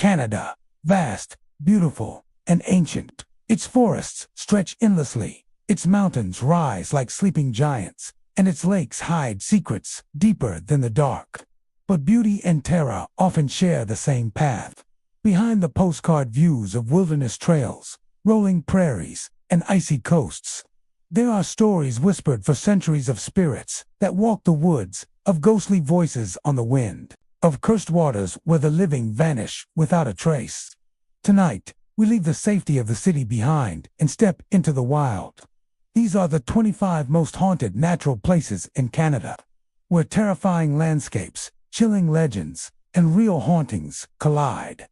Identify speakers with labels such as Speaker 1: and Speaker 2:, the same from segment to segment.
Speaker 1: Canada, vast, beautiful, and ancient. Its forests stretch endlessly, its mountains rise like sleeping giants, and its lakes hide secrets deeper than the dark. But beauty and terror often share the same path. Behind the postcard views of wilderness trails, rolling prairies, and icy coasts, there are stories whispered for centuries of spirits that walk the woods, of ghostly voices on the wind, of cursed waters where the living vanish without a trace. Tonight, we leave the safety of the city behind and step into the wild. These are the 25 most haunted natural places in Canada, where terrifying landscapes, chilling legends, and real hauntings collide.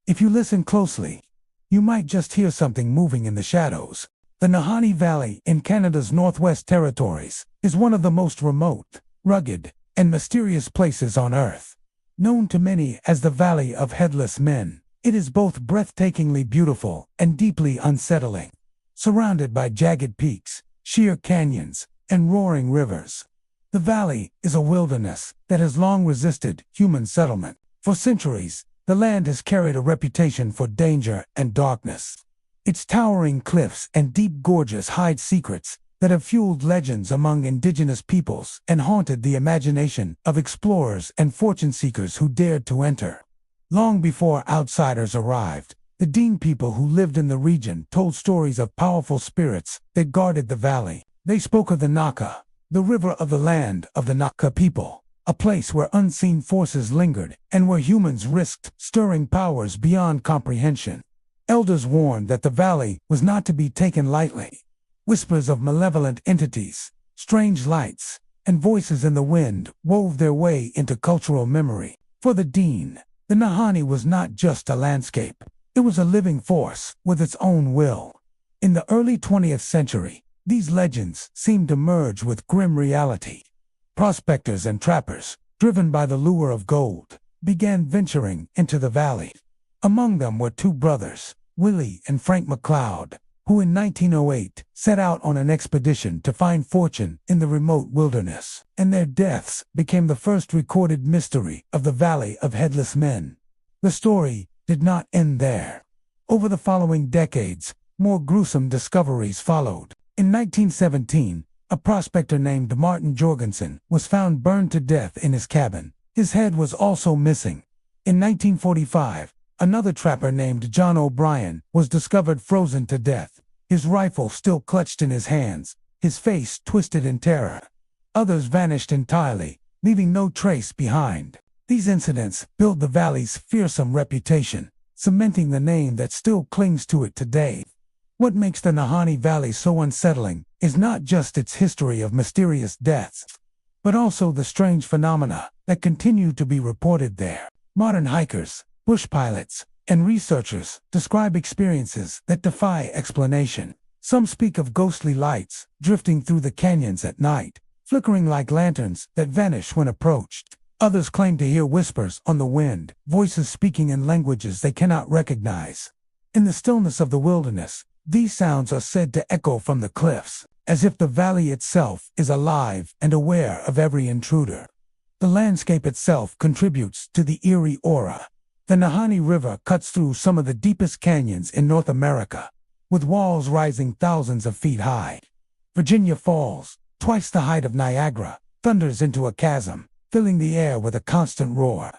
Speaker 1: If you listen closely, you might just hear something moving in the shadows. The Nahanni Valley in Canada's Northwest Territories is one of the most remote, rugged, and mysterious places on Earth. Known to many as the Valley of Headless Men, it is both breathtakingly beautiful and deeply unsettling. Surrounded by jagged peaks, sheer canyons, and roaring rivers, the valley is a wilderness that has long resisted human settlement. For centuries, the land has carried a reputation for danger and darkness. Its towering cliffs and deep gorges hide secrets that have fueled legends among indigenous peoples and haunted the imagination of explorers and fortune-seekers who dared to enter. Long before outsiders arrived, the Dean people who lived in the region told stories of powerful spirits that guarded the valley. They spoke of the Naka, the river of the land of the Naka people, a place where unseen forces lingered and where humans risked stirring powers beyond comprehension. Elders warned that the valley was not to be taken lightly. Whispers of malevolent entities, strange lights, and voices in the wind wove their way into cultural memory. For the Dean, the Nahanni was not just a landscape. It was a living force with its own will. In the early 20th century, these legends seemed to merge with grim reality. Prospectors and trappers, driven by the lure of gold, began venturing into the valley. Among them were two brothers, Willie and Frank McLeod, who in 1908 set out on an expedition to find fortune in the remote wilderness, and their deaths became the first recorded mystery of the Valley of Headless Men. The story did not end there. Over the following decades, more gruesome discoveries followed. In 1917, a prospector named Martin Jorgensen was found burned to death in his cabin. His head was also missing. In 1945, another trapper named John O'Brien was discovered frozen to death, his rifle still clutched in his hands, his face twisted in terror. Others vanished entirely, leaving no trace behind. These incidents built the valley's fearsome reputation, cementing the name that still clings to it today. What makes the Nahanni Valley so unsettling is not just its history of mysterious deaths, but also the strange phenomena that continue to be reported there. Modern hikers, bush pilots, and researchers describe experiences that defy explanation. Some speak of ghostly lights drifting through the canyons at night, flickering like lanterns that vanish when approached. Others claim to hear whispers on the wind, voices speaking in languages they cannot recognize. In the stillness of the wilderness, these sounds are said to echo from the cliffs, as if the valley itself is alive and aware of every intruder. The landscape itself contributes to the eerie aura. The Nahanni River cuts through some of the deepest canyons in North America, with walls rising thousands of feet high. Virginia Falls, twice the height of Niagara, thunders into a chasm, filling the air with a constant roar.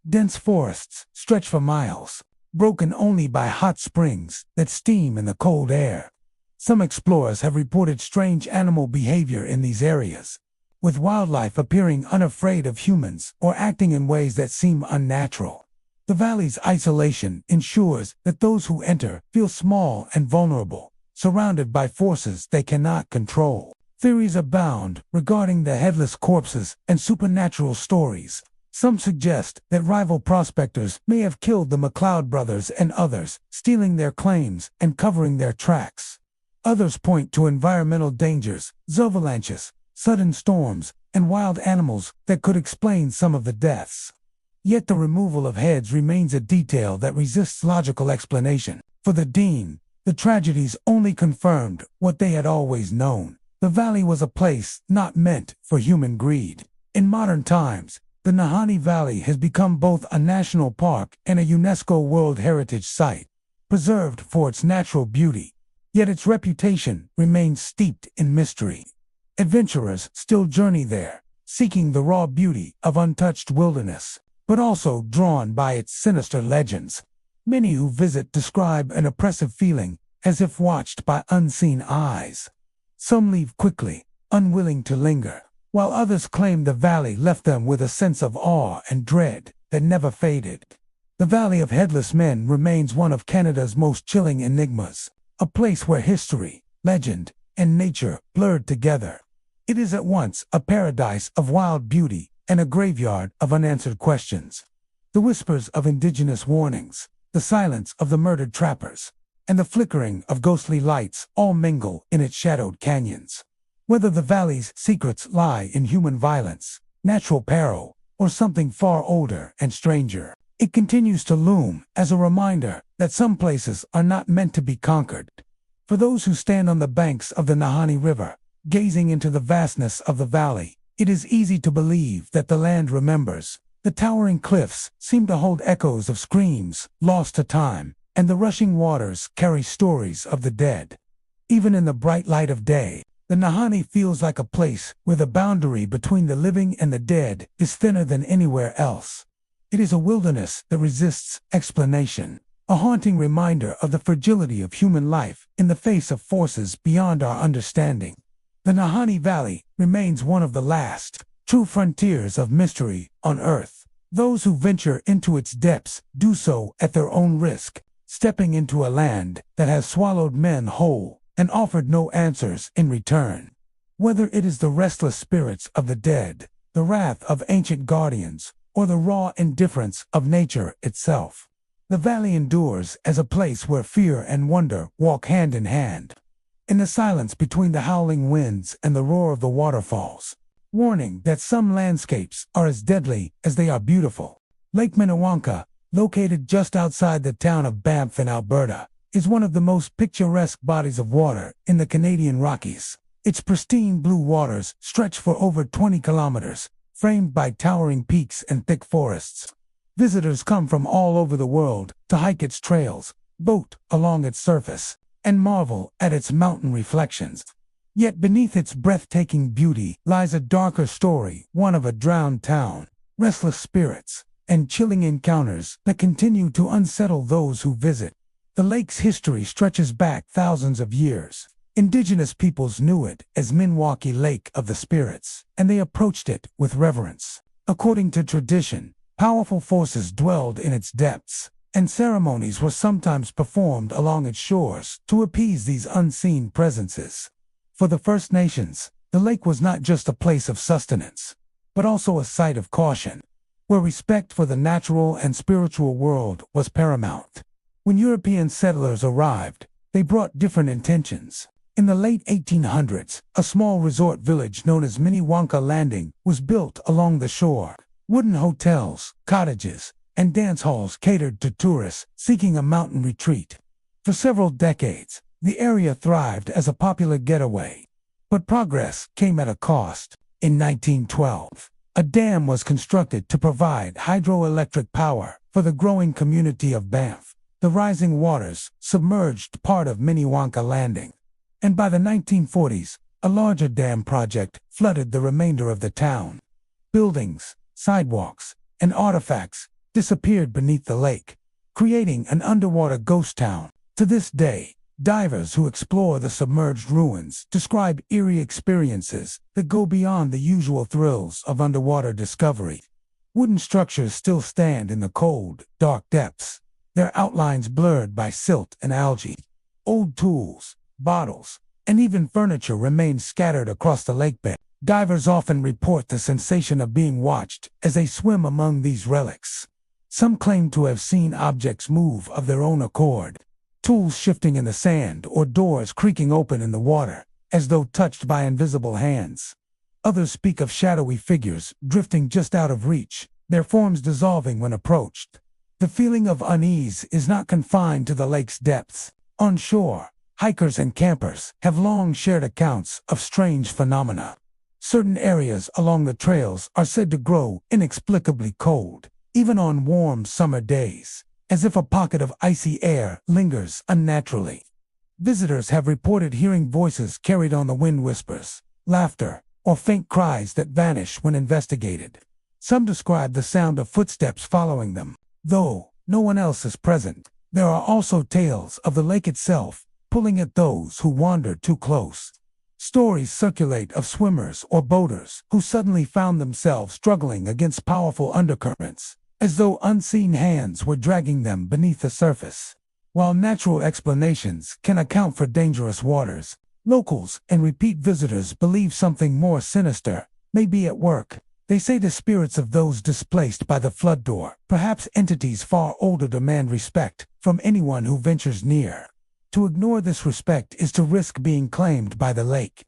Speaker 1: Dense forests stretch for miles, broken only by hot springs that steam in the cold air. Some explorers have reported strange animal behavior in these areas, with wildlife appearing unafraid of humans or acting in ways that seem unnatural. The valley's isolation ensures that those who enter feel small and vulnerable, surrounded by forces they cannot control. Theories abound regarding the headless corpses and supernatural stories. Some suggest that rival prospectors may have killed the McLeod brothers and others, stealing their claims and covering their tracks. Others point to environmental dangers, avalanches, sudden storms, and wild animals that could explain some of the deaths. Yet the removal of heads remains a detail that resists logical explanation. For the Dean, the tragedies only confirmed what they had always known. The valley was a place not meant for human greed. In modern times, The Nahanni Valley has become both a national park and a UNESCO World Heritage Site, preserved for its natural beauty, yet its reputation remains steeped in mystery. Adventurers still journey there, seeking the raw beauty of untouched wilderness, but also drawn by its sinister legends. Many who visit describe an oppressive feeling, as if watched by unseen eyes. Some leave quickly, unwilling to linger, while others claim the valley left them with a sense of awe and dread that never faded. The Valley of Headless Men remains one of Canada's most chilling enigmas, a place where history, legend, and nature blurred together. It is at once a paradise of wild beauty and a graveyard of unanswered questions. The whispers of indigenous warnings, the silence of the murdered trappers, and the flickering of ghostly lights all mingle in its shadowed canyons. Whether the valley's secrets lie in human violence, natural peril, or something far older and stranger, it continues to loom as a reminder that some places are not meant to be conquered. For those who stand on the banks of the Nahanni River, gazing into the vastness of the valley, it is easy to believe that the land remembers. The towering cliffs seem to hold echoes of screams lost to time, and the rushing waters carry stories of the dead. Even in the bright light of day, the Nahanni feels like a place where the boundary between the living and the dead is thinner than anywhere else. It is a wilderness that resists explanation, a haunting reminder of the fragility of human life in the face of forces beyond our understanding. The Nahanni Valley remains one of the last true frontiers of mystery on Earth. Those who venture into its depths do so at their own risk, stepping into a land that has swallowed men whole and offered no answers in return. Whether it is the restless spirits of the dead, the wrath of ancient guardians, or the raw indifference of nature itself, the valley endures as a place where fear and wonder walk hand in hand. In the silence between the howling winds and the roar of the waterfalls, warning that some landscapes are as deadly as they are beautiful. Lake Minnewanka, located just outside the town of Banff in Alberta, is one of the most picturesque bodies of water in the Canadian Rockies. Its pristine blue waters stretch for over 20 kilometers, framed by towering peaks and thick forests. Visitors come from all over the world to hike its trails, boat along its surface, and marvel at its mountain reflections. Yet beneath its breathtaking beauty lies a darker story, one of a drowned town, restless spirits, and chilling encounters that continue to unsettle those who visit. The lake's history stretches back thousands of years. Indigenous peoples knew it as Minwaki Lake of the Spirits, and they approached it with reverence. According to tradition, powerful forces dwelled in its depths, and ceremonies were sometimes performed along its shores to appease these unseen presences. For the First Nations, the lake was not just a place of sustenance, but also a site of caution, where respect for the natural and spiritual world was paramount. When European settlers arrived, they brought different intentions. In the late 1800s, a small resort village known as Minnewanka Landing was built along the shore. Wooden hotels, cottages, and dance halls catered to tourists seeking a mountain retreat. For several decades, the area thrived as a popular getaway. But progress came at a cost. In 1912, a dam was constructed to provide hydroelectric power for the growing community of Banff. The rising waters submerged part of Minnewanka Landing, and by the 1940s, a larger dam project flooded the remainder of the town. Buildings, sidewalks, and artifacts disappeared beneath the lake, creating an underwater ghost town. To this day, divers who explore the submerged ruins describe eerie experiences that go beyond the usual thrills of underwater discovery. Wooden structures still stand in the cold, dark depths, their outlines blurred by silt and algae. Old tools, bottles, and even furniture remain scattered across the lake bed. Divers often report the sensation of being watched as they swim among these relics. Some claim to have seen objects move of their own accord, tools shifting in the sand or doors creaking open in the water, as though touched by invisible hands. Others speak of shadowy figures drifting just out of reach, their forms dissolving when approached. The feeling of unease is not confined to the lake's depths. On shore, hikers and campers have long shared accounts of strange phenomena. Certain areas along the trails are said to grow inexplicably cold, even on warm summer days, as if a pocket of icy air lingers unnaturally. Visitors have reported hearing voices carried on the wind, whispers, laughter, or faint cries that vanish when investigated. Some describe the sound of footsteps following them, though no one else is present. There are also tales of the lake itself pulling at those who wander too close. Stories circulate of swimmers or boaters who suddenly found themselves struggling against powerful undercurrents, as though unseen hands were dragging them beneath the surface. While natural explanations can account for dangerous waters, locals and repeat visitors believe something more sinister may be at work. They say the spirits of those displaced by the flood door, perhaps entities far older, demand respect from anyone who ventures near. To ignore this respect is to risk being claimed by the lake.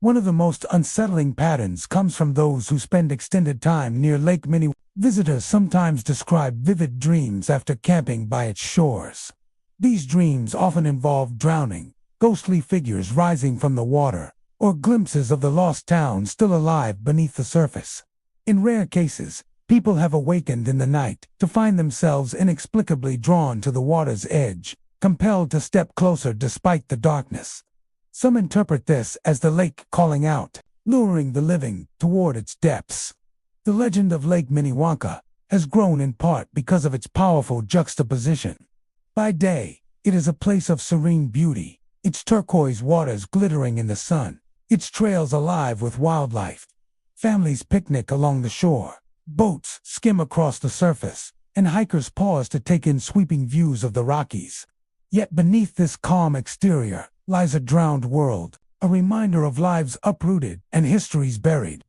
Speaker 1: One of the most unsettling patterns comes from those who spend extended time near Lake Minnewanka. Visitors sometimes describe vivid dreams after camping by its shores. These dreams often involve drowning, ghostly figures rising from the water, or glimpses of the lost town still alive beneath the surface. In rare cases, people have awakened in the night to find themselves inexplicably drawn to the water's edge, compelled to step closer despite the darkness. Some interpret this as the lake calling out, luring the living toward its depths. The legend of Lake Minnewanka has grown in part because of its powerful juxtaposition. By day, it is a place of serene beauty, its turquoise waters glittering in the sun, its trails alive with wildlife. Families picnic along the shore, boats skim across the surface, and hikers pause to take in sweeping views of the Rockies. Yet beneath this calm exterior lies a drowned world, a reminder of lives uprooted and histories buried.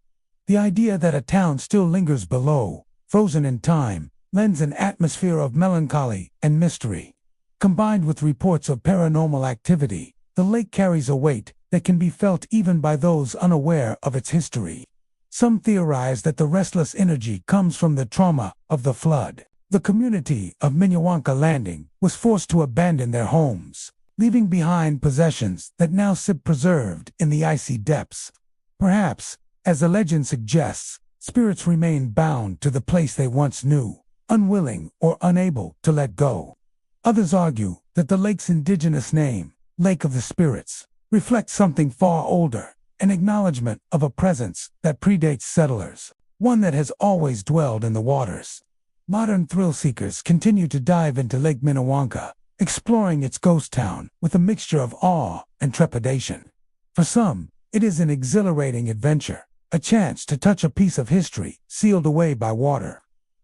Speaker 1: The idea that a town still lingers below, frozen in time, lends an atmosphere of melancholy and mystery. Combined with reports of paranormal activity, the lake carries a weight that can be felt even by those unaware of its history. Some theorize that the restless energy comes from the trauma of the flood. The community of Minnewanka Landing was forced to abandon their homes, leaving behind possessions that now sit preserved in the icy depths. Perhaps, as the legend suggests, spirits remain bound to the place they once knew, unwilling or unable to let go. Others argue that the lake's indigenous name, Lake of the Spirits, reflects something far older, an acknowledgement of a presence that predates settlers, one that has always dwelled in the waters. Modern thrill-seekers continue to dive into Lake Minnewanka, exploring its ghost town with a mixture of awe and trepidation. For some, it is an exhilarating adventure, a chance to touch a piece of history sealed away by water.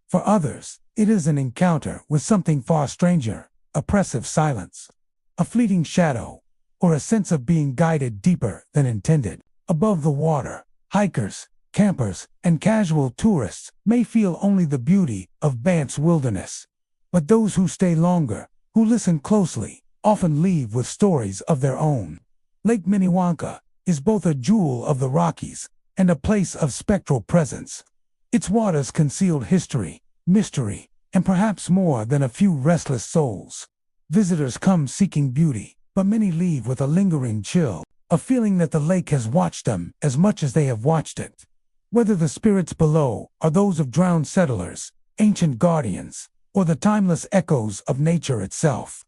Speaker 1: For others, it is an encounter with something far stranger, oppressive silence, a fleeting shadow, or a sense of being guided deeper than intended. Above the water, hikers, campers, and casual tourists may feel only the beauty of Banff's wilderness. But those who stay longer, who listen closely, often leave with stories of their own. Lake Minnewanka is both a jewel of the Rockies and a place of spectral presence. Its waters concealed history, mystery, and perhaps more than a few restless souls. Visitors come seeking beauty, but many leave with a lingering chill, a feeling that the lake has watched them as much as they have watched it. Whether the spirits below are those of drowned settlers, ancient guardians, or the timeless echoes of nature itself,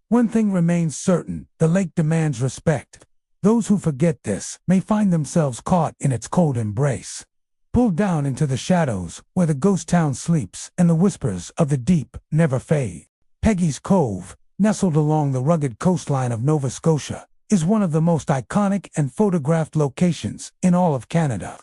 Speaker 1: one thing remains certain: the lake demands respect. Those who forget this may find themselves caught in its cold embrace, pulled down into the shadows where the ghost town sleeps and the whispers of the deep never fade. Peggy's Cove, nestled along the rugged coastline of Nova Scotia, is one of the most iconic and photographed locations in all of Canada.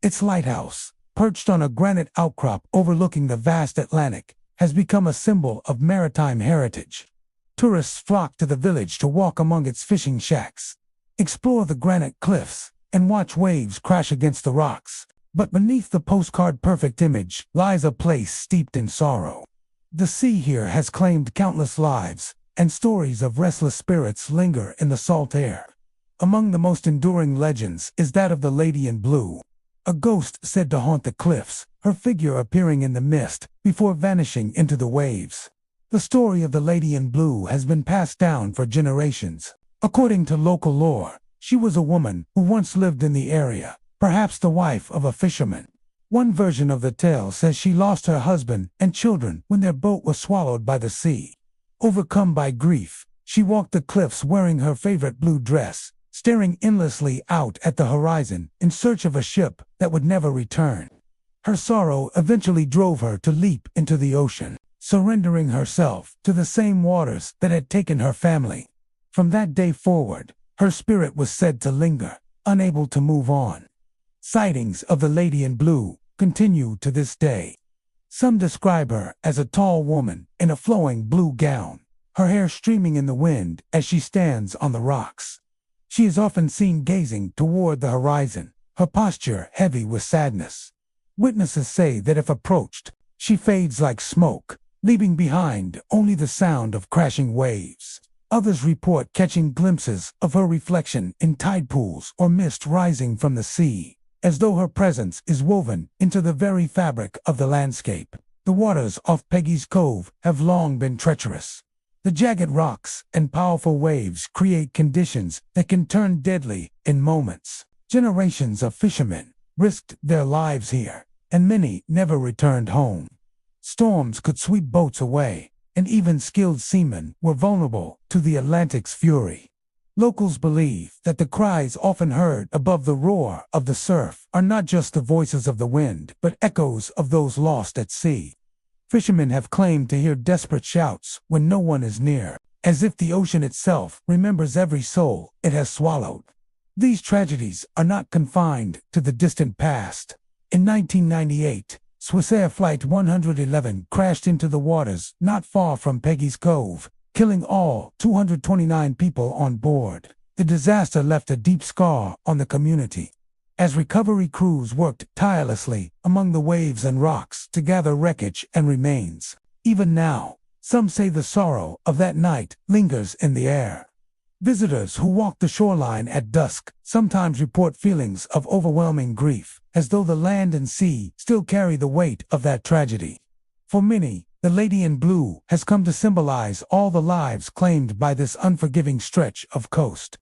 Speaker 1: Its lighthouse, perched on a granite outcrop overlooking the vast Atlantic, has become a symbol of maritime heritage. Tourists flock to the village to walk among its fishing shacks, explore the granite cliffs, and watch waves crash against the rocks. But beneath the postcard-perfect image lies a place steeped in sorrow. The sea here has claimed countless lives, and stories of restless spirits linger in the salt air. Among the most enduring legends is that of the Lady in Blue, a ghost said to haunt the cliffs, her figure appearing in the mist before vanishing into the waves. The story of the Lady in Blue has been passed down for generations. According to local lore, she was a woman who once lived in the area, perhaps the wife of a fisherman. One version of the tale says she lost her husband and children when their boat was swallowed by the sea. Overcome by grief, she walked the cliffs wearing her favorite blue dress, staring endlessly out at the horizon in search of a ship that would never return. Her sorrow eventually drove her to leap into the ocean, surrendering herself to the same waters that had taken her family. From that day forward, her spirit was said to linger, unable to move on. Sightings of the Lady in Blue continue to this day. Some describe her as a tall woman in a flowing blue gown, her hair streaming in the wind as she stands on the rocks. She is often seen gazing toward the horizon, her posture heavy with sadness. Witnesses say that if approached, she fades like smoke, leaving behind only the sound of crashing waves. Others report catching glimpses of her reflection in tide pools or mist rising from the sea, as though her presence is woven into the very fabric of the landscape. The waters off Peggy's Cove have long been treacherous. The jagged rocks and powerful waves create conditions that can turn deadly in moments. Generations of fishermen risked their lives here, and many never returned home. Storms could sweep boats away, and even skilled seamen were vulnerable to the Atlantic's fury. Locals believe that the cries often heard above the roar of the surf are not just the voices of the wind, but echoes of those lost at sea. Fishermen have claimed to hear desperate shouts when no one is near, as if the ocean itself remembers every soul it has swallowed. These tragedies are not confined to the distant past. In 1998, Swissair Flight 111 crashed into the waters not far from Peggy's Cove, killing all 229 people on board. The disaster left a deep scar on the community, as recovery crews worked tirelessly among the waves and rocks to gather wreckage and remains. Even now, some say the sorrow of that night lingers in the air. Visitors who walk the shoreline at dusk sometimes report feelings of overwhelming grief, as though the land and sea still carry the weight of that tragedy. For many, the Lady in Blue has come to symbolize all the lives claimed by this unforgiving stretch of coast.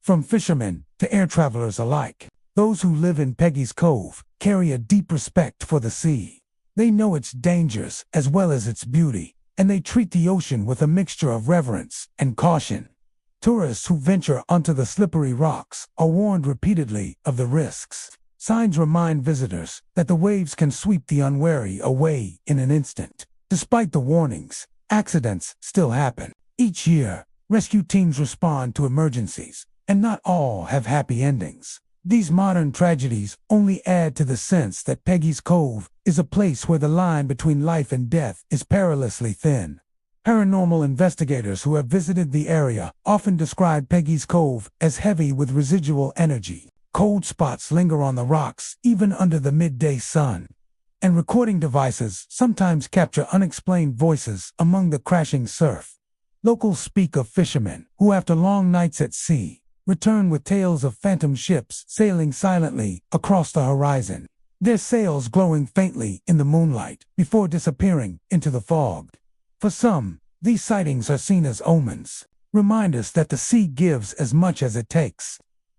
Speaker 1: From fishermen to air travelers alike, those who live in Peggy's Cove carry a deep respect for the sea. They know its dangers as well as its beauty, and they treat the ocean with a mixture of reverence and caution. Tourists who venture onto the slippery rocks are warned repeatedly of the risks. Signs remind visitors that the waves can sweep the unwary away in an instant. Despite the warnings, accidents still happen. Each year, rescue teams respond to emergencies, and not all have happy endings. These modern tragedies only add to the sense that Peggy's Cove is a place where the line between life and death is perilously thin. Paranormal investigators who have visited the area often describe Peggy's Cove as heavy with residual energy. Cold spots linger on the rocks even under the midday sun, and recording devices sometimes capture unexplained voices among the crashing surf. Locals speak of fishermen who, after long nights at sea, return with tales of phantom ships sailing silently across the horizon, their sails glowing faintly in the moonlight before disappearing into the fog. For some, these sightings are seen as omens, reminders that the sea gives as much as it takes.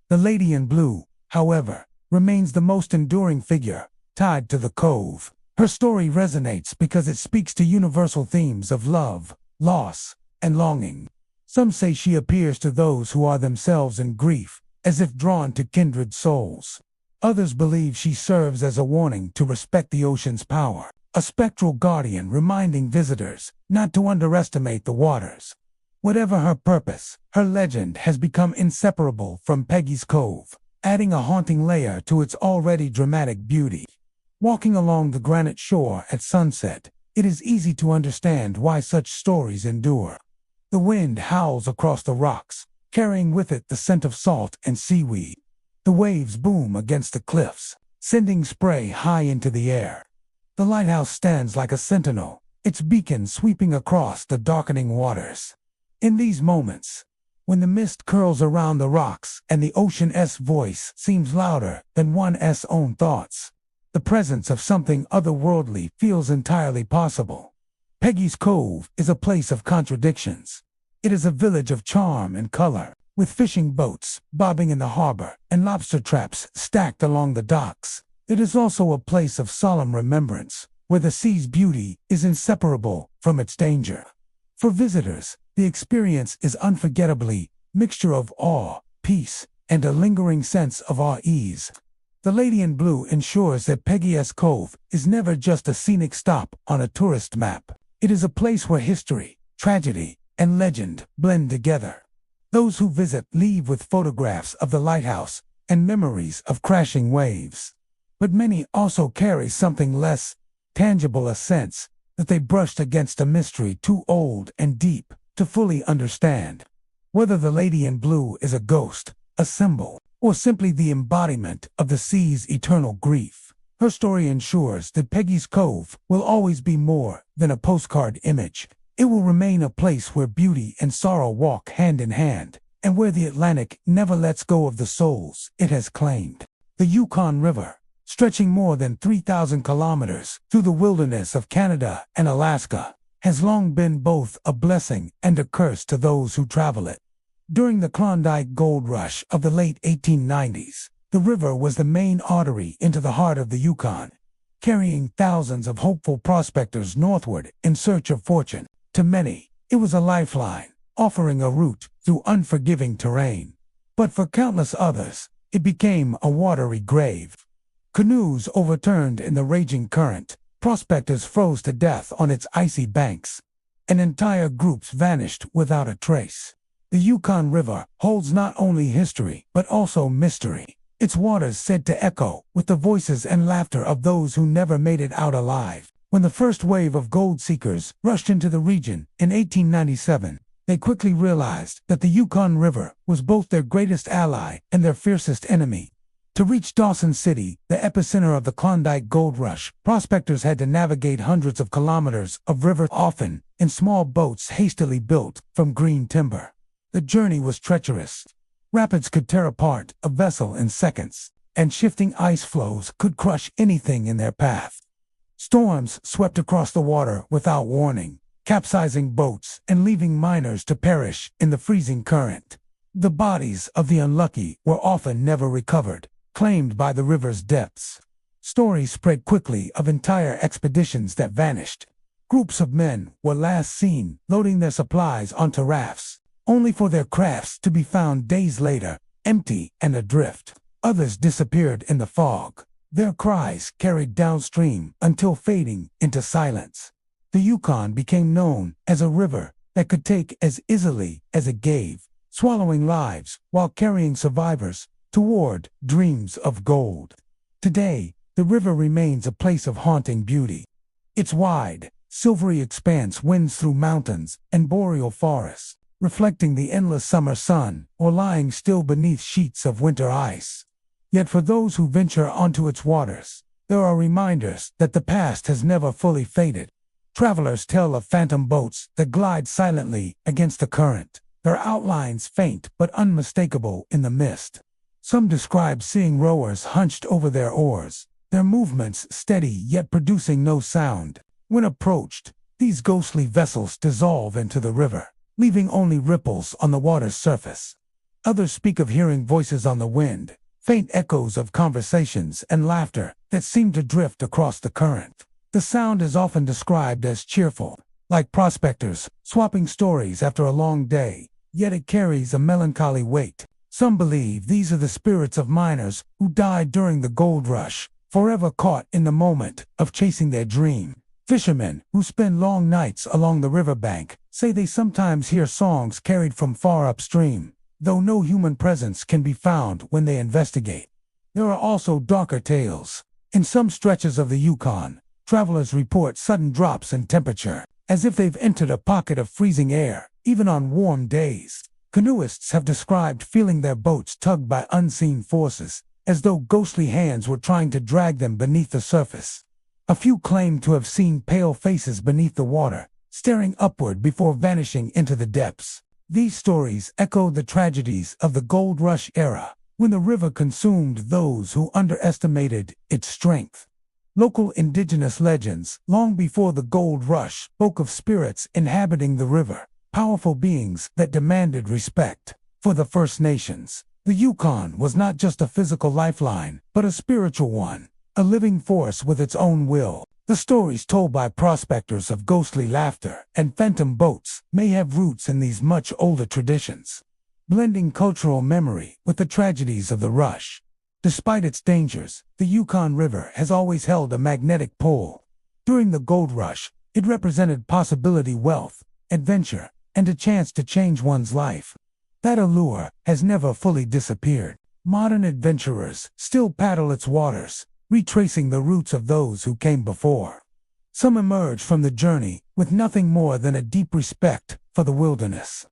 Speaker 1: The Lady in Blue, however, remains the most enduring figure tied to the cove. Her story resonates because it speaks to universal themes of love, loss, and longing. Some say she appears to those who are themselves in grief, as if drawn to kindred souls. Others believe she serves as a warning to respect the ocean's power, a spectral guardian reminding visitors not to underestimate the waters. Whatever her purpose, her legend has become inseparable from Peggy's Cove, adding a haunting layer to its already dramatic beauty. Walking along the granite shore at sunset, it is easy to understand why such stories endure. The wind howls across the rocks, carrying with it the scent of salt and seaweed. The waves boom against the cliffs, sending spray high into the air. The lighthouse stands like a sentinel, its beacon sweeping across the darkening waters. In these moments, when the mist curls around the rocks and the ocean's voice seems louder than one's own thoughts, the presence of something otherworldly feels entirely possible. Peggy's Cove is a place of contradictions. It is a village of charm and color, with fishing boats bobbing in the harbor and lobster traps stacked along the docks. It is also a place of solemn remembrance, where the sea's beauty is inseparable from its danger. For visitors, the experience is unforgettably mixture of awe, peace, and a lingering sense of unease. The Lady in Blue ensures that Peggy's Cove is never just a scenic stop on a tourist map. It is a place where history, tragedy, and legend blend together. Those who visit leave with photographs of the lighthouse and memories of crashing waves. But many also carry something less tangible, a sense that they brushed against a mystery too old and deep to fully understand. Whether the Lady in Blue is a ghost, a symbol, or simply the embodiment of the sea's eternal grief, her story ensures that Peggy's Cove will always be more than a postcard image. It will remain a place where beauty and sorrow walk hand in hand, and where the Atlantic never lets go of the souls it has claimed. The Yukon River, stretching more than 3,000 kilometers through the wilderness of Canada and Alaska, has long been both a blessing and a curse to those who travel it. During the Klondike Gold Rush of the late 1890s, the river was the main artery into the heart of the Yukon, carrying thousands of hopeful prospectors northward in search of fortune. To many, it was a lifeline, offering a route through unforgiving terrain. But for countless others, it became a watery grave. Canoes overturned in the raging current, prospectors froze to death on its icy banks, and entire groups vanished without a trace. The Yukon River holds not only history but also mystery, its waters said to echo with the voices and laughter of those who never made it out alive. When the first wave of gold seekers rushed into the region in 1897, they quickly realized that the Yukon River was both their greatest ally and their fiercest enemy. To reach Dawson City, the epicenter of the Klondike Gold Rush, prospectors had to navigate hundreds of kilometers of river, often in small boats hastily built from green timber. The journey was treacherous. Rapids could tear apart a vessel in seconds, and shifting ice flows could crush anything in their path. Storms swept across the water without warning, capsizing boats and leaving miners to perish in the freezing current. The bodies of the unlucky were often never recovered, claimed by the river's depths. Stories spread quickly of entire expeditions that vanished. Groups of men were last seen loading their supplies onto rafts, only for their crafts to be found days later, empty and adrift. Others disappeared in the fog, their cries carried downstream until fading into silence. The Yukon became known as a river that could take as easily as it gave, swallowing lives while carrying survivors toward dreams of gold. Today, the river remains a place of haunting beauty. Its wide, silvery expanse winds through mountains and boreal forests, reflecting the endless summer sun or lying still beneath sheets of winter ice. Yet for those who venture onto its waters, there are reminders that the past has never fully faded. Travelers tell of phantom boats that glide silently against the current, their outlines faint but unmistakable in the mist. Some describe seeing rowers hunched over their oars, their movements steady yet producing no sound. When approached, these ghostly vessels dissolve into the river, leaving only ripples on the water's surface. Others speak of hearing voices on the wind, faint echoes of conversations and laughter that seem to drift across the current. The sound is often described as cheerful, like prospectors swapping stories after a long day, yet it carries a melancholy weight. Some believe these are the spirits of miners who died during the gold rush, forever caught in the moment of chasing their dream. Fishermen who spend long nights along the riverbank say they sometimes hear songs carried from far upstream, though no human presence can be found when they investigate. There are also darker tales. In some stretches of the Yukon, travelers report sudden drops in temperature, as if they've entered a pocket of freezing air, even on warm days. Canoeists have described feeling their boats tugged by unseen forces, as though ghostly hands were trying to drag them beneath the surface. A few claim to have seen pale faces beneath the water, staring upward before vanishing into the depths. These stories echo the tragedies of the gold rush era, when the river consumed those who underestimated its strength. Local indigenous legends, long before the gold rush, spoke of spirits inhabiting the river, powerful beings that demanded respect. For the First Nations, the Yukon was not just a physical lifeline, but a spiritual one, a living force with its own will. The stories told by prospectors of ghostly laughter and phantom boats may have roots in these much older traditions, blending cultural memory with the tragedies of the rush. Despite its dangers, the Yukon River has always held a magnetic pull. During the gold rush, it represented possibility, wealth, adventure, and a chance to change one's life. That allure has never fully disappeared. Modern adventurers still paddle its waters, retracing the roots of those who came before. Some emerge from the journey with nothing more than a deep respect for the wilderness.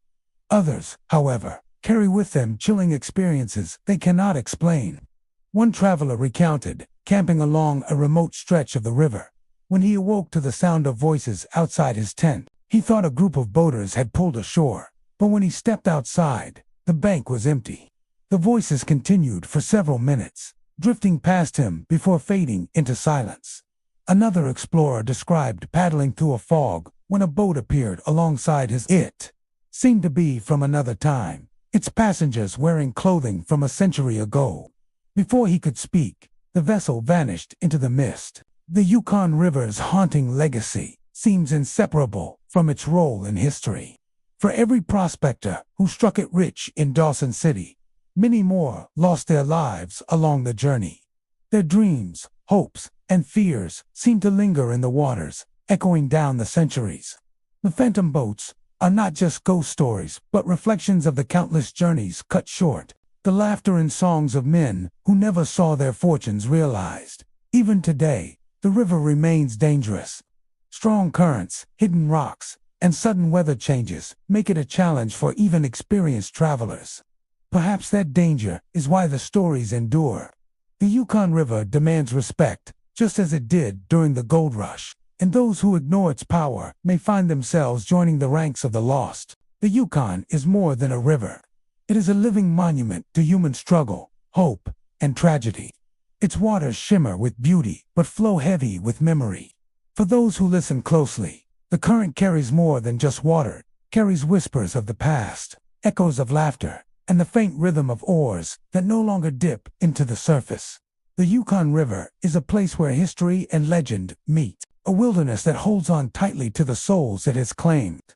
Speaker 1: Others, however, carry with them chilling experiences they cannot explain. One traveler recounted camping along a remote stretch of the river. When he awoke to the sound of voices outside his tent, he thought a group of boaters had pulled ashore. But when he stepped outside, the bank was empty. The voices continued for several minutes, drifting past him before fading into silence. Another explorer described paddling through a fog when a boat appeared alongside his. It seemed to be from another time, its passengers wearing clothing from a century ago. Before he could speak, the vessel vanished into the mist. The Yukon River's haunting legacy seems inseparable from its role in history. For every prospector who struck it rich in Dawson City, many more lost their lives along the journey. Their dreams, hopes, and fears seem to linger in the waters, echoing down the centuries. The phantom boats are not just ghost stories, but reflections of the countless journeys cut short, the laughter and songs of men who never saw their fortunes realized. Even today, the river remains dangerous. Strong currents, hidden rocks, and sudden weather changes make it a challenge for even experienced travelers. Perhaps that danger is why the stories endure. The Yukon River demands respect, just as it did during the gold rush, and those who ignore its power may find themselves joining the ranks of the lost. The Yukon is more than a river. It is a living monument to human struggle, hope, and tragedy. Its waters shimmer with beauty, but flow heavy with memory. For those who listen closely, the current carries more than just water, carries whispers of the past, echoes of laughter, and the faint rhythm of oars that no longer dip into the surface. The Yukon River is a place where history and legend meet, a wilderness that holds on tightly to the souls it has claimed,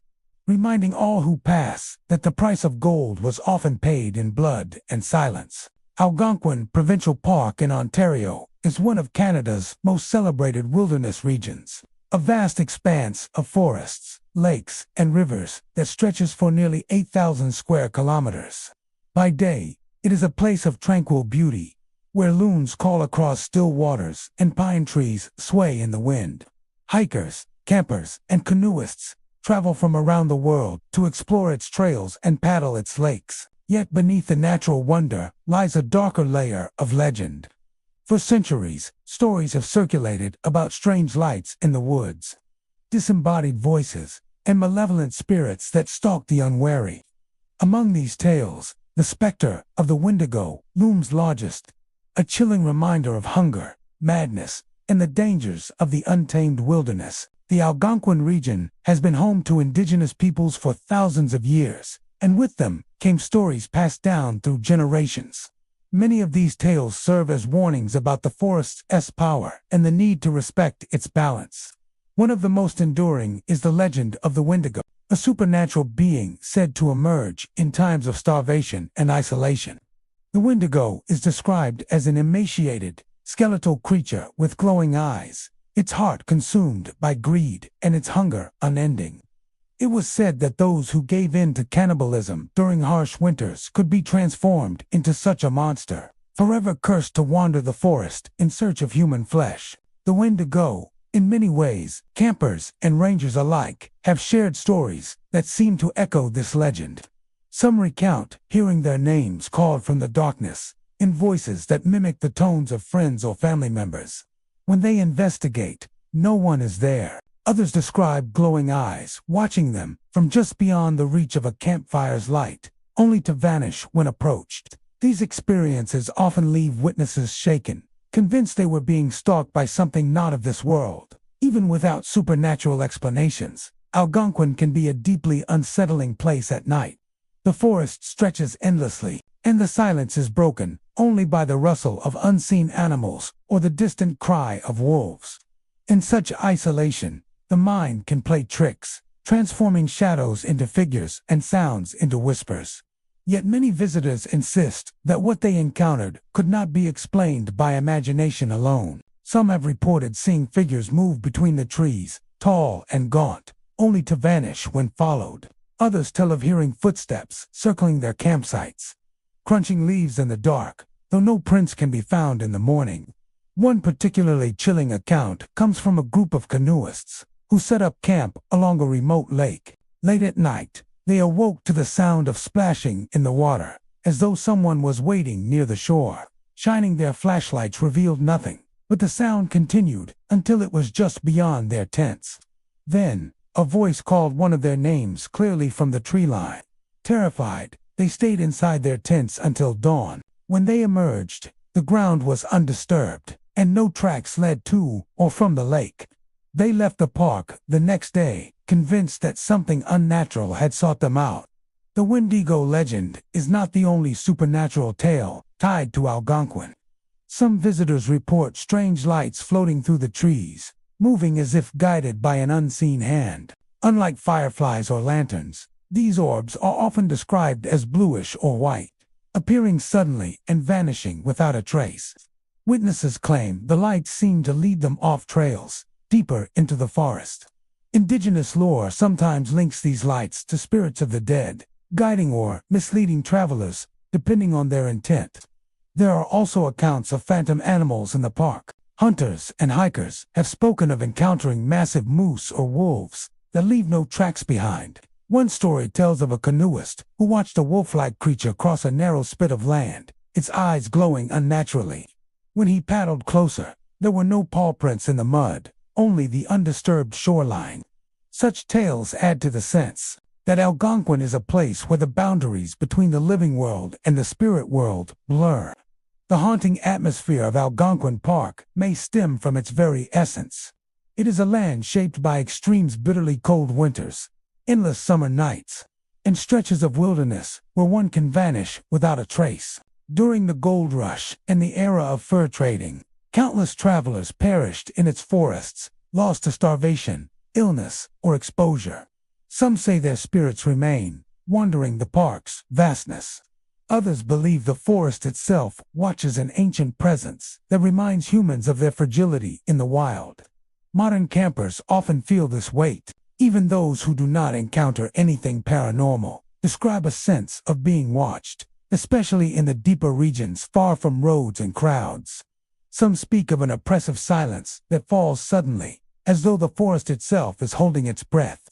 Speaker 1: reminding all who pass that the price of gold was often paid in blood and silence. Algonquin Provincial Park in Ontario is one of Canada's most celebrated wilderness regions, a vast expanse of forests, lakes, and rivers that stretches for nearly 8,000 square kilometers. By day, it is a place of tranquil beauty, where loons call across still waters and pine trees sway in the wind. Hikers, campers, and canoeists travel from around the world to explore its trails and paddle its lakes. Yet beneath the natural wonder lies a darker layer of legend. For centuries, stories have circulated about strange lights in the woods, disembodied voices, and malevolent spirits that stalk the unwary. Among these tales, the specter of the Wendigo looms largest, a chilling reminder of hunger, madness, and the dangers of the untamed wilderness. The Algonquin region has been home to indigenous peoples for thousands of years, and with them came stories passed down through generations. Many of these tales serve as warnings about the forest's power and the need to respect its balance. One of the most enduring is the legend of the Wendigo, a supernatural being said to emerge in times of starvation and isolation. The Wendigo is described as an emaciated, skeletal creature with glowing eyes, its heart consumed by greed and its hunger unending. It was said that those who gave in to cannibalism during harsh winters could be transformed into such a monster, forever cursed to wander the forest in search of human flesh. The Wendigo, in many ways, campers and rangers alike, have shared stories that seem to echo this legend. Some recount hearing their names called from the darkness, in voices that mimic the tones of friends or family members. When they investigate, no one is there. Others describe glowing eyes, watching them from just beyond the reach of a campfire's light, only to vanish when approached. These experiences often leave witnesses shaken, convinced they were being stalked by something not of this world. Even without supernatural explanations, Algonquin can be a deeply unsettling place at night. The forest stretches endlessly, and the silence is broken only by the rustle of unseen animals or the distant cry of wolves. In such isolation, the mind can play tricks, transforming shadows into figures and sounds into whispers. Yet many visitors insist that what they encountered could not be explained by imagination alone. Some have reported seeing figures move between the trees, tall and gaunt, only to vanish when followed. Others tell of hearing footsteps circling their campsites, crunching leaves in the dark, though no prints can be found in the morning. One particularly chilling account comes from a group of canoeists who set up camp along a remote lake. Late at night, they awoke to the sound of splashing in the water, as though someone was waiting near the shore. Shining their flashlights revealed nothing, but the sound continued until it was just beyond their tents. Then, a voice called one of their names clearly from the tree line. Terrified, they stayed inside their tents until dawn. When they emerged, the ground was undisturbed, and no tracks led to or from the lake. They left the park the next day, convinced that something unnatural had sought them out. The Wendigo legend is not the only supernatural tale tied to Algonquin. Some visitors report strange lights floating through the trees, moving as if guided by an unseen hand. Unlike fireflies or lanterns, these orbs are often described as bluish or white, appearing suddenly and vanishing without a trace. Witnesses claim the lights seem to lead them off trails, deeper into the forest. Indigenous lore sometimes links these lights to spirits of the dead, guiding or misleading travelers, depending on their intent. There are also accounts of phantom animals in the park. Hunters and hikers have spoken of encountering massive moose or wolves that leave no tracks behind. One story tells of a canoeist who watched a wolf-like creature cross a narrow spit of land, its eyes glowing unnaturally. When he paddled closer, there were no paw prints in the mud, only the undisturbed shoreline. Such tales add to the sense that Algonquin is a place where the boundaries between the living world and the spirit world blur. The haunting atmosphere of Algonquin Park may stem from its very essence. It is a land shaped by extremes, bitterly cold winters, endless summer nights, and stretches of wilderness where one can vanish without a trace. During the gold rush and the era of fur trading, countless travelers perished in its forests, lost to starvation, illness, or exposure. Some say their spirits remain, wandering the park's vastness. Others believe the forest itself watches an ancient presence that reminds humans of their fragility in the wild. Modern campers often feel this weight. Even those who do not encounter anything paranormal describe a sense of being watched, especially in the deeper regions far from roads and crowds. Some speak of an oppressive silence that falls suddenly, as though the forest itself is holding its breath.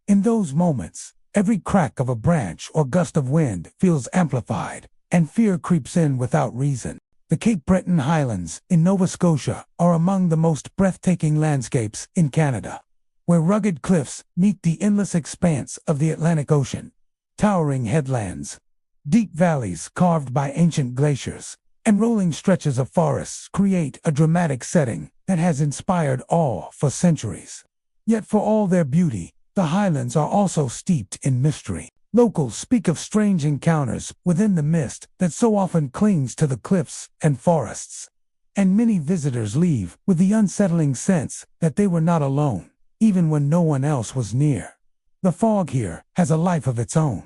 Speaker 1: In those moments, every crack of a branch or gust of wind feels amplified, and fear creeps in without reason. The Cape Breton Highlands in Nova Scotia are among the most breathtaking landscapes in Canada, where rugged cliffs meet the endless expanse of the Atlantic Ocean. Towering headlands, deep valleys carved by ancient glaciers, and rolling stretches of forests create a dramatic setting that has inspired awe for centuries. Yet for all their beauty, the highlands are also steeped in mystery. Locals speak of strange encounters within the mist that so often clings to the cliffs and forests. And many visitors leave with the unsettling sense that they were not alone, even when no one else was near. The fog here has a life of its own.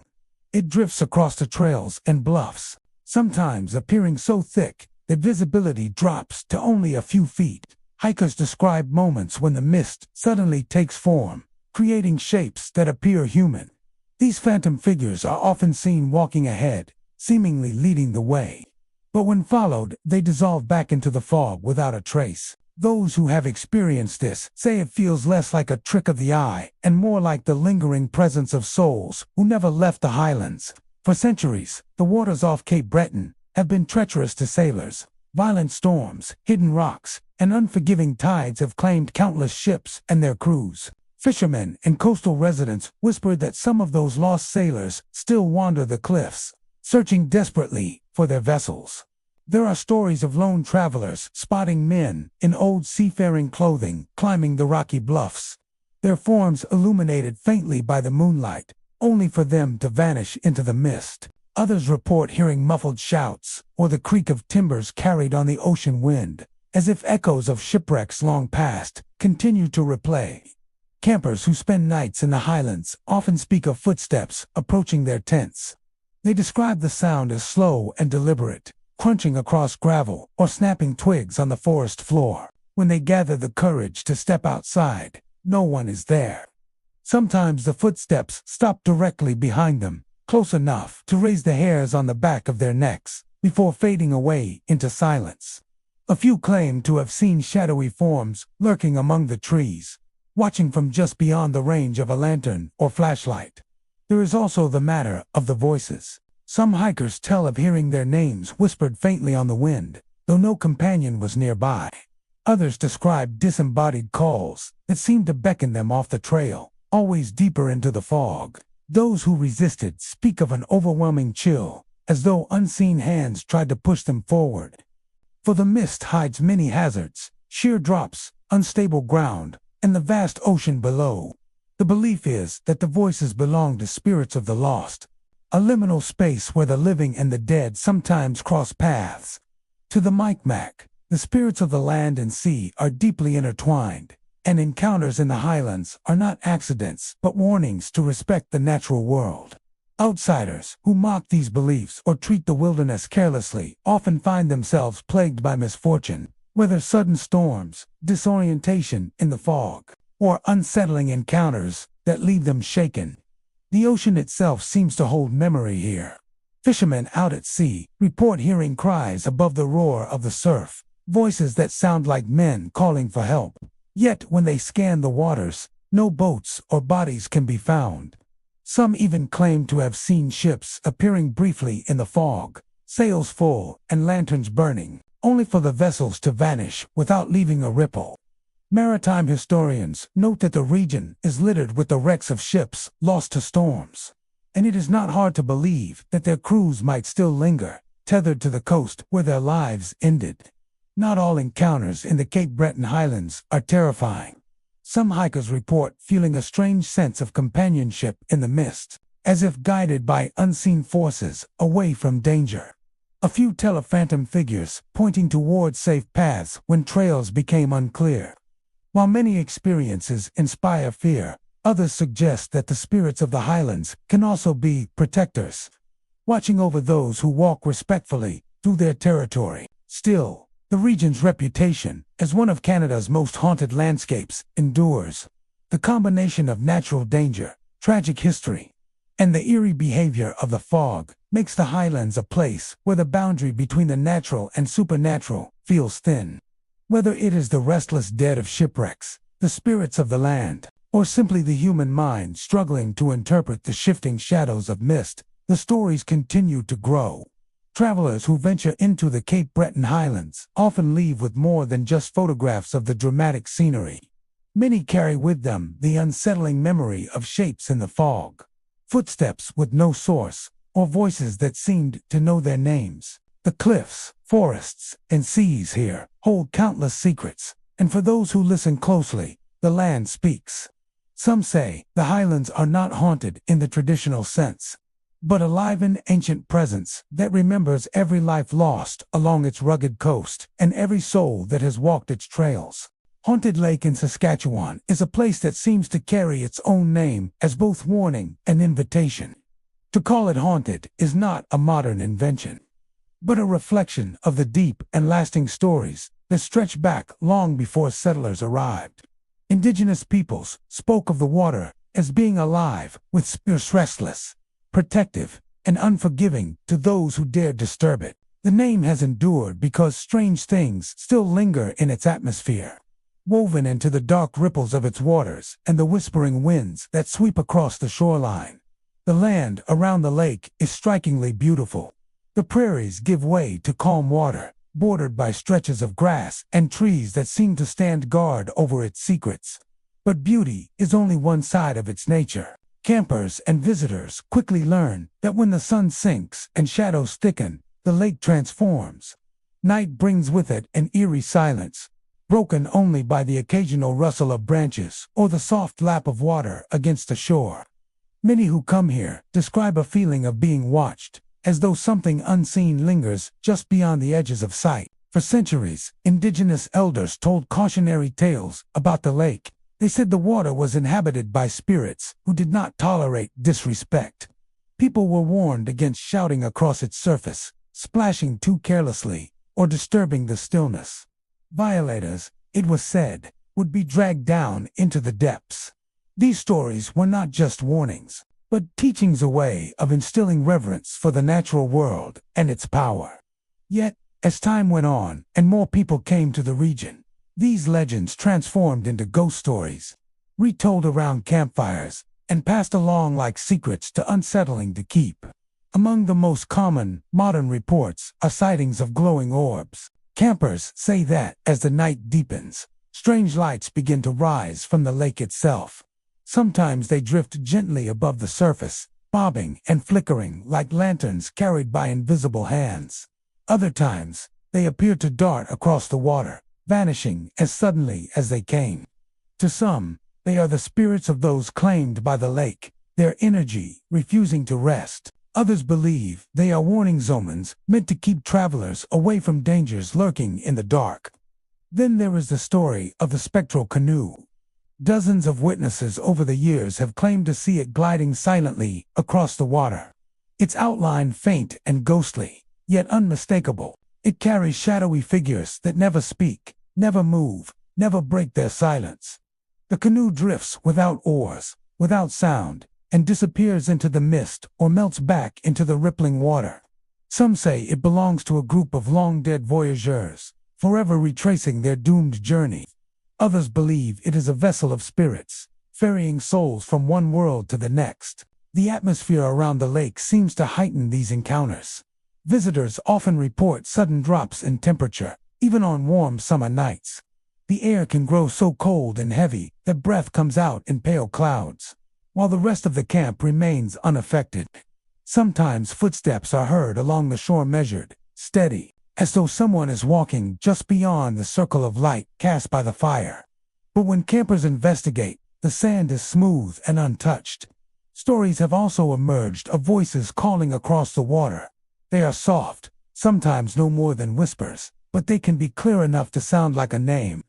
Speaker 1: It drifts across the trails and bluffs, sometimes appearing so thick that visibility drops to only a few feet. Hikers describe moments when the mist suddenly takes form, creating shapes that appear human. These phantom figures are often seen walking ahead, seemingly leading the way. But when followed, they dissolve back into the fog without a trace. Those who have experienced this say it feels less like a trick of the eye and more like the lingering presence of souls who never left the highlands. For centuries, the waters off Cape Breton have been treacherous to sailors. Violent storms, hidden rocks, and unforgiving tides have claimed countless ships and their crews. Fishermen and coastal residents whispered that some of those lost sailors still wander the cliffs, searching desperately for their vessels. There are stories of lone travelers spotting men in old seafaring clothing climbing the rocky bluffs, their forms illuminated faintly by the moonlight, only for them to vanish into the mist. Others report hearing muffled shouts or the creak of timbers carried on the ocean wind, as if echoes of shipwrecks long past continue to replay. Campers who spend nights in the highlands often speak of footsteps approaching their tents. They describe the sound as slow and deliberate, crunching across gravel or snapping twigs on the forest floor. When they gather the courage to step outside, no one is there. Sometimes the footsteps stop directly behind them, close enough to raise the hairs on the back of their necks, before fading away into silence. A few claim to have seen shadowy forms lurking among the trees, watching from just beyond the range of a lantern or flashlight. There is also the matter of the voices. Some hikers tell of hearing their names whispered faintly on the wind, though no companion was nearby. Others describe disembodied calls that seem to beckon them off the trail, always deeper into the fog. Those who resisted speak of an overwhelming chill, as though unseen hands tried to push them forward. For the mist hides many hazards, sheer drops, unstable ground, and the vast ocean below. The belief is that the voices belong to spirits of the lost, a liminal space where the living and the dead sometimes cross paths. To the Micmac, the spirits of the land and sea are deeply intertwined, and encounters in the highlands are not accidents but warnings to respect the natural world. Outsiders who mock these beliefs or treat the wilderness carelessly often find themselves plagued by misfortune, whether sudden storms, disorientation in the fog, or unsettling encounters that leave them shaken. The ocean itself seems to hold memory here. Fishermen out at sea report hearing cries above the roar of the surf, voices that sound like men calling for help. Yet when they scan the waters, no boats or bodies can be found. Some even claim to have seen ships appearing briefly in the fog, sails full and lanterns burning, only for the vessels to vanish without leaving a ripple. Maritime historians note that the region is littered with the wrecks of ships lost to storms, and it is not hard to believe that their crews might still linger, tethered to the coast where their lives ended. Not all encounters in the Cape Breton Highlands are terrifying. Some hikers report feeling a strange sense of companionship in the mist, as if guided by unseen forces away from danger. A few tell of phantom figures pointing towards safe paths when trails became unclear. While many experiences inspire fear, others suggest that the spirits of the highlands can also be protectors, watching over those who walk respectfully through their territory. Still, the region's reputation as one of Canada's most haunted landscapes endures. The combination of natural danger, tragic history, and the eerie behavior of the fog makes the highlands a place where the boundary between the natural and supernatural feels thin. Whether it is the restless dead of shipwrecks, the spirits of the land, or simply the human mind struggling to interpret the shifting shadows of mist, the stories continue to grow. Travelers who venture into the Cape Breton Highlands often leave with more than just photographs of the dramatic scenery. Many carry with them the unsettling memory of shapes in the fog, footsteps with no source, or voices that seemed to know their names. The cliffs, forests, and seas here hold countless secrets, and for those who listen closely, the land speaks. Some say the highlands are not haunted in the traditional sense, but a live-in ancient presence that remembers every life lost along its rugged coast and every soul that has walked its trails. Haunted Lake in Saskatchewan is a place that seems to carry its own name as both warning and invitation. To call it haunted is not a modern invention, but a reflection of the deep and lasting stories that stretch back long before settlers arrived. Indigenous peoples spoke of the water as being alive with spirits, restless, protective, and unforgiving to those who dared disturb it. The name has endured because strange things still linger in its atmosphere, woven into the dark ripples of its waters and the whispering winds that sweep across the shoreline. The land around the lake is strikingly beautiful. The prairies give way to calm water, bordered by stretches of grass and trees that seem to stand guard over its secrets. But beauty is only one side of its nature. Campers and visitors quickly learn that when the sun sinks and shadows thicken, the lake transforms. Night brings with it an eerie silence, broken only by the occasional rustle of branches or the soft lap of water against the shore. Many who come here describe a feeling of being watched, as though something unseen lingers just beyond the edges of sight. For centuries, indigenous elders told cautionary tales about the lake. They said the water was inhabited by spirits who did not tolerate disrespect. People were warned against shouting across its surface, splashing too carelessly, or disturbing the stillness. Violators, it was said, would be dragged down into the depths. These stories were not just warnings, but teachings a way of instilling reverence for the natural world and its power. Yet, as time went on and more people came to the region, these legends transformed into ghost stories, retold around campfires, and passed along like secrets too unsettling to keep. Among the most common modern reports are sightings of glowing orbs. Campers say that, as the night deepens, strange lights begin to rise from the lake itself. Sometimes they drift gently above the surface, bobbing and flickering like lanterns carried by invisible hands. Other times, they appear to dart across the water, vanishing as suddenly as they came. To some, they are the spirits of those claimed by the lake, their energy refusing to rest. Others believe they are warning omens meant to keep travelers away from dangers lurking in the dark. Then there is the story of the spectral canoe. Dozens of witnesses over the years have claimed to see it gliding silently across the water. Its outline faint and ghostly, yet unmistakable. It carries shadowy figures that never speak, never move, never break their silence. The canoe drifts without oars, without sound, and disappears into the mist or melts back into the rippling water. Some say it belongs to a group of long-dead voyageurs, forever retracing their doomed journey. Others believe it is a vessel of spirits, ferrying souls from one world to the next. The atmosphere around the lake seems to heighten these encounters. Visitors often report sudden drops in temperature, even on warm summer nights. The air can grow so cold and heavy that breath comes out in pale clouds, while the rest of the camp remains unaffected. Sometimes footsteps are heard along the shore, measured, steady, as though someone is walking just beyond the circle of light cast by the fire. But when campers investigate, the sand is smooth and untouched. Stories have also emerged of voices calling across the water. They are soft, sometimes no more than whispers, but they can be clear enough to sound like a name.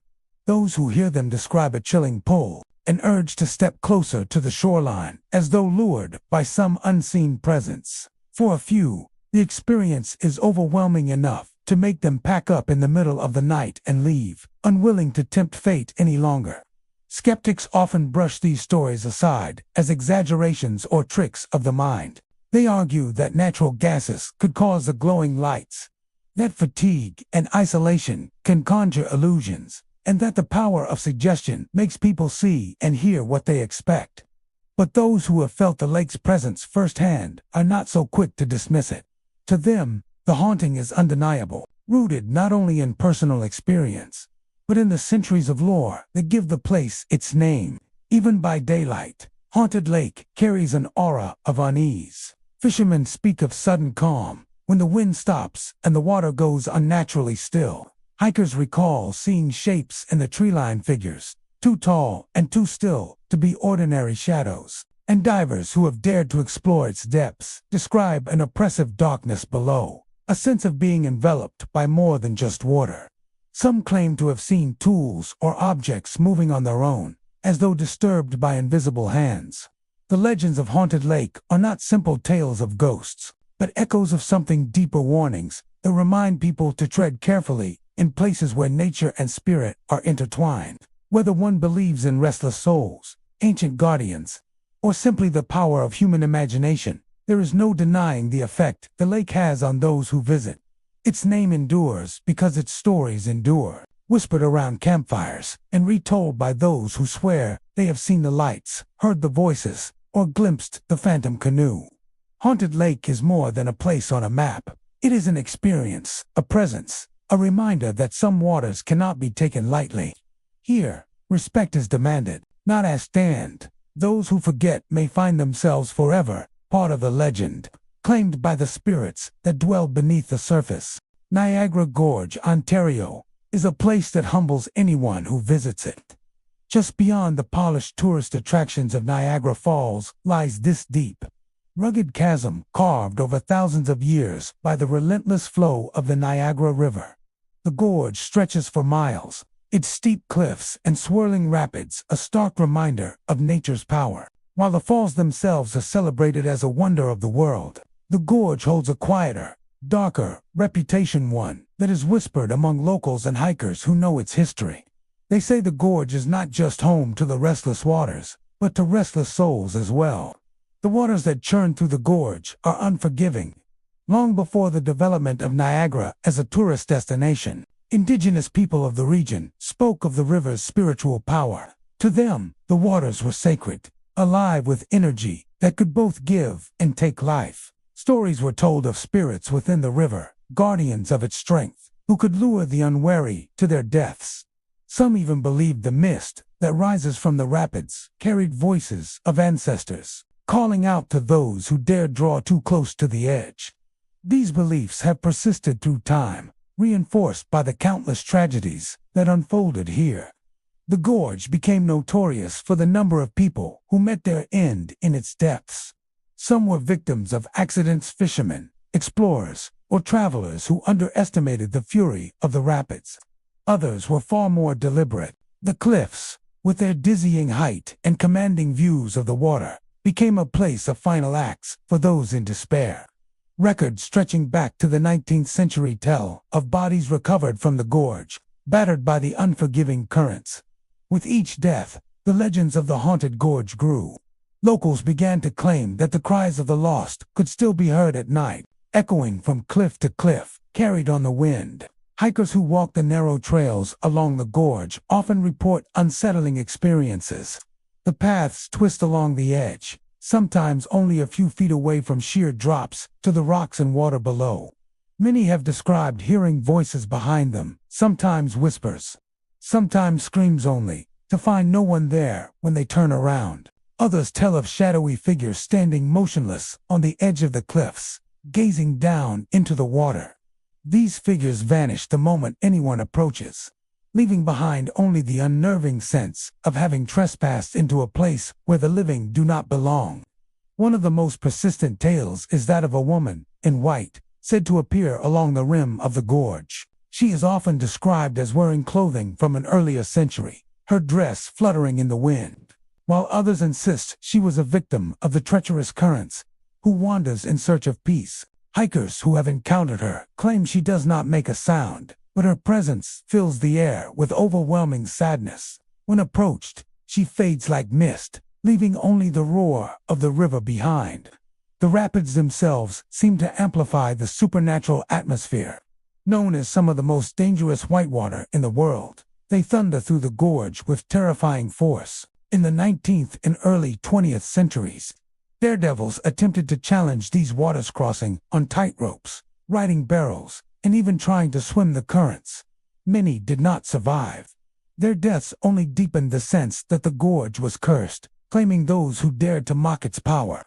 Speaker 1: Those who hear them describe a chilling pull, an urge to step closer to the shoreline, as though lured by some unseen presence. For a few, the experience is overwhelming enough to make them pack up in the middle of the night and leave, unwilling to tempt fate any longer. Skeptics often brush these stories aside as exaggerations or tricks of the mind. They argue that natural gases could cause the glowing lights, that fatigue and isolation can conjure illusions, and that the power of suggestion makes people see and hear what they expect. But those who have felt the lake's presence firsthand are not so quick to dismiss it. To them, the haunting is undeniable, rooted not only in personal experience, but in the centuries of lore that give the place its name. Even by daylight, Haunted Lake carries an aura of unease. Fishermen speak of sudden calm, when the wind stops and the water goes unnaturally still. Hikers recall seeing shapes in the treeline figures, too tall and too still to be ordinary shadows. And divers who have dared to explore its depths describe an oppressive darkness below, a sense of being enveloped by more than just water. Some claim to have seen tools or objects moving on their own, as though disturbed by invisible hands. The legends of Haunted Lake are not simple tales of ghosts, but echoes of something deeper, warnings that remind people to tread carefully in places where nature and spirit are intertwined. Whether one believes in restless souls, ancient guardians, or simply the power of human imagination, there is no denying the effect the lake has on those who visit. Its name endures because its stories endure, whispered around campfires and retold by those who swear they have seen the lights, heard the voices, or glimpsed the phantom canoe. Haunted Lake is more than a place on a map. It is an experience, a presence, a reminder that some waters cannot be taken lightly. Here, respect is demanded, not asked. And those who forget may find themselves forever part of the legend, claimed by the spirits that dwell beneath the surface. Niagara Gorge, Ontario, is a place that humbles anyone who visits it. Just beyond the polished tourist attractions of Niagara Falls lies this deep, rugged chasm carved over thousands of years by the relentless flow of the Niagara River. The gorge stretches for miles, its steep cliffs and swirling rapids a stark reminder of nature's power. While the falls themselves are celebrated as a wonder of the world, the gorge holds a quieter, darker reputation, one that is whispered among locals and hikers who know its history. They say the gorge is not just home to the restless waters, but to restless souls as well. The waters that churn through the gorge are unforgiving. Long before the development of Niagara as a tourist destination, indigenous people of the region spoke of the river's spiritual power. To them, the waters were sacred, alive with energy that could both give and take life. Stories were told of spirits within the river, guardians of its strength, who could lure the unwary to their deaths. Some even believed the mist that rises from the rapids carried voices of ancestors, calling out to those who dared draw too close to the edge. These beliefs have persisted through time, reinforced by the countless tragedies that unfolded here. The gorge became notorious for the number of people who met their end in its depths. Some were victims of accidents, fishermen, explorers, or travelers who underestimated the fury of the rapids. Others were far more deliberate. The cliffs, with their dizzying height and commanding views of the water, became a place of final acts for those in despair. Records stretching back to the 19th century tell of bodies recovered from the gorge, battered by the unforgiving currents. With each death, the legends of the haunted gorge grew. Locals began to claim that the cries of the lost could still be heard at night, echoing from cliff to cliff, carried on the wind. Hikers who walk the narrow trails along the gorge often report unsettling experiences. The paths twist along the edge, sometimes only a few feet away from sheer drops to the rocks and water below. Many have described hearing voices behind them, sometimes whispers, sometimes screams only, to find no one there when they turn around. Others tell of shadowy figures standing motionless on the edge of the cliffs, gazing down into the water. These figures vanish the moment anyone approaches, leaving behind only the unnerving sense of having trespassed into a place where the living do not belong. One of the most persistent tales is that of a woman, in white, said to appear along the rim of the gorge. She is often described as wearing clothing from an earlier century, her dress fluttering in the wind, while others insist she was a victim of the treacherous currents, who wanders in search of peace. Hikers who have encountered her claim she does not make a sound, but her presence fills the air with overwhelming sadness. When approached, she fades like mist, leaving only the roar of the river behind. The rapids themselves seem to amplify the supernatural atmosphere. Known as some of the most dangerous whitewater in the world, they thunder through the gorge with terrifying force. In the 19th and early 20th centuries, daredevils attempted to challenge these waters, crossing on tightropes, riding barrels, and even trying to swim the currents. Many did not survive. Their deaths only deepened the sense that the gorge was cursed, claiming those who dared to mock its power.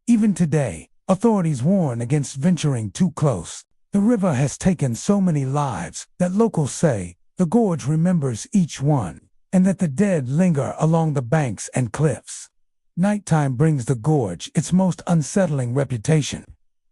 Speaker 1: Even today, authorities warn against venturing too close. The river has taken so many lives that locals say the gorge remembers each one, and that the dead linger along the banks and cliffs. Nighttime brings the gorge its most unsettling reputation.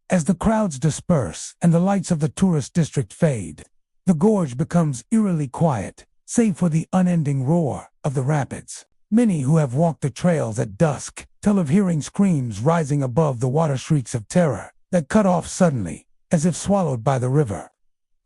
Speaker 1: As the crowds disperse and the lights of the tourist district fade, the gorge becomes eerily quiet, save for the unending roar of the rapids. Many who have walked the trails at dusk tell of hearing screams rising above the water, shrieks of terror that cut off suddenly, as if swallowed by the river.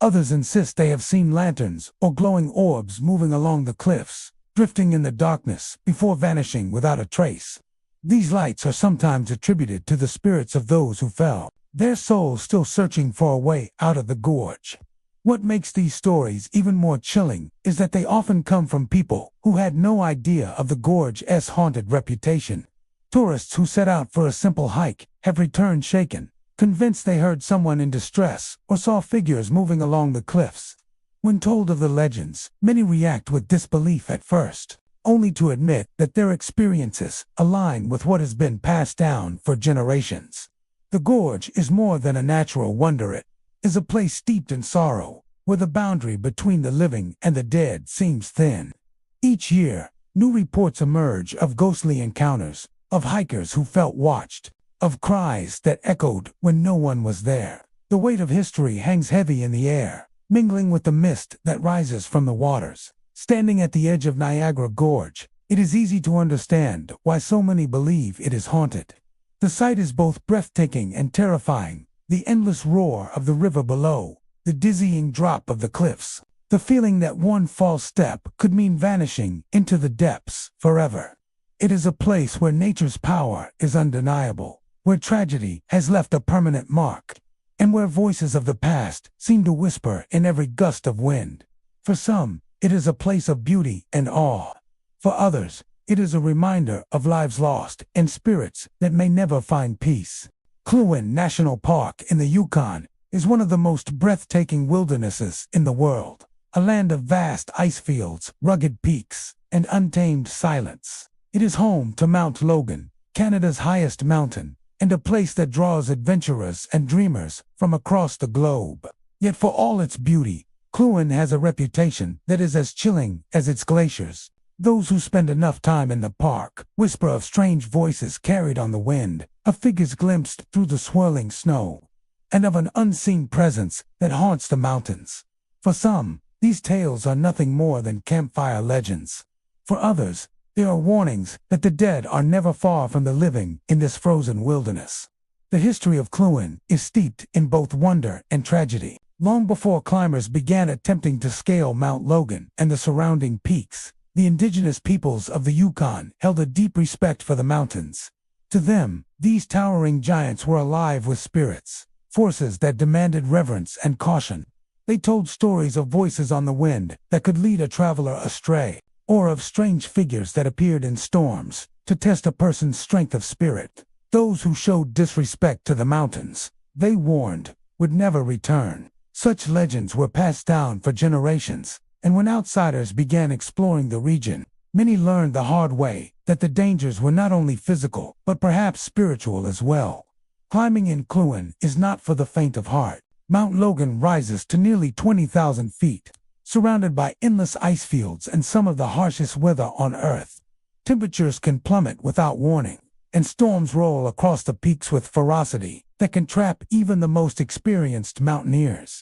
Speaker 1: Others insist they have seen lanterns or glowing orbs moving along the cliffs, drifting in the darkness before vanishing without a trace. These lights are sometimes attributed to the spirits of those who fell, their souls still searching for a way out of the gorge. What makes these stories even more chilling is that they often come from people who had no idea of the gorge's haunted reputation. Tourists who set out for a simple hike have returned shaken, convinced they heard someone in distress or saw figures moving along the cliffs. When told of the legends, many react with disbelief at first, only to admit that their experiences align with what has been passed down for generations. The gorge is more than a natural wonder. It is a place steeped in sorrow, where the boundary between the living and the dead seems thin. Each year, New reports emerge of ghostly encounters, of hikers who felt watched, of cries that echoed when no one was there. The weight of history hangs heavy in the air, mingling with the mist that rises from the waters. Standing at the edge of Niagara Gorge, it is easy to understand why so many believe it is haunted. The sight is both breathtaking and terrifying, the endless roar of the river below, the dizzying drop of the cliffs, the feeling that one false step could mean vanishing into the depths forever. It is a place where nature's power is undeniable, where tragedy has left a permanent mark, and where voices of the past seem to whisper in every gust of wind. For some, it is a place of beauty and awe. For others, it is a reminder of lives lost and spirits that may never find peace. Kluin National Park in the Yukon is one of the most breathtaking wildernesses in the world, a land of vast ice fields, rugged peaks, and untamed silence. It is home to Mount Logan, Canada's highest mountain, and a place that draws adventurers and dreamers from across the globe. Yet for all its beauty, Kluin has a reputation that is as chilling as its glaciers. Those who spend enough time in the park whisper of strange voices carried on the wind, of figures glimpsed through the swirling snow, and of an unseen presence that haunts the mountains. For some, these tales are nothing more than campfire legends. For others, there are warnings that the dead are never far from the living in this frozen wilderness. The history of Kluin is steeped in both wonder and tragedy. Long before climbers began attempting to scale Mount Logan and the surrounding peaks, the indigenous peoples of the Yukon held a deep respect for the mountains. To them, these towering giants were alive with spirits, forces that demanded reverence and caution. They told stories of voices on the wind that could lead a traveler astray, or of strange figures that appeared in storms to test a person's strength of spirit. Those who showed disrespect to the mountains, they warned, would never return. Such legends were passed down for generations, and when outsiders began exploring the region, many learned the hard way that the dangers were not only physical, but perhaps spiritual as well. Climbing in Kluin is not for the faint of heart. Mount Logan rises to nearly 20,000 feet, surrounded by endless ice fields and some of the harshest weather on Earth. Temperatures can plummet without warning, and storms roll across the peaks with ferocity that can trap even the most experienced mountaineers.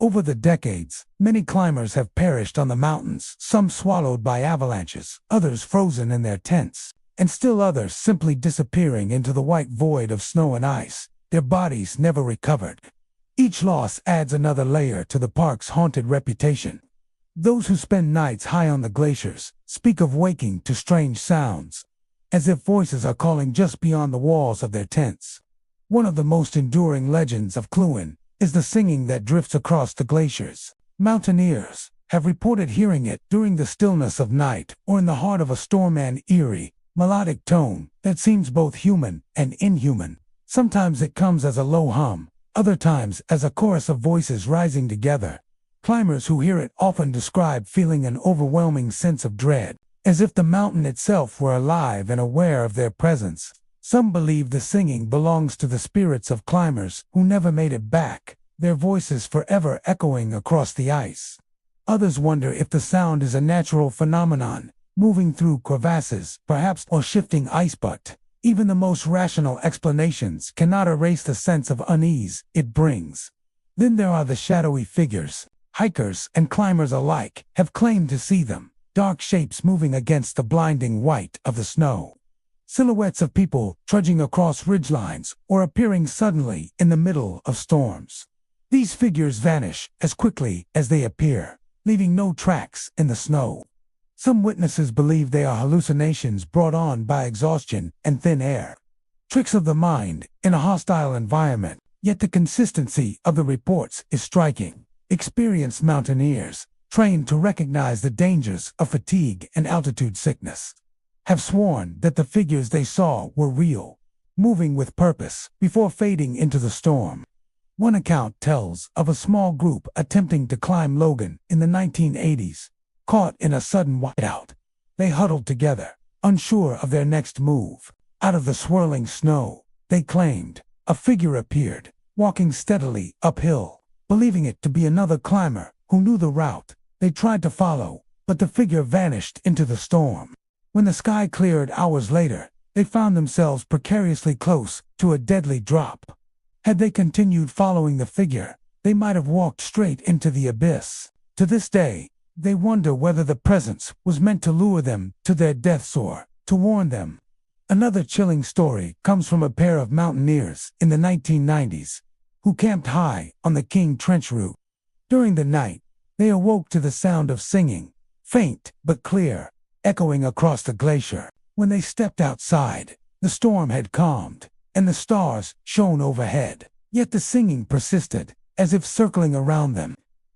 Speaker 1: Over the decades, many climbers have perished on the mountains, some swallowed by avalanches, others frozen in their tents, and still others simply disappearing into the white void of snow and ice, their bodies never recovered. Each loss adds another layer to the park's haunted reputation. Those who spend nights high on the glaciers speak of waking to strange sounds, as if voices are calling just beyond the walls of their tents. One of the most enduring legends of Kluin is the singing that drifts across the glaciers. Mountaineers have reported hearing it during the stillness of night or in the heart of a storm, an eerie, melodic tone that seems both human and inhuman. Sometimes it comes as a low hum, other times as a chorus of voices rising together. Climbers who hear it often describe feeling an overwhelming sense of dread, as if the mountain itself were alive and aware of their presence. Some believe the singing belongs to the spirits of climbers who never made it back, their voices forever echoing across the ice. Others wonder if the sound is a natural phenomenon, moving through crevasses, perhaps, or shifting ice, but even the most rational explanations cannot erase the sense of unease it brings. Then there are the shadowy figures. Hikers and climbers alike have claimed to see them, dark shapes moving against the blinding white of the snow. Silhouettes of people trudging across ridgelines or appearing suddenly in the middle of storms. These figures vanish as quickly as they appear, leaving no tracks in the snow. Some witnesses believe they are hallucinations brought on by exhaustion and thin air. Tricks of the mind in a hostile environment, yet the consistency of the reports is striking. Experienced mountaineers, trained to recognize the dangers of fatigue and altitude sickness, have sworn that the figures they saw were real, moving with purpose before fading into the storm. One account tells of a small group attempting to climb Logan in the 1980s, caught in a sudden whiteout. They huddled together, unsure of their next move. Out of the swirling snow, they claimed, a figure appeared, walking steadily uphill. Believing it to be another climber who knew the route, they tried to follow, but the figure vanished into the storm. When the sky cleared hours later, they found themselves precariously close to a deadly drop. Had they continued following the figure, they might have walked straight into the abyss. To this day, they wonder whether the presence was meant to lure them to their deaths or to warn them. Another chilling story comes from a pair of mountaineers in the 1990s who camped high on the King Trench route. During the night, they awoke to the sound of singing, faint but clear, echoing across the glacier. When they stepped outside, the storm had calmed, and the stars shone overhead. Yet the singing persisted, as if circling around them.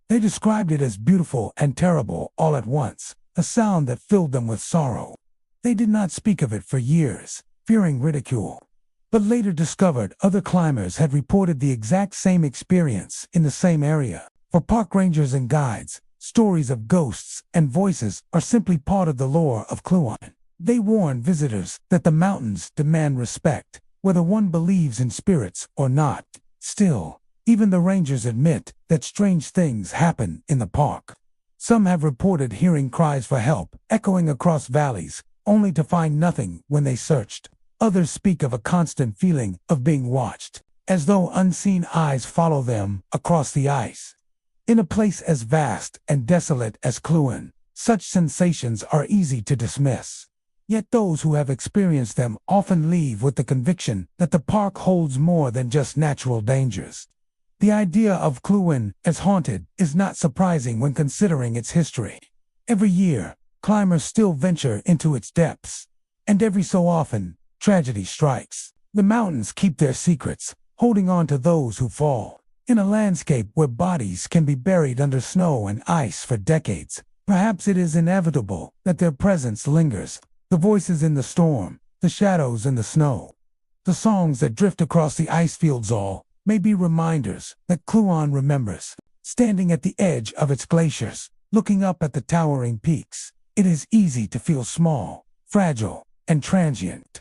Speaker 1: They described it as beautiful and terrible all at once, a sound that filled them with sorrow. They did not speak of it for years, fearing ridicule, but later discovered other climbers had reported the exact same experience in the same area. For park rangers and guides, stories of ghosts and voices are simply part of the lore of Kluane. They warn visitors that the mountains demand respect, whether one believes in spirits or not. Still, even the rangers admit that strange things happen in the park. Some have reported hearing cries for help echoing across valleys, only to find nothing when they searched. Others speak of a constant feeling of being watched, as though unseen eyes follow them across the ice. In a place as vast and desolate as Kluane, such sensations are easy to dismiss. Yet those who have experienced them often leave with the conviction that the park holds more than just natural dangers. The idea of Kluane as haunted is not surprising when considering its history. Every year, climbers still venture into its depths, and every so often, tragedy strikes. The mountains keep their secrets, holding on to those who fall. In a landscape where bodies can be buried under snow and ice for decades, perhaps it is inevitable that their presence lingers. The voices in the storm, the shadows in the snow, the songs that drift across the ice fields all may be reminders that Kluane remembers. Standing at the edge of its glaciers, looking up at the towering peaks, it is easy to feel small, fragile, and transient.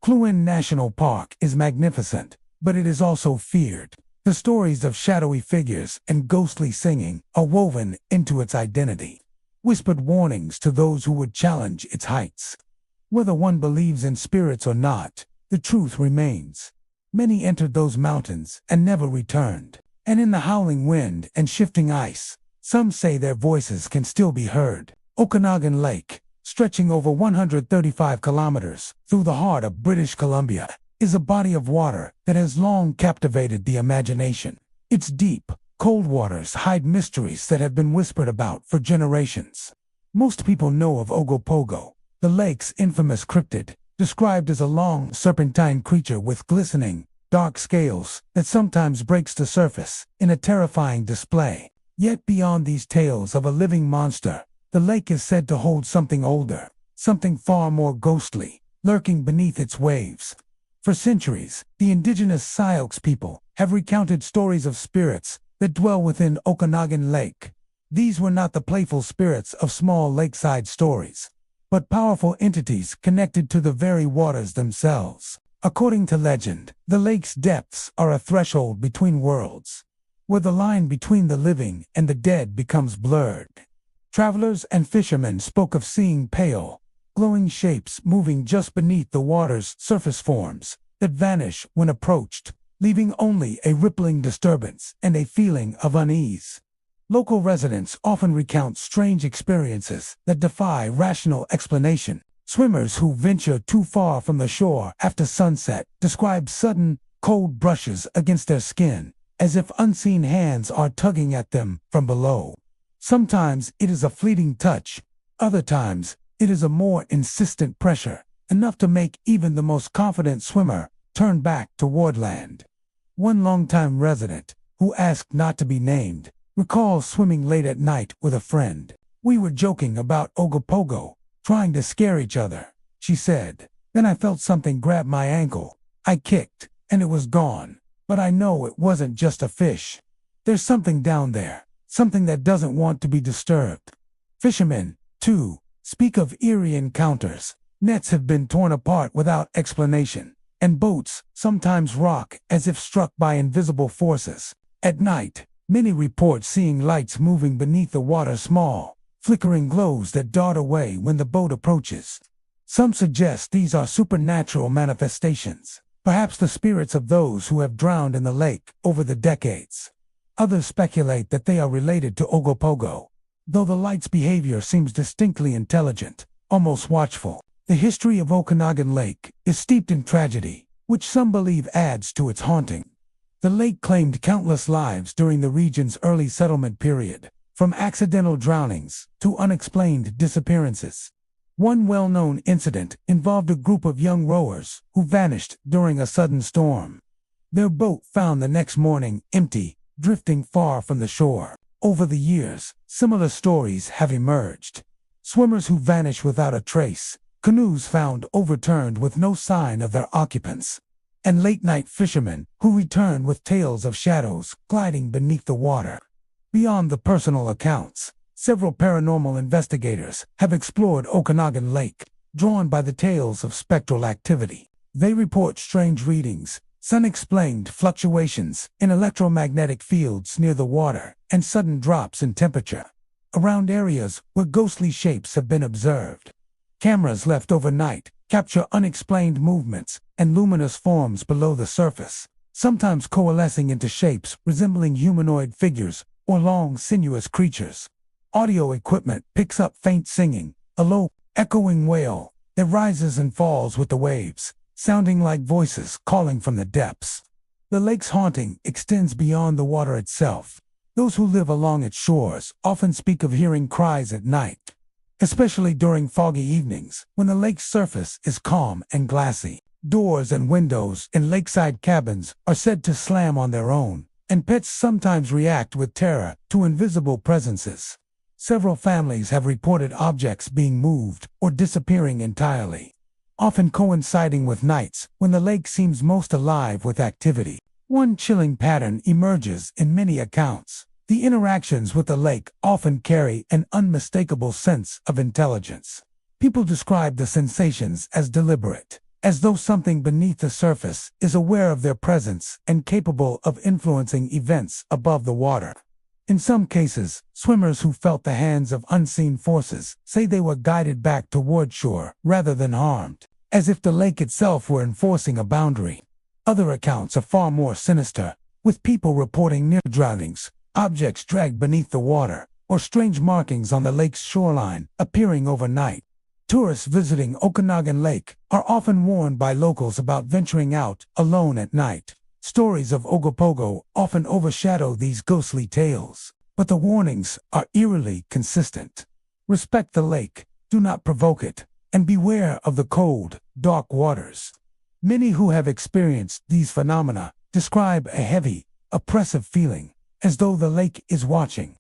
Speaker 1: Kluane National Park is magnificent, but it is also feared. The stories of shadowy figures and ghostly singing are woven into its identity, whispered warnings to those who would challenge its heights. Whether one believes in spirits or not, the truth remains. Many entered those mountains and never returned. And in the howling wind and shifting ice, some say their voices can still be heard. Okanagan Lake, stretching over 135 kilometers through the heart of British Columbia, is a body of water that has long captivated the imagination. Its deep, cold waters hide mysteries that have been whispered about for generations. Most people know of Ogopogo, the lake's infamous cryptid, described as a long, serpentine creature with glistening, dark scales that sometimes breaks the surface in a terrifying display. Yet beyond these tales of a living monster, the lake is said to hold something older, something far more ghostly, lurking beneath its waves. For centuries, the indigenous Sioux people have recounted stories of spirits that dwell within Okanagan Lake. These were not the playful spirits of small lakeside stories, but powerful entities connected to the very waters themselves. According to legend, the lake's depths are a threshold between worlds, where the line between the living and the dead becomes blurred. Travelers and fishermen spoke of seeing pale, glowing shapes moving just beneath the water's surface forms that vanish when approached, leaving only a rippling disturbance and a feeling of unease. Local residents often recount strange experiences that defy rational explanation. Swimmers who venture too far from the shore after sunset describe sudden, cold brushes against their skin, as if unseen hands are tugging at them from below. Sometimes it is a fleeting touch, other times it is a more insistent pressure, enough to make even the most confident swimmer turn back toward land. One longtime resident, who asked not to be named, recalls swimming late at night with a friend. "We were joking about Ogopogo, trying to scare each other," she said. "Then I felt something grab my ankle. I kicked, and it was gone. But I know it wasn't just a fish. There's something down there, something that doesn't want to be disturbed." Fishermen, too, speak of eerie encounters. Nets have been torn apart without explanation, and boats sometimes rock as if struck by invisible forces. At night, many report seeing lights moving beneath the water, small, flickering glows that dart away when the boat approaches. Some suggest these are supernatural manifestations, perhaps the spirits of those who have drowned in the lake over the decades. Others speculate that they are related to Ogopogo, though the light's behavior seems distinctly intelligent, almost watchful. The history of Okanagan Lake is steeped in tragedy, which some believe adds to its haunting. The lake claimed countless lives during the region's early settlement period, from accidental drownings to unexplained disappearances. One well-known incident involved a group of young rowers who vanished during a sudden storm. Their boat found the next morning empty, drifting far from the shore. Over the years, similar stories have emerged. Swimmers who vanish without a trace, canoes found overturned with no sign of their occupants, and late-night fishermen who return with tales of shadows gliding beneath the water. Beyond the personal accounts, several paranormal investigators have explored Okanagan Lake, drawn by the tales of spectral activity. They report strange readings, unexplained fluctuations in electromagnetic fields near the water, and sudden drops in temperature around areas where ghostly shapes have been observed. Cameras left overnight capture unexplained movements and luminous forms below the surface, sometimes coalescing into shapes resembling humanoid figures or long, sinuous creatures. Audio equipment picks up faint singing, a low, echoing wail that rises and falls with the waves, sounding like voices calling from the depths. The lake's haunting extends beyond the water itself. Those who live along its shores often speak of hearing cries at night, especially during foggy evenings when the lake's surface is calm and glassy. Doors and windows in lakeside cabins are said to slam on their own, and pets sometimes react with terror to invisible presences. Several families have reported objects being moved or disappearing entirely, often coinciding with nights when the lake seems most alive with activity. One chilling pattern emerges in many accounts. The interactions with the lake often carry an unmistakable sense of intelligence. People describe the sensations as deliberate, as though something beneath the surface is aware of their presence and capable of influencing events above the water. In some cases, swimmers who felt the hands of unseen forces say they were guided back toward shore rather than harmed, as if the lake itself were enforcing a boundary. Other accounts are far more sinister, with people reporting near drownings, objects dragged beneath the water, or strange markings on the lake's shoreline appearing overnight. Tourists visiting Okanagan Lake are often warned by locals about venturing out alone at night. Stories of Ogopogo often overshadow these ghostly tales, but the warnings are eerily consistent. Respect the lake, do not provoke it, and beware of the cold, dark waters. Many who have experienced these phenomena describe a heavy, oppressive feeling, as though the lake is watching,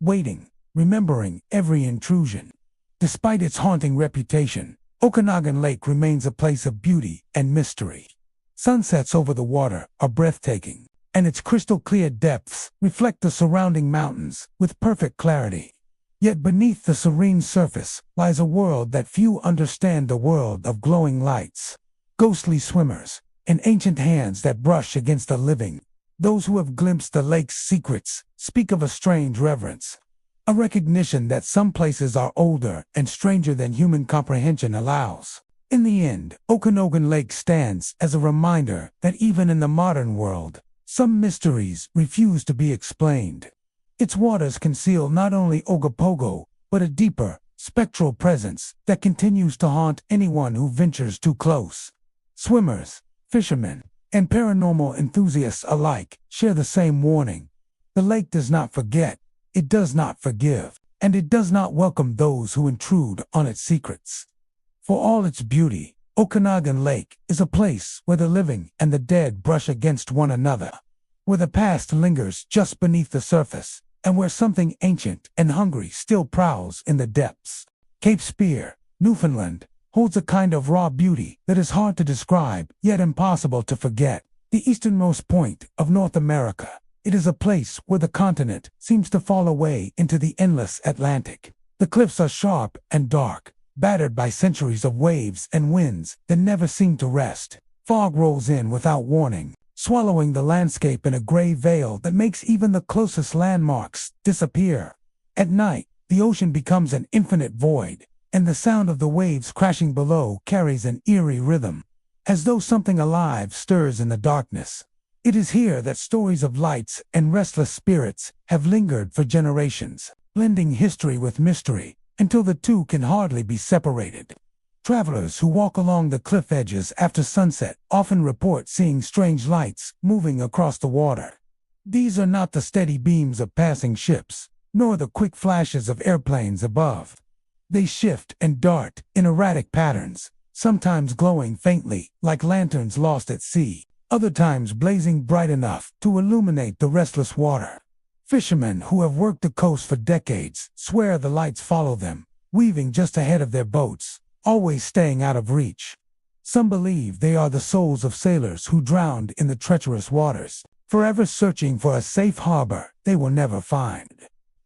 Speaker 1: waiting, remembering every intrusion. Despite its haunting reputation, Okanagan Lake remains a place of beauty and mystery. Sunsets over the water are breathtaking, and its crystal-clear depths reflect the surrounding mountains with perfect clarity. Yet beneath the serene surface lies a world that few understand, the world of glowing lights, ghostly swimmers, and ancient hands that brush against the living. Those who have glimpsed the lake's secrets speak of a strange reverence, a recognition that some places are older and stranger than human comprehension allows. In the end, Okanagan Lake stands as a reminder that even in the modern world, some mysteries refuse to be explained. Its waters conceal not only Ogopogo, but a deeper, spectral presence that continues to haunt anyone who ventures too close. Swimmers, fishermen, and paranormal enthusiasts alike share the same warning. The lake does not forget, it does not forgive, and it does not welcome those who intrude on its secrets. For all its beauty, Okanagan Lake is a place where the living and the dead brush against one another, where the past lingers just beneath the surface, and where something ancient and hungry still prowls in the depths. Cape Spear, Newfoundland, holds a kind of raw beauty that is hard to describe, yet impossible to forget. The easternmost point of North America, it is a place where the continent seems to fall away into the endless Atlantic. The cliffs are sharp and dark, battered by centuries of waves and winds that never seem to rest. Fog rolls in without warning, swallowing the landscape in a gray veil that makes even the closest landmarks disappear. At night, the ocean becomes an infinite void, and the sound of the waves crashing below carries an eerie rhythm, as though something alive stirs in the darkness. It is here that stories of lights and restless spirits have lingered for generations, blending history with mystery until the two can hardly be separated. Travelers who walk along the cliff edges after sunset often report seeing strange lights moving across the water. These are not the steady beams of passing ships, nor the quick flashes of airplanes above. They shift and dart in erratic patterns, sometimes glowing faintly like lanterns lost at sea, other times blazing bright enough to illuminate the restless water. Fishermen who have worked the coast for decades swear the lights follow them, weaving just ahead of their boats, always staying out of reach. Some believe they are the souls of sailors who drowned in the treacherous waters, forever searching for a safe harbor they will never find.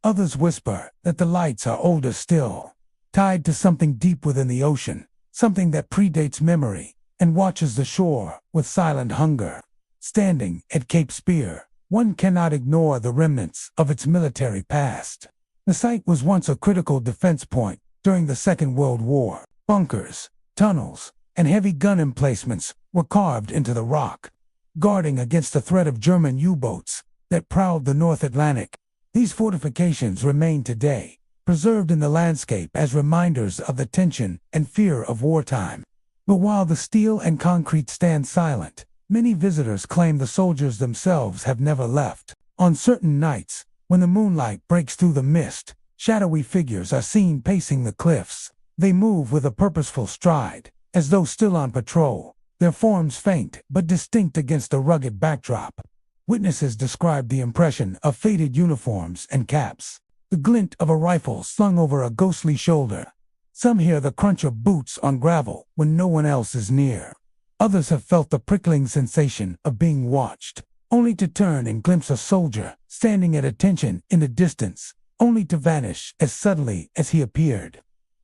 Speaker 1: Others whisper that the lights are older still, tied to something deep within the ocean, something that predates memory and watches the shore with silent hunger. Standing at Cape Spear, one cannot ignore the remnants of its military past. The site was once a critical defense point during the Second World War. Bunkers, tunnels, and heavy gun emplacements were carved into the rock, guarding against the threat of German U-boats that prowled the North Atlantic. These fortifications remain today, preserved in the landscape as reminders of the tension and fear of wartime. But while the steel and concrete stand silent, many visitors claim the soldiers themselves have never left. On certain nights, when the moonlight breaks through the mist, shadowy figures are seen pacing the cliffs. They move with a purposeful stride, as though still on patrol, their forms faint but distinct against a rugged backdrop. Witnesses describe the impression of faded uniforms and caps, the glint of a rifle slung over a ghostly shoulder. Some hear the crunch of boots on gravel when no one else is near. Others have felt the prickling sensation of being watched, only to turn and glimpse a soldier standing at attention in the distance, only to vanish as suddenly as he appeared.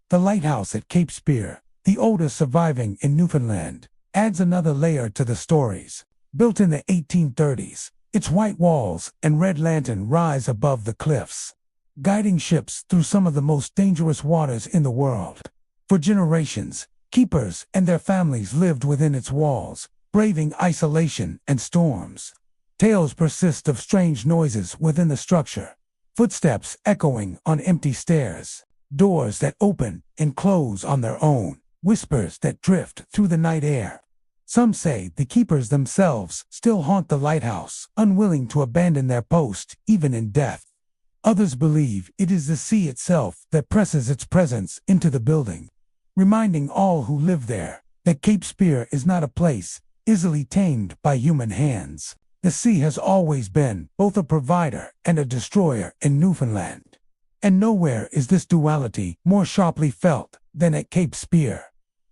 Speaker 1: The lighthouse at Cape Spear, the oldest surviving in Newfoundland, adds another layer to the stories. Built in the 1830s, its white walls and red lantern rise above the cliffs, guiding ships through some of the most dangerous waters in the world. For generations, keepers and their families lived within its walls, braving isolation and storms. Tales persist of strange noises within the structure, footsteps echoing on empty stairs, doors that open and close on their own, whispers that drift through the night air. Some say the keepers themselves still haunt the lighthouse, unwilling to abandon their post even in death. Others believe it is the sea itself that presses its presence into the building, reminding all who live there that Cape Spear is not a place easily tamed by human hands. The sea has always been both a provider and a destroyer in Newfoundland. And nowhere is this duality more sharply felt than at Cape Spear.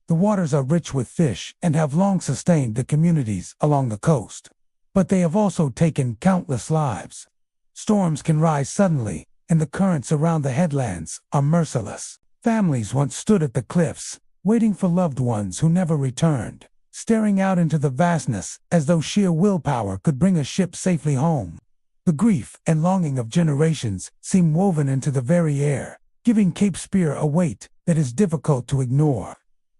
Speaker 1: The waters are rich with fish and have long sustained the communities along the coast. But they have also taken countless lives. Storms can rise suddenly, and the currents around the headlands are merciless. Families once stood at the cliffs, waiting for loved ones who never returned, staring out into the vastness as though sheer willpower could bring a ship safely home. The grief and longing of generations seem woven into the very air, giving Cape Spear a weight that is difficult to ignore.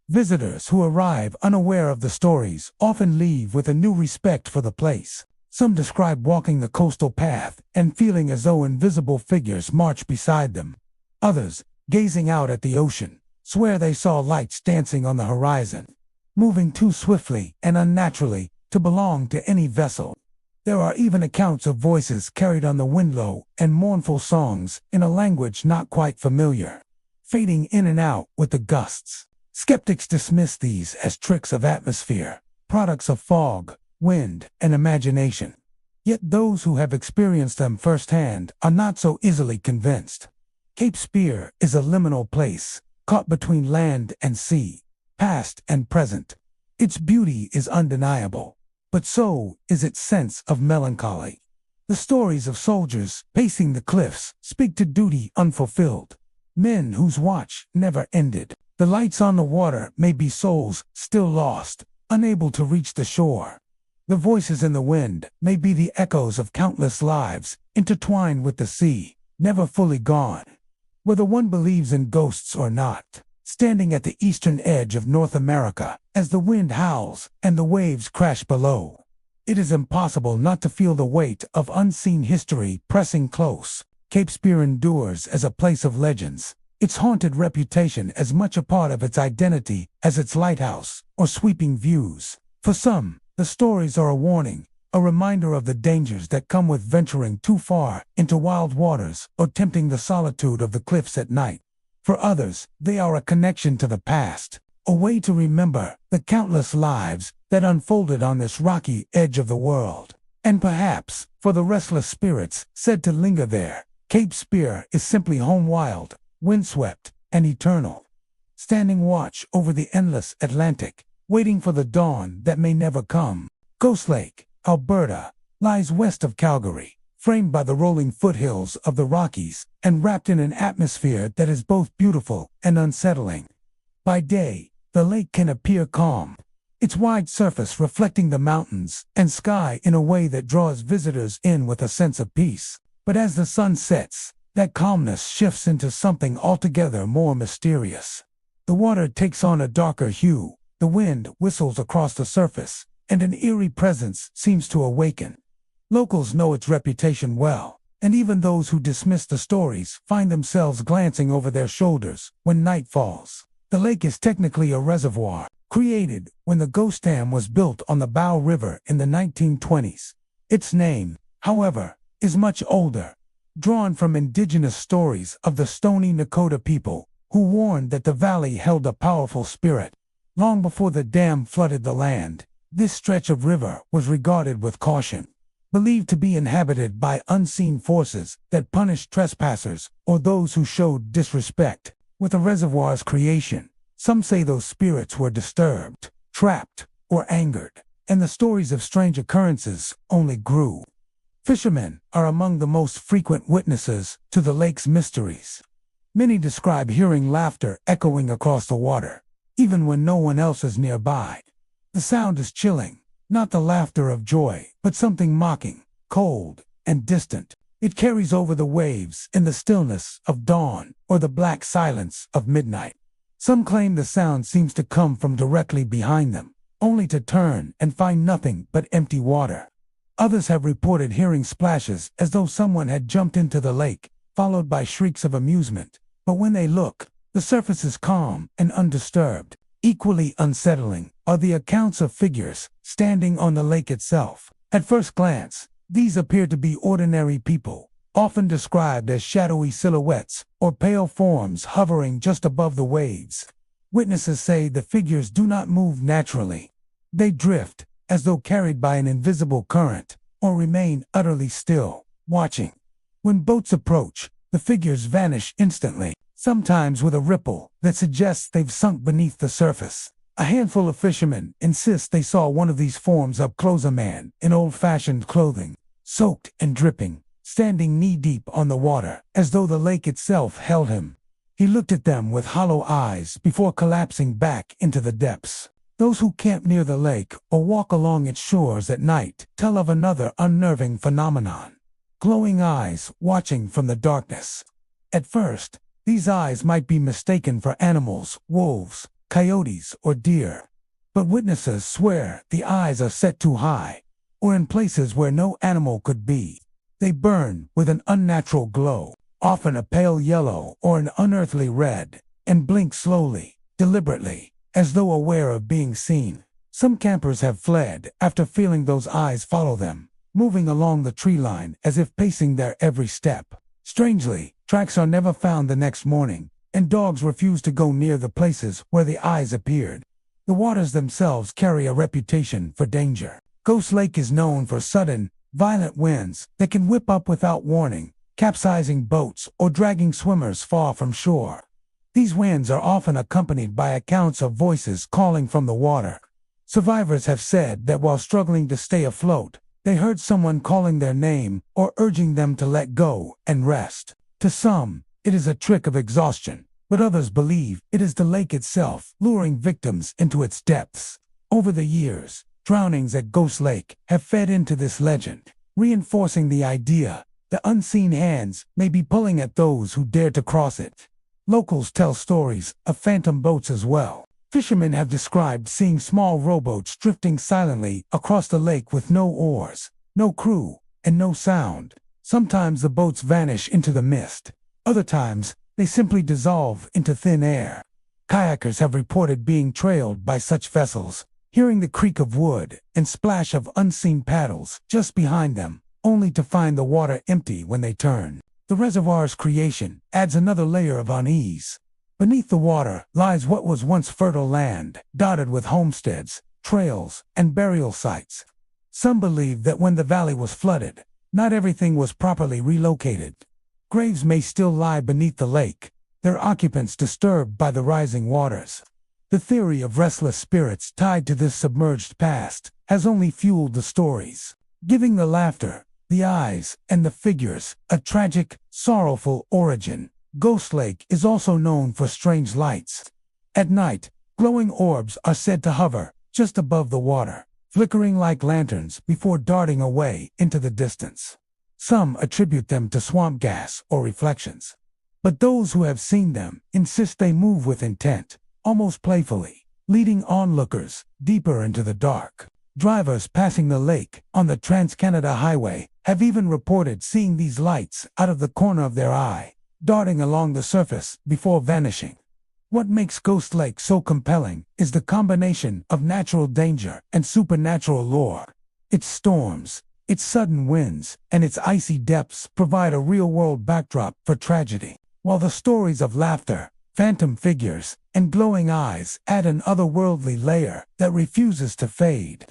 Speaker 1: Visitors who arrive unaware of the stories often leave with a new respect for the place. Some describe walking the coastal path and feeling as though invisible figures march beside them. Others, gazing out at the ocean, swear they saw lights dancing on the horizon, moving too swiftly and unnaturally to belong to any vessel. There are even accounts of voices carried on the windlow and mournful songs in a language not quite familiar, fading in and out with the gusts. Skeptics dismiss these as tricks of atmosphere, products of fog, wind, and imagination. Yet those who have experienced them firsthand are not so easily convinced. Cape Spear is a liminal place, caught between land and sea, past and present. Its beauty is undeniable, but so is its sense of melancholy. The stories of soldiers pacing the cliffs speak to duty unfulfilled, men whose watch never ended. The lights on the water may be souls still lost, unable to reach the shore. The voices in the wind may be the echoes of countless lives intertwined with the sea, never fully gone. Whether one believes in ghosts or not, standing at the eastern edge of North America, as the wind howls and the waves crash below. It is impossible not to feel the weight of unseen history pressing close. Cape Spear endures as a place of legends, its haunted reputation as much a part of its identity as its lighthouse or sweeping views. For some, the stories are a warning, a reminder of the dangers that come with venturing too far into wild waters or tempting the solitude of the cliffs at night. For others, they are a connection to the past, a way to remember the countless lives that unfolded on this rocky edge of the world. And perhaps, for the restless spirits said to linger there, Cape Spear is simply home, wild, windswept, and eternal. Standing watch over the endless Atlantic, waiting for the dawn that may never come. Ghost Lake, Alberta, lies west of Calgary, framed by the rolling foothills of the Rockies and wrapped in an atmosphere that is both beautiful and unsettling. By day, the lake can appear calm, its wide surface reflecting the mountains and sky in a way that draws visitors in with a sense of peace. But as the sun sets, that calmness shifts into something altogether more mysterious. The water takes on a darker hue, the wind whistles across the surface, and an eerie presence seems to awaken. Locals know its reputation well, and even those who dismiss the stories find themselves glancing over their shoulders when night falls. The lake is technically a reservoir, created when the ghost dam was built on the Bow River in the 1920s. Its name, however, is much older, drawn from indigenous stories of the Stoney Nakoda people, who warned that the valley held a powerful spirit. Long before the dam flooded the land, this stretch of river was regarded with caution, believed to be inhabited by unseen forces that punished trespassers or those who showed disrespect. With the reservoir's creation, some say those spirits were disturbed, trapped, or angered, and the stories of strange occurrences only grew. Fishermen are among the most frequent witnesses to the lake's mysteries. Many describe hearing laughter echoing across the water, even when no one else is nearby. The sound is chilling, not the laughter of joy, but something mocking, cold, and distant. It carries over the waves in the stillness of dawn or the black silence of midnight. Some claim the sound seems to come from directly behind them, only to turn and find nothing but empty water. Others have reported hearing splashes as though someone had jumped into the lake, followed by shrieks of amusement. But when they look, the surface is calm and undisturbed. Equally unsettling are the accounts of figures standing on the lake itself. At first glance, these appear to be ordinary people, often described as shadowy silhouettes or pale forms hovering just above the waves. Witnesses say the figures do not move naturally. They drift, as though carried by an invisible current, or remain utterly still, watching. When boats approach, the figures vanish instantly, sometimes with a ripple that suggests they've sunk beneath the surface. A handful of fishermen insist they saw one of these forms up close, a man in old-fashioned clothing, soaked and dripping, standing knee-deep on the water, as though the lake itself held him. He looked at them with hollow eyes before collapsing back into the depths. Those who camp near the lake or walk along its shores at night tell of another unnerving phenomenon: glowing eyes watching from the darkness. At first, these eyes might be mistaken for animals, wolves, coyotes, or deer. But witnesses swear the eyes are set too high, or in places where no animal could be. They burn with an unnatural glow, often a pale yellow or an unearthly red, and blink slowly, deliberately, as though aware of being seen. Some campers have fled after feeling those eyes follow them, moving along the tree line as if pacing their every step. Strangely, tracks are never found the next morning, and dogs refuse to go near the places where the eyes appeared. The waters themselves carry a reputation for danger. Ghost Lake is known for sudden, violent winds that can whip up without warning, capsizing boats or dragging swimmers far from shore. These winds are often accompanied by accounts of voices calling from the water. Survivors have said that while struggling to stay afloat, they heard someone calling their name or urging them to let go and rest. To some, it is a trick of exhaustion, but others believe it is the lake itself luring victims into its depths. Over the years, drownings at Ghost Lake have fed into this legend, reinforcing the idea that unseen hands may be pulling at those who dare to cross it. Locals tell stories of phantom boats as well. Fishermen have described seeing small rowboats drifting silently across the lake with no oars, no crew, and no sound. Sometimes the boats vanish into the mist. Other times, they simply dissolve into thin air. Kayakers have reported being trailed by such vessels, hearing the creak of wood and splash of unseen paddles just behind them, only to find the water empty when they turn. The reservoir's creation adds another layer of unease. Beneath the water lies what was once fertile land, dotted with homesteads, trails, and burial sites. Some believe that when the valley was flooded, not everything was properly relocated. Graves may still lie beneath the lake, their occupants disturbed by the rising waters. The theory of restless spirits tied to this submerged past has only fueled the stories, giving the laughter, the eyes, and the figures a tragic, sorrowful origin. Ghost Lake is also known for strange lights. At night, glowing orbs are said to hover just above the water, flickering like lanterns before darting away into the distance. Some attribute them to swamp gas or reflections. But those who have seen them insist they move with intent, almost playfully, leading onlookers deeper into the dark. Drivers passing the lake on the Trans-Canada Highway have even reported seeing these lights out of the corner of their eye, darting along the surface before vanishing. What makes Ghost Lake so compelling is the combination of natural danger and supernatural lore. Its storms, its sudden winds, and its icy depths provide a real-world backdrop for tragedy, while the stories of laughter, phantom figures, and glowing eyes add an otherworldly layer that refuses to fade.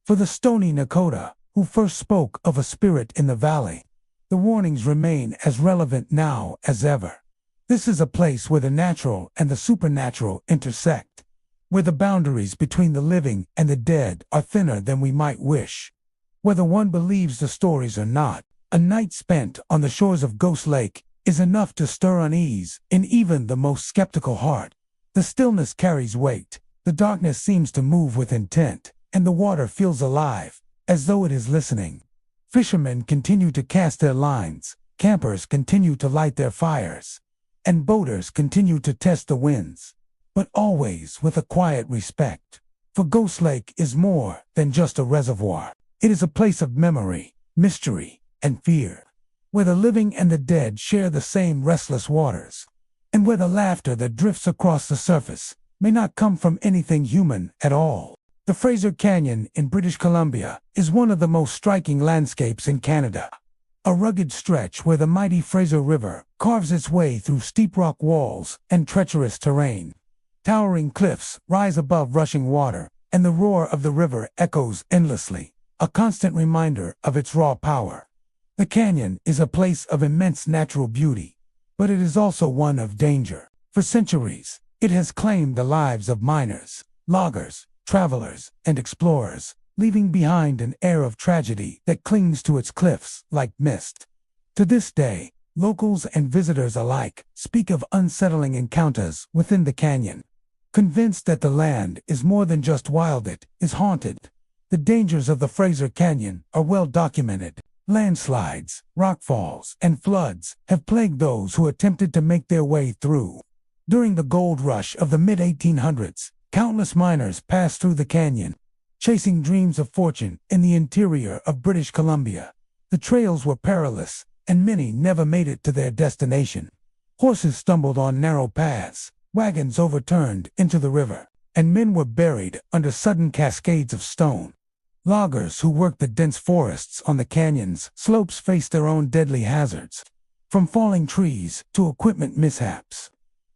Speaker 1: For the Stoney Nakoda, who first spoke of a spirit in the valley, the warnings remain as relevant now as ever. This is a place where the natural and the supernatural intersect, where the boundaries between the living and the dead are thinner than we might wish. Whether one believes the stories or not, a night spent on the shores of Ghost Lake is enough to stir unease in even the most skeptical heart. The stillness carries weight, the darkness seems to move with intent, and the water feels alive, as though it is listening. Fishermen continue to cast their lines, campers continue to light their fires, and boaters continue to test the winds, but always with a quiet respect. For Ghost Lake is more than just a reservoir. It is a place of memory, mystery, and fear, where the living and the dead share the same restless waters, and where the laughter that drifts across the surface may not come from anything human at all. The Fraser Canyon in British Columbia is one of the most striking landscapes in Canada. A rugged stretch where the mighty Fraser River carves its way through steep rock walls and treacherous terrain. Towering cliffs rise above rushing water, and the roar of the river echoes endlessly, a constant reminder of its raw power. The canyon is a place of immense natural beauty, but it is also one of danger. For centuries, it has claimed the lives of miners, loggers, travelers, and explorers, leaving behind an air of tragedy that clings to its cliffs like mist. To this day, locals and visitors alike speak of unsettling encounters within the canyon, convinced that the land is more than just wild, it is haunted. The dangers of the Fraser Canyon are well documented. Landslides, rockfalls, and floods have plagued those who attempted to make their way through. During the gold rush of the mid-1800s, countless miners passed through the canyon, chasing dreams of fortune in the interior of British Columbia. The trails were perilous, and many never made it to their destination. Horses stumbled on narrow paths, wagons overturned into the river, and men were buried under sudden cascades of stone. Loggers who worked the dense forests on the canyon's slopes faced their own deadly hazards, from falling trees to equipment mishaps.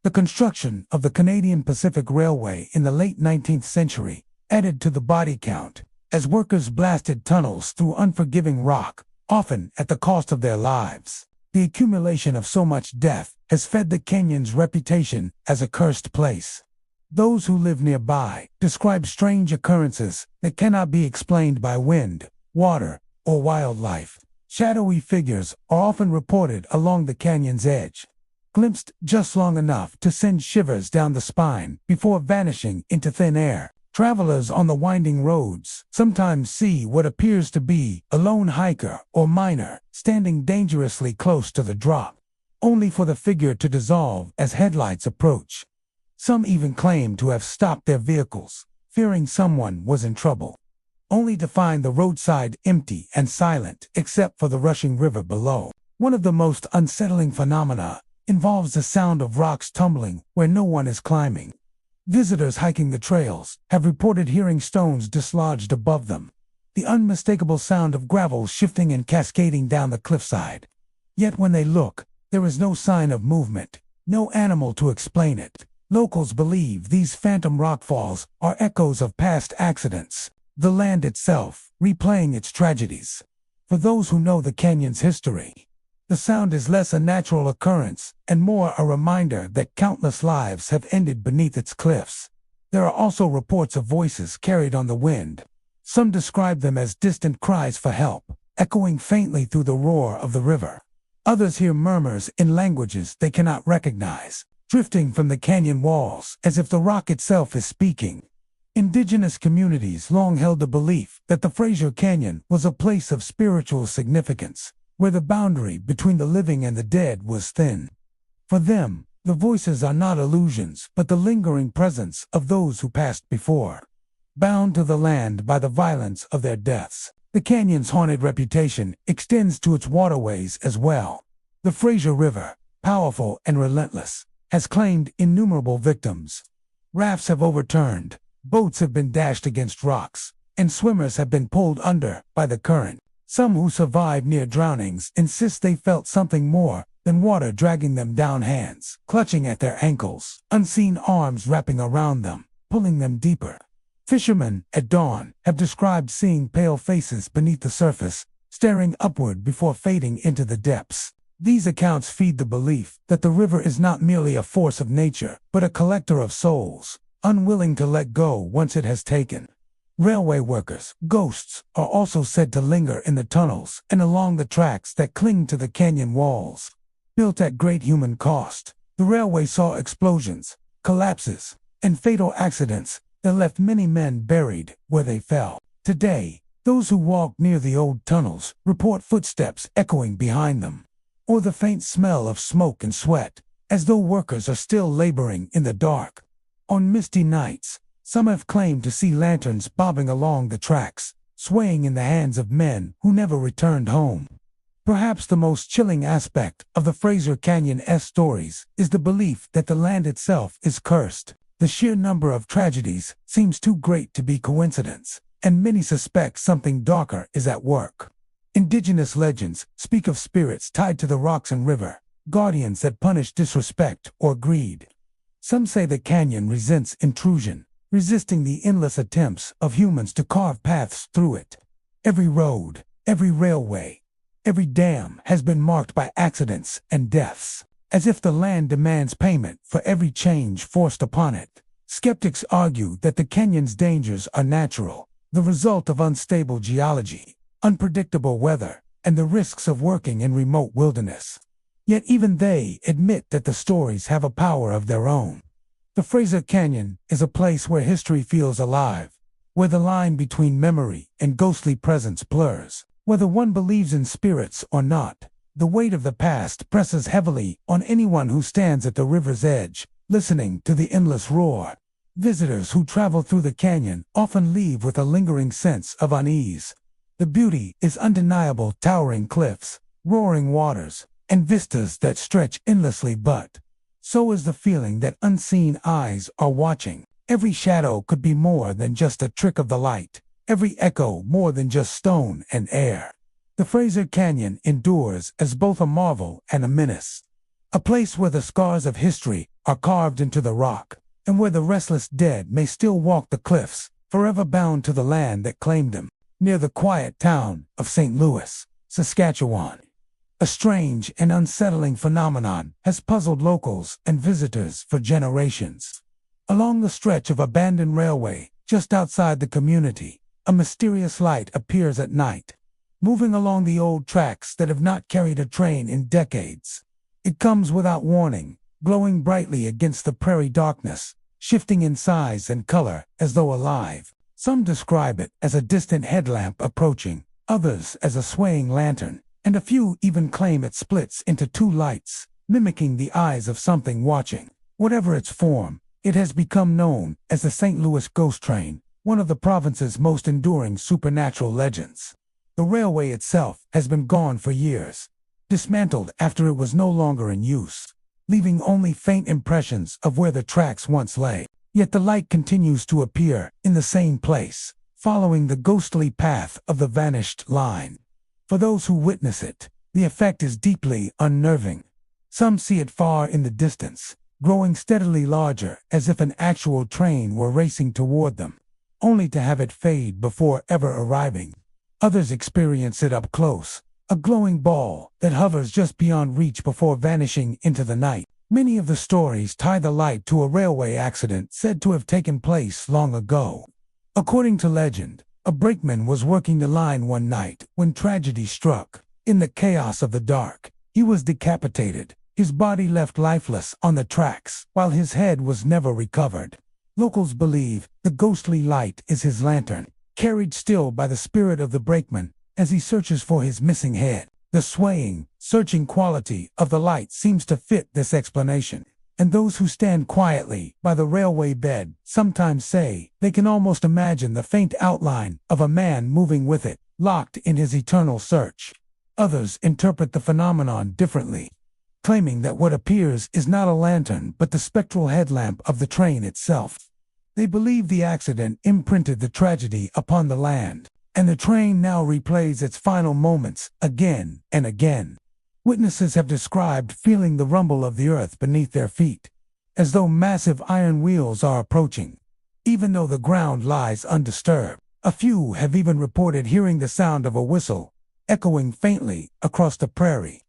Speaker 1: The construction of the Canadian Pacific Railway in the late 19th century added to the body count, as workers blasted tunnels through unforgiving rock, often at the cost of their lives. The accumulation of so much death has fed the canyon's reputation as a cursed place. Those who live nearby describe strange occurrences that cannot be explained by wind, water, or wildlife. Shadowy figures are often reported along the canyon's edge, glimpsed just long enough to send shivers down the spine before vanishing into thin air. Travelers on the winding roads sometimes see what appears to be a lone hiker or miner standing dangerously close to the drop. only for the figure to dissolve as headlights approach. Some even claim to have stopped their vehicles, fearing someone was in trouble, only to find the roadside empty and silent except for the rushing river below. One of the most unsettling phenomena involves the sound of rocks tumbling where no one is climbing. Visitors hiking the trails have reported hearing stones dislodged above them, the unmistakable sound of gravel shifting and cascading down the cliffside. Yet when they look, there is no sign of movement, no animal to explain it. Locals believe these phantom rockfalls are echoes of past accidents, the land itself replaying its tragedies. For those who know the canyon's history, the sound is less a natural occurrence and more a reminder that countless lives have ended beneath its cliffs. There are also reports of voices carried on the wind. Some describe them as distant cries for help, echoing faintly through the roar of the river. Others hear murmurs in languages they cannot recognize, drifting from the canyon walls as if the rock itself is speaking. Indigenous communities long held the belief that the Fraser Canyon was a place of spiritual significance, where the boundary between the living and the dead was thin. For them, the voices are not illusions but the lingering presence of those who passed before, bound to the land by the violence of their deaths. The canyon's haunted reputation extends to its waterways as well. The Fraser River, powerful and relentless, has claimed innumerable victims. Rafts have overturned, boats have been dashed against rocks, and swimmers have been pulled under by the current. Some who survived near drownings insist they felt something more than water dragging them down, hands clutching at their ankles, unseen arms wrapping around them, pulling them deeper. Fishermen at dawn have described seeing pale faces beneath the surface, staring upward before fading into the depths. These accounts feed the belief that the river is not merely a force of nature, but a collector of souls, unwilling to let go once it has taken. Railway workers, ghosts, are also said to linger in the tunnels and along the tracks that cling to the canyon walls. Built at great human cost, the railway saw explosions, collapses, and fatal accidents that left many men buried where they fell. Today, those who walk near the old tunnels report footsteps echoing behind them, or the faint smell of smoke and sweat, as though workers are still laboring in the dark. On misty nights, some have claimed to see lanterns bobbing along the tracks, swaying in the hands of men who never returned home. Perhaps the most chilling aspect of the Fraser Canyon's stories is the belief that the land itself is cursed. The sheer number of tragedies seems too great to be coincidence, and many suspect something darker is at work. Indigenous legends speak of spirits tied to the rocks and river, guardians that punish disrespect or greed. Some say the canyon resents intrusion, resisting the endless attempts of humans to carve paths through it. Every road, every railway, every dam has been marked by accidents and deaths, as if the land demands payment for every change forced upon it. Skeptics argue that the canyon's dangers are natural, the result of unstable geology, unpredictable weather, and the risks of working in remote wilderness. Yet even they admit that the stories have a power of their own. The Fraser Canyon is a place where history feels alive, where the line between memory and ghostly presence blurs. Whether one believes in spirits or not, the weight of the past presses heavily on anyone who stands at the river's edge, listening to the endless roar. Visitors who travel through the canyon often leave with a lingering sense of unease. The beauty is undeniable: towering cliffs, roaring waters, and vistas that stretch endlessly, but so is the feeling that unseen eyes are watching. Every shadow could be more than just a trick of the light, every echo more than just stone and air. The Fraser Canyon endures as both a marvel and a menace, a place where the scars of history are carved into the rock, and where the restless dead may still walk the cliffs, forever bound to the land that claimed them. Near the quiet town of St. Louis, Saskatchewan, a strange and unsettling phenomenon has puzzled locals and visitors for generations. Along the stretch of abandoned railway, just outside the community, a mysterious light appears at night, moving along the old tracks that have not carried a train in decades. It comes without warning, glowing brightly against the prairie darkness, shifting in size and color as though alive. Some describe it as a distant headlamp approaching, others as a swaying lantern, and a few even claim it splits into two lights, mimicking the eyes of something watching. Whatever its form, it has become known as the St. Louis Ghost Train, one of the province's most enduring supernatural legends. The railway itself has been gone for years, dismantled after it was no longer in use, leaving only faint impressions of where the tracks once lay. Yet the light continues to appear in the same place, following the ghostly path of the vanished line. For those who witness it, the effect is deeply unnerving. Some see it far in the distance, growing steadily larger as if an actual train were racing toward them, only to have it fade before ever arriving. Others experience it up close, a glowing ball that hovers just beyond reach before vanishing into the night. Many of the stories tie the light to a railway accident said to have taken place long ago. According to legend, a brakeman was working the line one night when tragedy struck. In the chaos of the dark, he was decapitated, his body left lifeless on the tracks, while his head was never recovered. Locals believe the ghostly light is his lantern, carried still by the spirit of the brakeman as he searches for his missing head. The swaying, searching quality of the light seems to fit this explanation, and those who stand quietly by the railway bed sometimes say they can almost imagine the faint outline of a man moving with it, locked in his eternal search. Others interpret the phenomenon differently, claiming that what appears is not a lantern but the spectral headlamp of the train itself. They believe the accident imprinted the tragedy upon the land, and the train now replays its final moments again and again. Witnesses have described feeling the rumble of the earth beneath their feet, as though massive iron wheels are approaching, even though the ground lies undisturbed. A few have even reported hearing the sound of a whistle, echoing faintly across the prairie.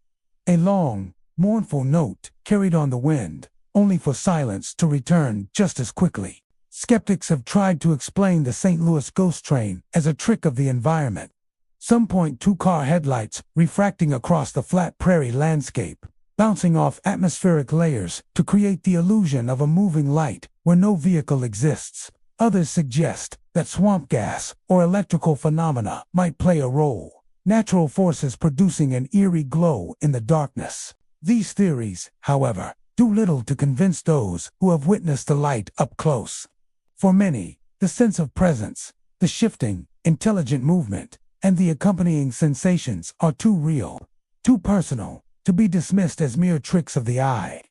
Speaker 1: A long, mournful note carried on the wind, only for silence to return just as quickly. Skeptics have tried to explain the St. Louis ghost train as a trick of the environment. Some point to car headlights refracting across the flat prairie landscape, bouncing off atmospheric layers to create the illusion of a moving light where no vehicle exists. Others suggest that swamp gas or electrical phenomena might play a role, natural forces producing an eerie glow in the darkness. These theories, however, do little to convince those who have witnessed the light up close. For many, the sense of presence, the shifting, intelligent movement, and the accompanying sensations are too real, too personal, to be dismissed as mere tricks of the eye.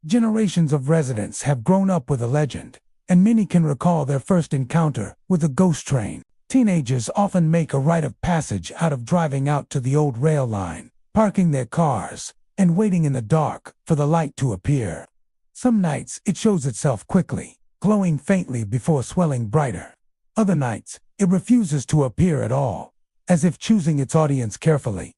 Speaker 1: Generations of residents have grown up with a legend, and many can recall their first encounter with a ghost train. Teenagers often make a rite of passage out of driving out to the old rail line, parking their cars, and waiting in the dark for the light to appear. Some nights it shows itself quickly, glowing faintly before swelling brighter. Other nights, it refuses to appear at all, as if choosing its audience carefully.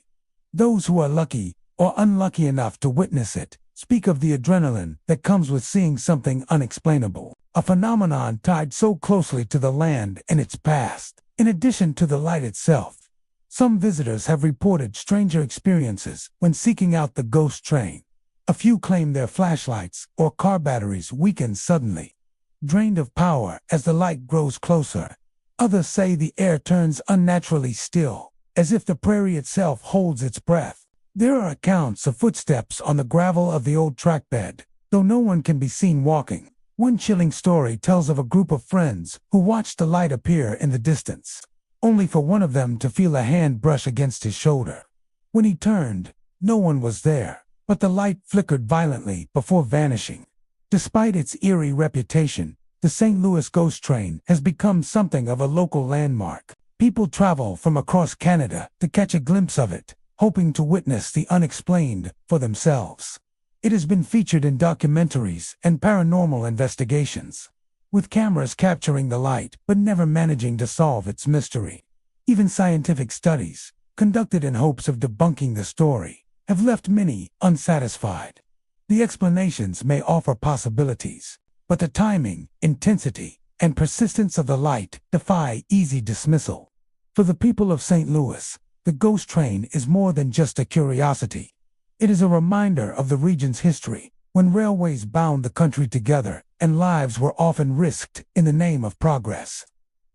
Speaker 1: Those who are lucky or unlucky enough to witness it speak of the adrenaline that comes with seeing something unexplainable, a phenomenon tied so closely to the land and its past. In addition to the light itself, some visitors have reported stranger experiences when seeking out the ghost train. A few claim their flashlights or car batteries weaken suddenly, drained of power as the light grows closer. Others say the air turns unnaturally still, as if the prairie itself holds its breath. There are accounts of footsteps on the gravel of the old track bed, though no one can be seen walking. One chilling story tells of a group of friends who watched the light appear in the distance, only for one of them to feel a hand brush against his shoulder. When he turned, no one was there, but the light flickered violently before vanishing. Despite its eerie reputation, the St. Louis ghost train has become something of a local landmark. People travel from across Canada to catch a glimpse of it, hoping to witness the unexplained for themselves. It has been featured in documentaries and paranormal investigations, with cameras capturing the light but never managing to solve its mystery. Even scientific studies, conducted in hopes of debunking the story, have left many unsatisfied. The explanations may offer possibilities, but the timing, intensity, and persistence of the light defy easy dismissal. For the people of St. Louis, the ghost train is more than just a curiosity. It is a reminder of the region's history, when railways bound the country together and lives were often risked in the name of progress.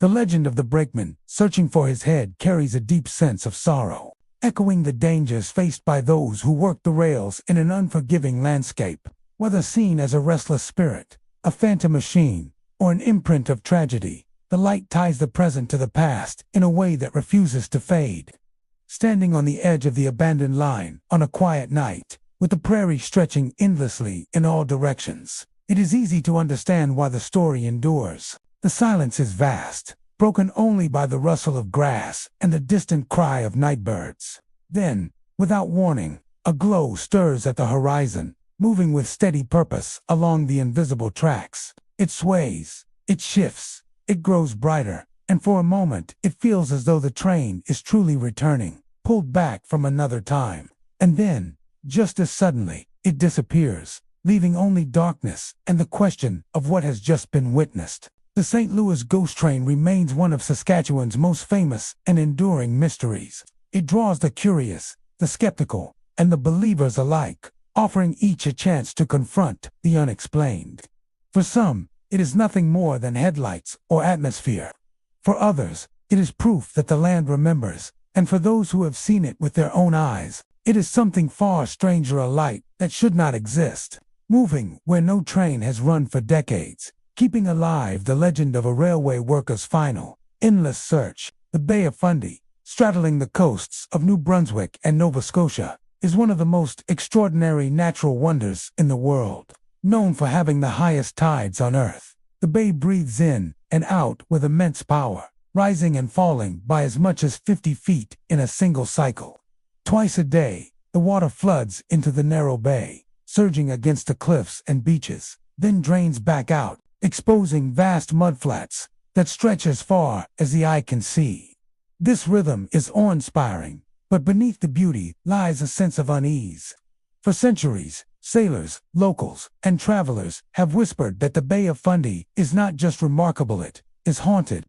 Speaker 1: The legend of the brakeman searching for his head carries a deep sense of sorrow. echoing the dangers faced by those who work the rails in an unforgiving landscape. Whether seen as a restless spirit, a phantom machine, or an imprint of tragedy, the light ties the present to the past in a way that refuses to fade. Standing on the edge of the abandoned line on a quiet night, with the prairie stretching endlessly in all directions, it is easy to understand why the story endures. The silence is vast, broken only by the rustle of grass and the distant cry of night birds. Then, without warning, a glow stirs at the horizon, moving with steady purpose along the invisible tracks. It sways, it shifts, it grows brighter, and for a moment it feels as though the train is truly returning, pulled back from another time. And then, just as suddenly, it disappears, leaving only darkness and the question of what has just been witnessed. The St. Louis ghost train remains one of Saskatchewan's most famous and enduring mysteries. It draws the curious, the skeptical, and the believers alike, offering each a chance to confront the unexplained. For some, it is nothing more than headlights or atmosphere. For others, it is proof that the land remembers, and for those who have seen it with their own eyes, it is something far stranger, a light that should not exist, moving where no train has run for decades, keeping alive the legend of a railway worker's final, endless search. The Bay of Fundy, straddling the coasts of New Brunswick and Nova Scotia, is one of the most extraordinary natural wonders in the world. Known for having the highest tides on Earth, the bay breathes in and out with immense power, rising and falling by as much as 50 feet in a single cycle. Twice a day, the water floods into the narrow bay, surging against the cliffs and beaches, then drains back out, exposing vast mudflats that stretch as far as the eye can see. This rhythm is awe-inspiring, but beneath the beauty lies a sense of unease. For centuries, sailors, locals, and travelers have whispered that the Bay of Fundy is not just remarkable, it is haunted.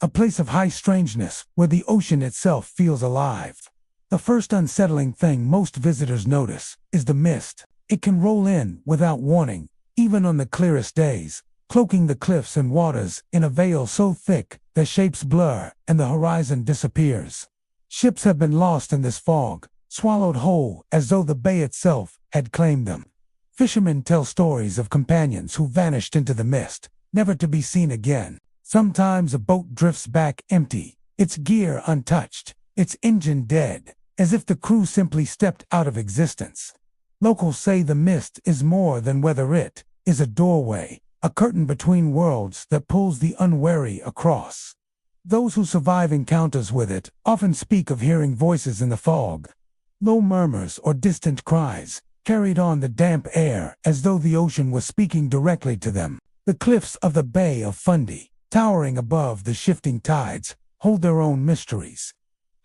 Speaker 1: A place of high strangeness where the ocean itself feels alive. The first unsettling thing most visitors notice is the mist. It can roll in without warning, even on the clearest days, cloaking the cliffs and waters in a veil so thick that shapes blur and the horizon disappears. Ships have been lost in this fog, swallowed whole as though the bay itself had claimed them. Fishermen tell stories of companions who vanished into the mist, never to be seen again. Sometimes a boat drifts back empty, its gear untouched, its engine dead, as if the crew simply stepped out of existence. Locals say the mist is more than weather, it is a doorway, a curtain between worlds that pulls the unwary across. Those who survive encounters with it often speak of hearing voices in the fog, low murmurs or distant cries, carried on the damp air as though the ocean was speaking directly to them. The cliffs of the Bay of Fundy, towering above the shifting tides, hold their own mysteries.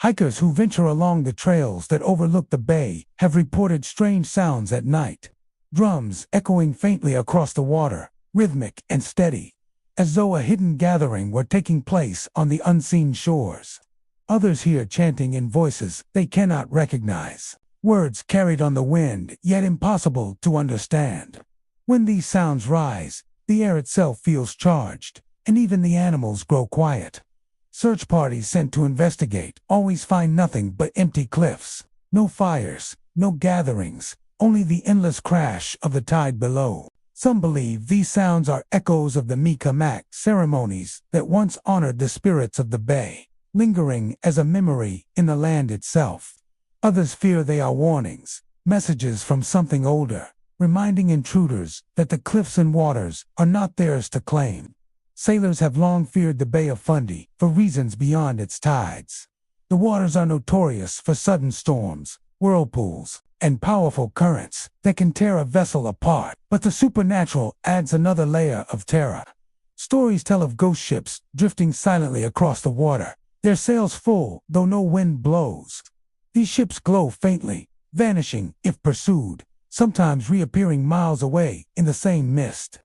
Speaker 1: Hikers who venture along the trails that overlook the bay have reported strange sounds at night. Drums echoing faintly across the water, rhythmic and steady, as though a hidden gathering were taking place on the unseen shores. Others hear chanting in voices they cannot recognize, words carried on the wind yet impossible to understand. When these sounds rise, the air itself feels charged, and even the animals grow quiet. Search parties sent to investigate always find nothing but empty cliffs, no fires, no gatherings, only the endless crash of the tide below. Some believe these sounds are echoes of the Mi'kmaq ceremonies that once honored the spirits of the bay, lingering as a memory in the land itself. Others fear they are warnings, messages from something older, reminding intruders that the cliffs and waters are not theirs to claim. Sailors have long feared the Bay of Fundy for reasons beyond its tides. The waters are notorious for sudden storms, whirlpools, and powerful currents that can tear a vessel apart, but the supernatural adds another layer of terror. Stories tell of ghost ships drifting silently across the water, their sails full though no wind blows. These ships glow faintly, vanishing if pursued, sometimes reappearing miles away in the same mist.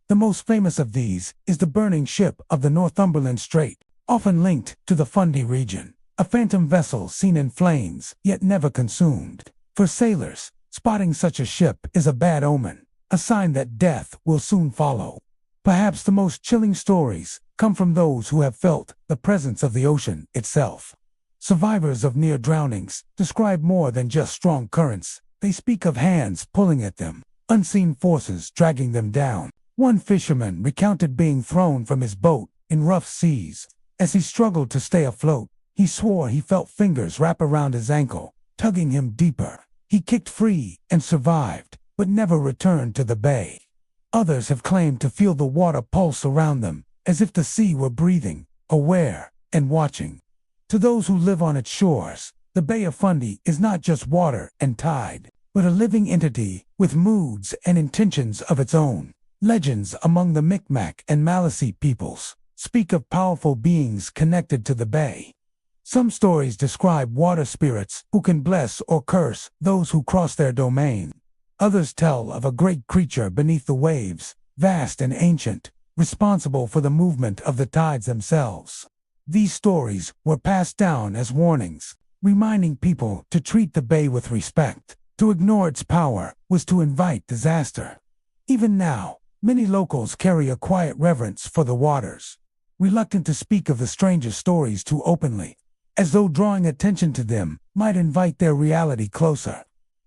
Speaker 1: The most famous of these is the burning ship of the Northumberland Strait, often linked to the Fundy region, a phantom vessel seen in flames yet never consumed. For sailors, spotting such a ship is a bad omen, a sign that death will soon follow. Perhaps the most chilling stories come from those who have felt the presence of the ocean itself. Survivors of near drownings describe more than just strong currents. They speak of hands pulling at them, unseen forces dragging them down. One fisherman recounted being thrown from his boat in rough seas. As he struggled to stay afloat, he swore he felt fingers wrap around his ankle, tugging him deeper. He kicked free and survived, but never returned to the bay. Others have claimed to feel the water pulse around them, as if the sea were breathing, aware, and watching. To those who live on its shores, the Bay of Fundy is not just water and tide, but a living entity with moods and intentions of its own. Legends among the Micmac and Maliseet peoples speak of powerful beings connected to the bay. Some stories describe water spirits who can bless or curse those who cross their domain. Others tell of a great creature beneath the waves, vast and ancient, responsible for the movement of the tides themselves. These stories were passed down as warnings, reminding people to treat the bay with respect. To ignore its power was to invite disaster. Even now, many locals carry a quiet reverence for the waters, reluctant to speak of the strangest stories too openly, as though drawing attention to them might invite their reality closer.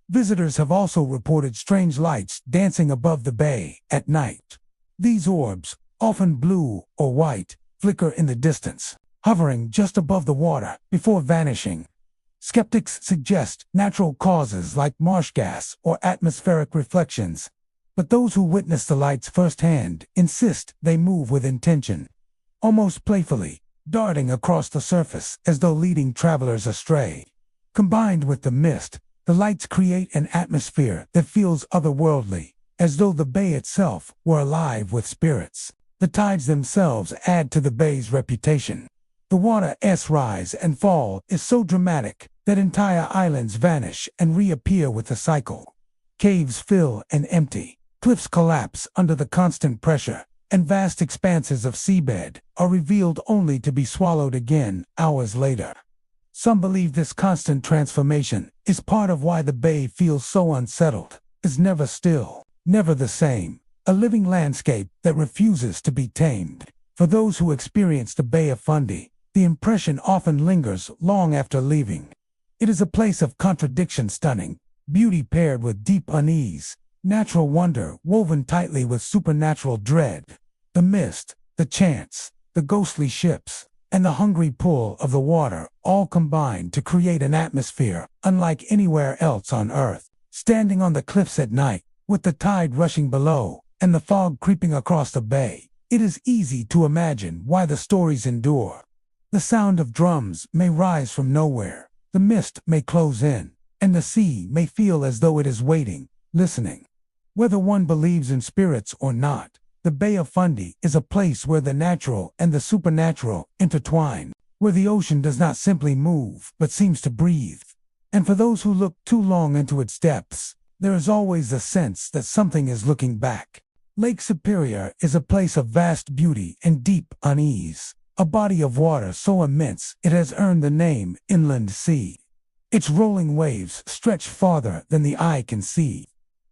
Speaker 1: Visitors have also reported strange lights dancing above the bay at night. These orbs, often blue or white, flicker in the distance, hovering just above the water before vanishing. Skeptics suggest natural causes like marsh gas or atmospheric reflections, but those who witness the lights firsthand insist they move with intention, almost playfully, darting across the surface as though leading travelers astray. Combined with the mist, the lights create an atmosphere that feels otherworldly, as though the bay itself were alive with spirits. The tides themselves add to the bay's reputation. The water's rise and fall is so dramatic that entire islands vanish and reappear with the cycle. Caves fill and empty, cliffs collapse under the constant pressure, and vast expanses of seabed are revealed only to be swallowed again hours later. Some believe this constant transformation is part of why the bay feels so unsettled. It's never still, never the same, a living landscape that refuses to be tamed. For those who experience the Bay of Fundy, the impression often lingers long after leaving. It is a place of contradiction, stunning beauty paired with deep unease, natural wonder woven tightly with supernatural dread. The mist, the chants, the ghostly ships, and the hungry pull of the water all combine to create an atmosphere unlike anywhere else on Earth. Standing on the cliffs at night, with the tide rushing below and the fog creeping across the bay, it is easy to imagine why the stories endure. The sound of drums may rise from nowhere, the mist may close in, and the sea may feel as though it is waiting, listening. Whether one believes in spirits or not, the Bay of Fundy is a place where the natural and the supernatural intertwine, where the ocean does not simply move but seems to breathe. And for those who look too long into its depths, there is always a sense that something is looking back. Lake Superior is a place of vast beauty and deep unease, a body of water so immense it has earned the name Inland Sea. Its rolling waves stretch farther than the eye can see.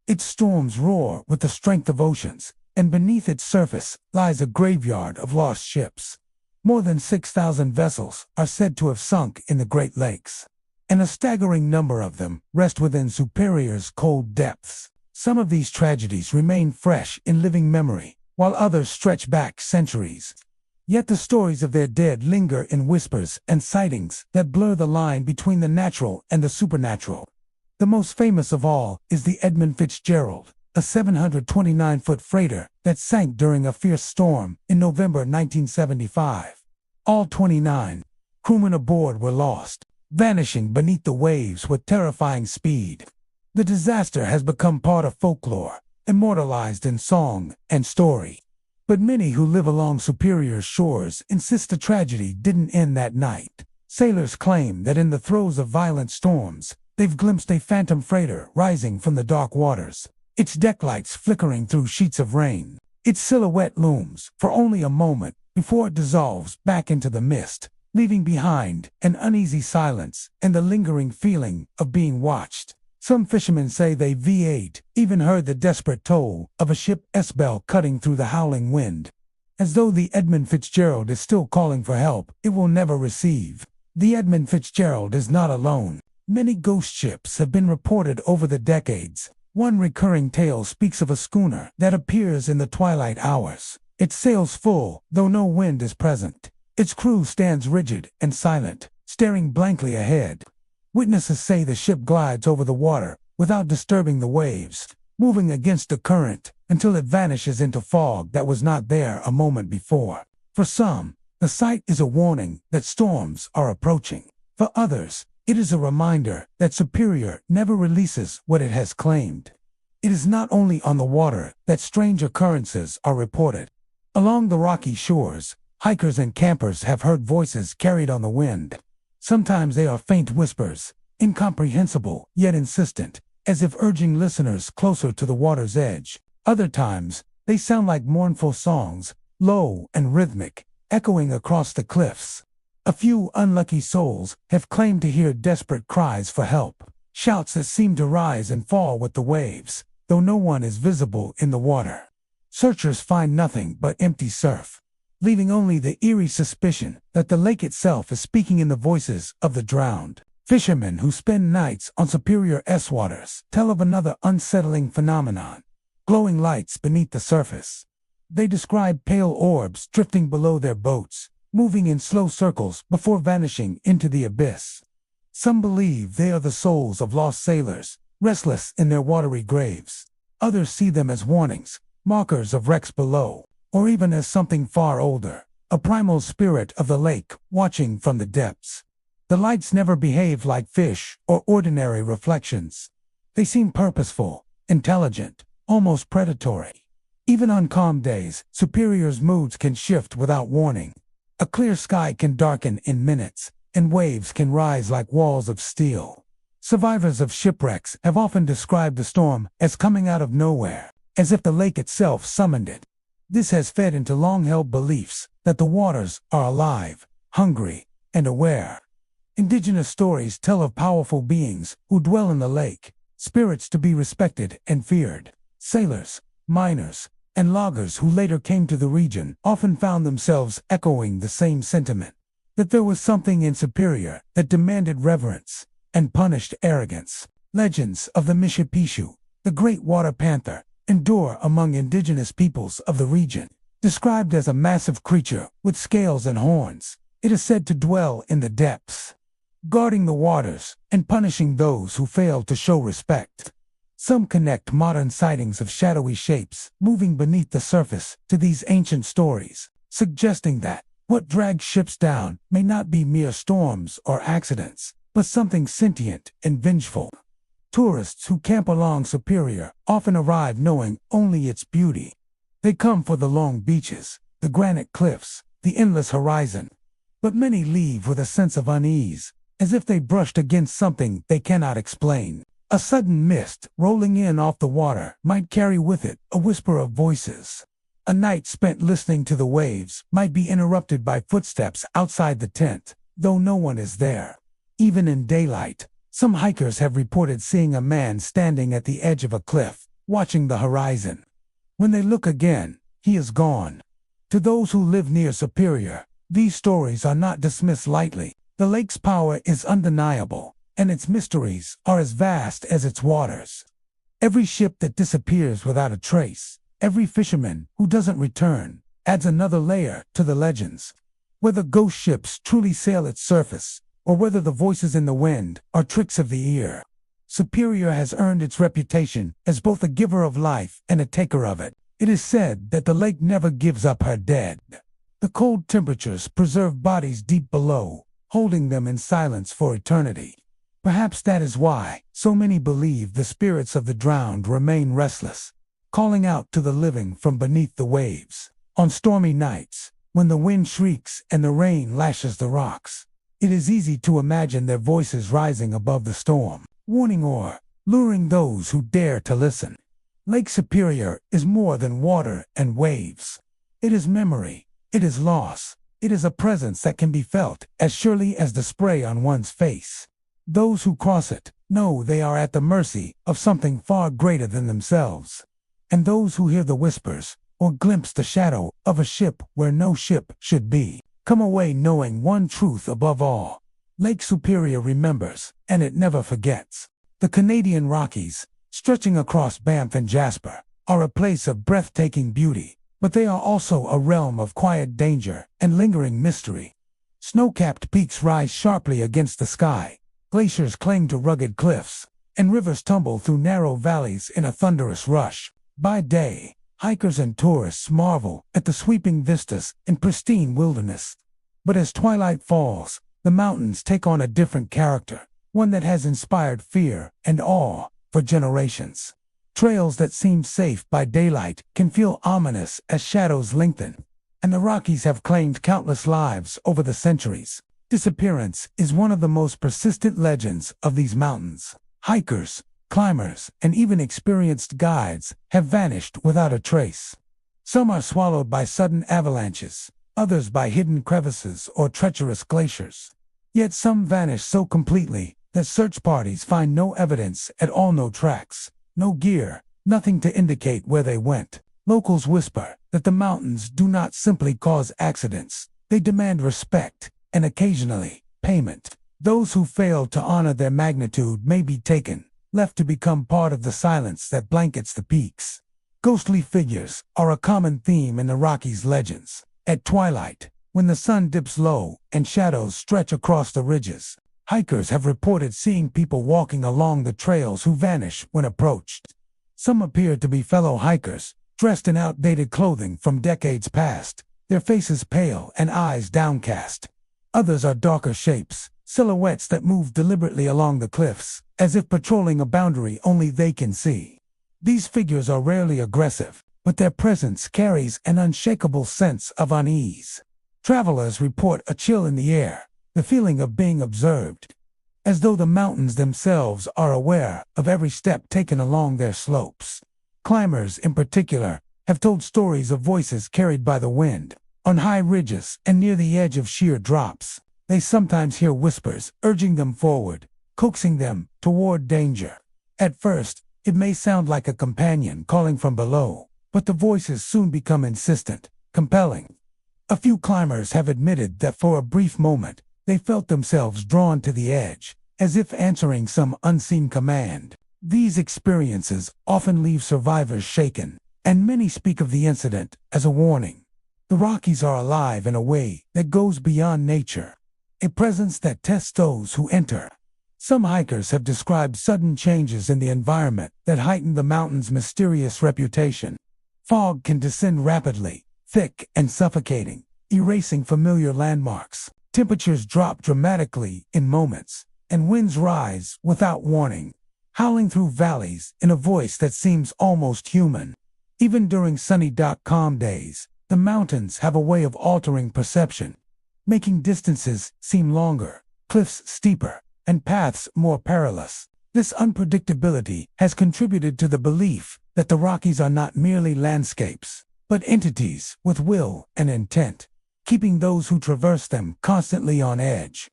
Speaker 1: Its storms roar with the strength of oceans, and beneath its surface lies a graveyard of lost ships. More than 6,000 vessels are said to have sunk in the Great Lakes, and a staggering number of them rest within Superior's cold depths. Some of these tragedies remain fresh in living memory, while others stretch back centuries. Yet the stories of their dead linger in whispers and sightings that blur the line between the natural and the supernatural. The most famous of all is the Edmund Fitzgerald, a 729-foot freighter that sank during a fierce storm in November 1975. All 29 crewmen aboard were lost, vanishing beneath the waves with terrifying speed. The disaster has become part of folklore, immortalized in song and story. But many who live along Superior's shores insist the tragedy didn't end that night. Sailors claim that in the throes of violent storms, they've glimpsed a phantom freighter rising from the dark waters, its deck lights flickering through sheets of rain. Its silhouette looms for only a moment before it dissolves back into the mist, leaving behind an uneasy silence and the lingering feeling of being watched. Some fishermen say they've even heard the desperate toll of a ship's bell cutting through the howling wind, as though the Edmund Fitzgerald is still calling for help it will never receive. The Edmund Fitzgerald is not alone. Many ghost ships have been reported over the decades. One recurring tale speaks of a schooner that appears in the twilight hours. It sails full, though no wind is present. Its crew stands rigid and silent, staring blankly ahead. Witnesses say the ship glides over the water without disturbing the waves, moving against the current until it vanishes into fog that was not there a moment before. For some, the sight is a warning that storms are approaching. For others, it is a reminder that Superior never releases what it has claimed. It is not only on the water that strange occurrences are reported. Along the rocky shores, hikers and campers have heard voices carried on the wind. Sometimes they are faint whispers, incomprehensible yet insistent, as if urging listeners closer to the water's edge. Other times, they sound like mournful songs, low and rhythmic, echoing across the cliffs. A few unlucky souls have claimed to hear desperate cries for help, shouts that seem to rise and fall with the waves, though no one is visible in the water. Searchers find nothing but empty surf, leaving only the eerie suspicion that the lake itself is speaking in the voices of the drowned. Fishermen who spend nights on Superior waters tell of another unsettling phenomenon: glowing lights beneath the surface. They describe pale orbs drifting below their boats, moving in slow circles before vanishing into the abyss. Some believe they are the souls of lost sailors, restless in their watery graves. Others see them as warnings, markers of wrecks below, or even as something far older, a primal spirit of the lake watching from the depths. The lights never behave like fish or ordinary reflections. They seem purposeful, intelligent, almost predatory. Even on calm days, Superior's moods can shift without warning. A clear sky can darken in minutes, and waves can rise like walls of steel. Survivors of shipwrecks have often described the storm as coming out of nowhere, as if the lake itself summoned it. This has fed into long-held beliefs that the waters are alive, hungry, and aware. Indigenous stories tell of powerful beings who dwell in the lake, spirits to be respected and feared. Sailors, miners, and loggers who later came to the region often found themselves echoing the same sentiment, that there was something in Superior that demanded reverence and punished arrogance. Legends of the Mishipishu, the great water panther, endure among indigenous peoples of the region. Described as a massive creature with scales and horns, it is said to dwell in the depths, guarding the waters and punishing those who fail to show respect. Some connect modern sightings of shadowy shapes moving beneath the surface to these ancient stories, suggesting that what drags ships down may not be mere storms or accidents, but something sentient and vengeful. Tourists who camp along Superior often arrive knowing only its beauty. They come for the long beaches, the granite cliffs, the endless horizon. But many leave with a sense of unease, as if they brushed against something they cannot explain. A sudden mist rolling in off the water might carry with it a whisper of voices. A night spent listening to the waves might be interrupted by footsteps outside the tent, though no one is there. Even in daylight, some hikers have reported seeing a man standing at the edge of a cliff, watching the horizon. When they look again, he is gone. To those who live near Superior, these stories are not dismissed lightly. The lake's power is undeniable, and its mysteries are as vast as its waters. Every ship that disappears without a trace, every fisherman who doesn't return, adds another layer to the legends. Whether ghost ships truly sail its surface, or whether the voices in the wind are tricks of the ear, Superior has earned its reputation as both a giver of life and a taker of it. It is said that the lake never gives up her dead. The cold temperatures preserve bodies deep below, holding them in silence for eternity. Perhaps that is why so many believe the spirits of the drowned remain restless, calling out to the living from beneath the waves. On stormy nights, when the wind shrieks and the rain lashes the rocks, it is easy to imagine their voices rising above the storm, warning or luring those who dare to listen. Lake Superior is more than water and waves. It is memory, it is loss, it is a presence that can be felt as surely as the spray on one's face. Those who cross it know they are at the mercy of something far greater than themselves. And those who hear the whispers or glimpse the shadow of a ship where no ship should be, come away knowing one truth above all: Lake Superior remembers, and it never forgets. The Canadian Rockies, stretching across Banff and Jasper, are a place of breathtaking beauty, but they are also a realm of quiet danger and lingering mystery. Snow-capped peaks rise sharply against the sky, glaciers cling to rugged cliffs, and rivers tumble through narrow valleys in a thunderous rush. By day, hikers and tourists marvel at the sweeping vistas and pristine wilderness. But as twilight falls, the mountains take on a different character, one that has inspired fear and awe for generations. Trails that seem safe by daylight can feel ominous as shadows lengthen, and the Rockies have claimed countless lives over the centuries. Disappearance is one of the most persistent legends of these mountains. Hikers, climbers, and even experienced guides have vanished without a trace. Some are swallowed by sudden avalanches, others by hidden crevices or treacherous glaciers. Yet some vanish so completely that search parties find no evidence at all, no tracks, no gear, nothing to indicate where they went. Locals whisper that the mountains do not simply cause accidents, they demand respect and occasionally payment. Those who fail to honor their magnitude may be taken, left to become part of the silence that blankets the peaks. Ghostly figures are a common theme in the Rockies' legends. At twilight, when the sun dips low and shadows stretch across the ridges, hikers have reported seeing people walking along the trails who vanish when approached. Some appear to be fellow hikers, dressed in outdated clothing from decades past, their faces pale and eyes downcast. Others are darker shapes, silhouettes that move deliberately along the cliffs, as if patrolling a boundary only they can see. These figures are rarely aggressive, but their presence carries an unshakable sense of unease. Travelers report a chill in the air, the feeling of being observed, as though the mountains themselves are aware of every step taken along their slopes. Climbers, in particular, have told stories of voices carried by the wind. On high ridges and near the edge of sheer drops, they sometimes hear whispers urging them forward, coaxing them toward danger. At first, it may sound like a companion calling from below, but the voices soon become insistent, compelling. A few climbers have admitted that for a brief moment, they felt themselves drawn to the edge, as if answering some unseen command. These experiences often leave survivors shaken, and many speak of the incident as a warning. The Rockies are alive in a way that goes beyond nature, a presence that tests those who enter. Some hikers have described sudden changes in the environment that heighten the mountain's mysterious reputation. Fog can descend rapidly, thick and suffocating, erasing familiar landmarks. Temperatures drop dramatically in moments, and winds rise without warning, howling through valleys in a voice that seems almost human. Even during sunny, calm days, the mountains have a way of altering perception, making distances seem longer, cliffs steeper, and paths more perilous. This unpredictability has contributed to the belief that the Rockies are not merely landscapes, but entities with will and intent, keeping those who traverse them constantly on edge.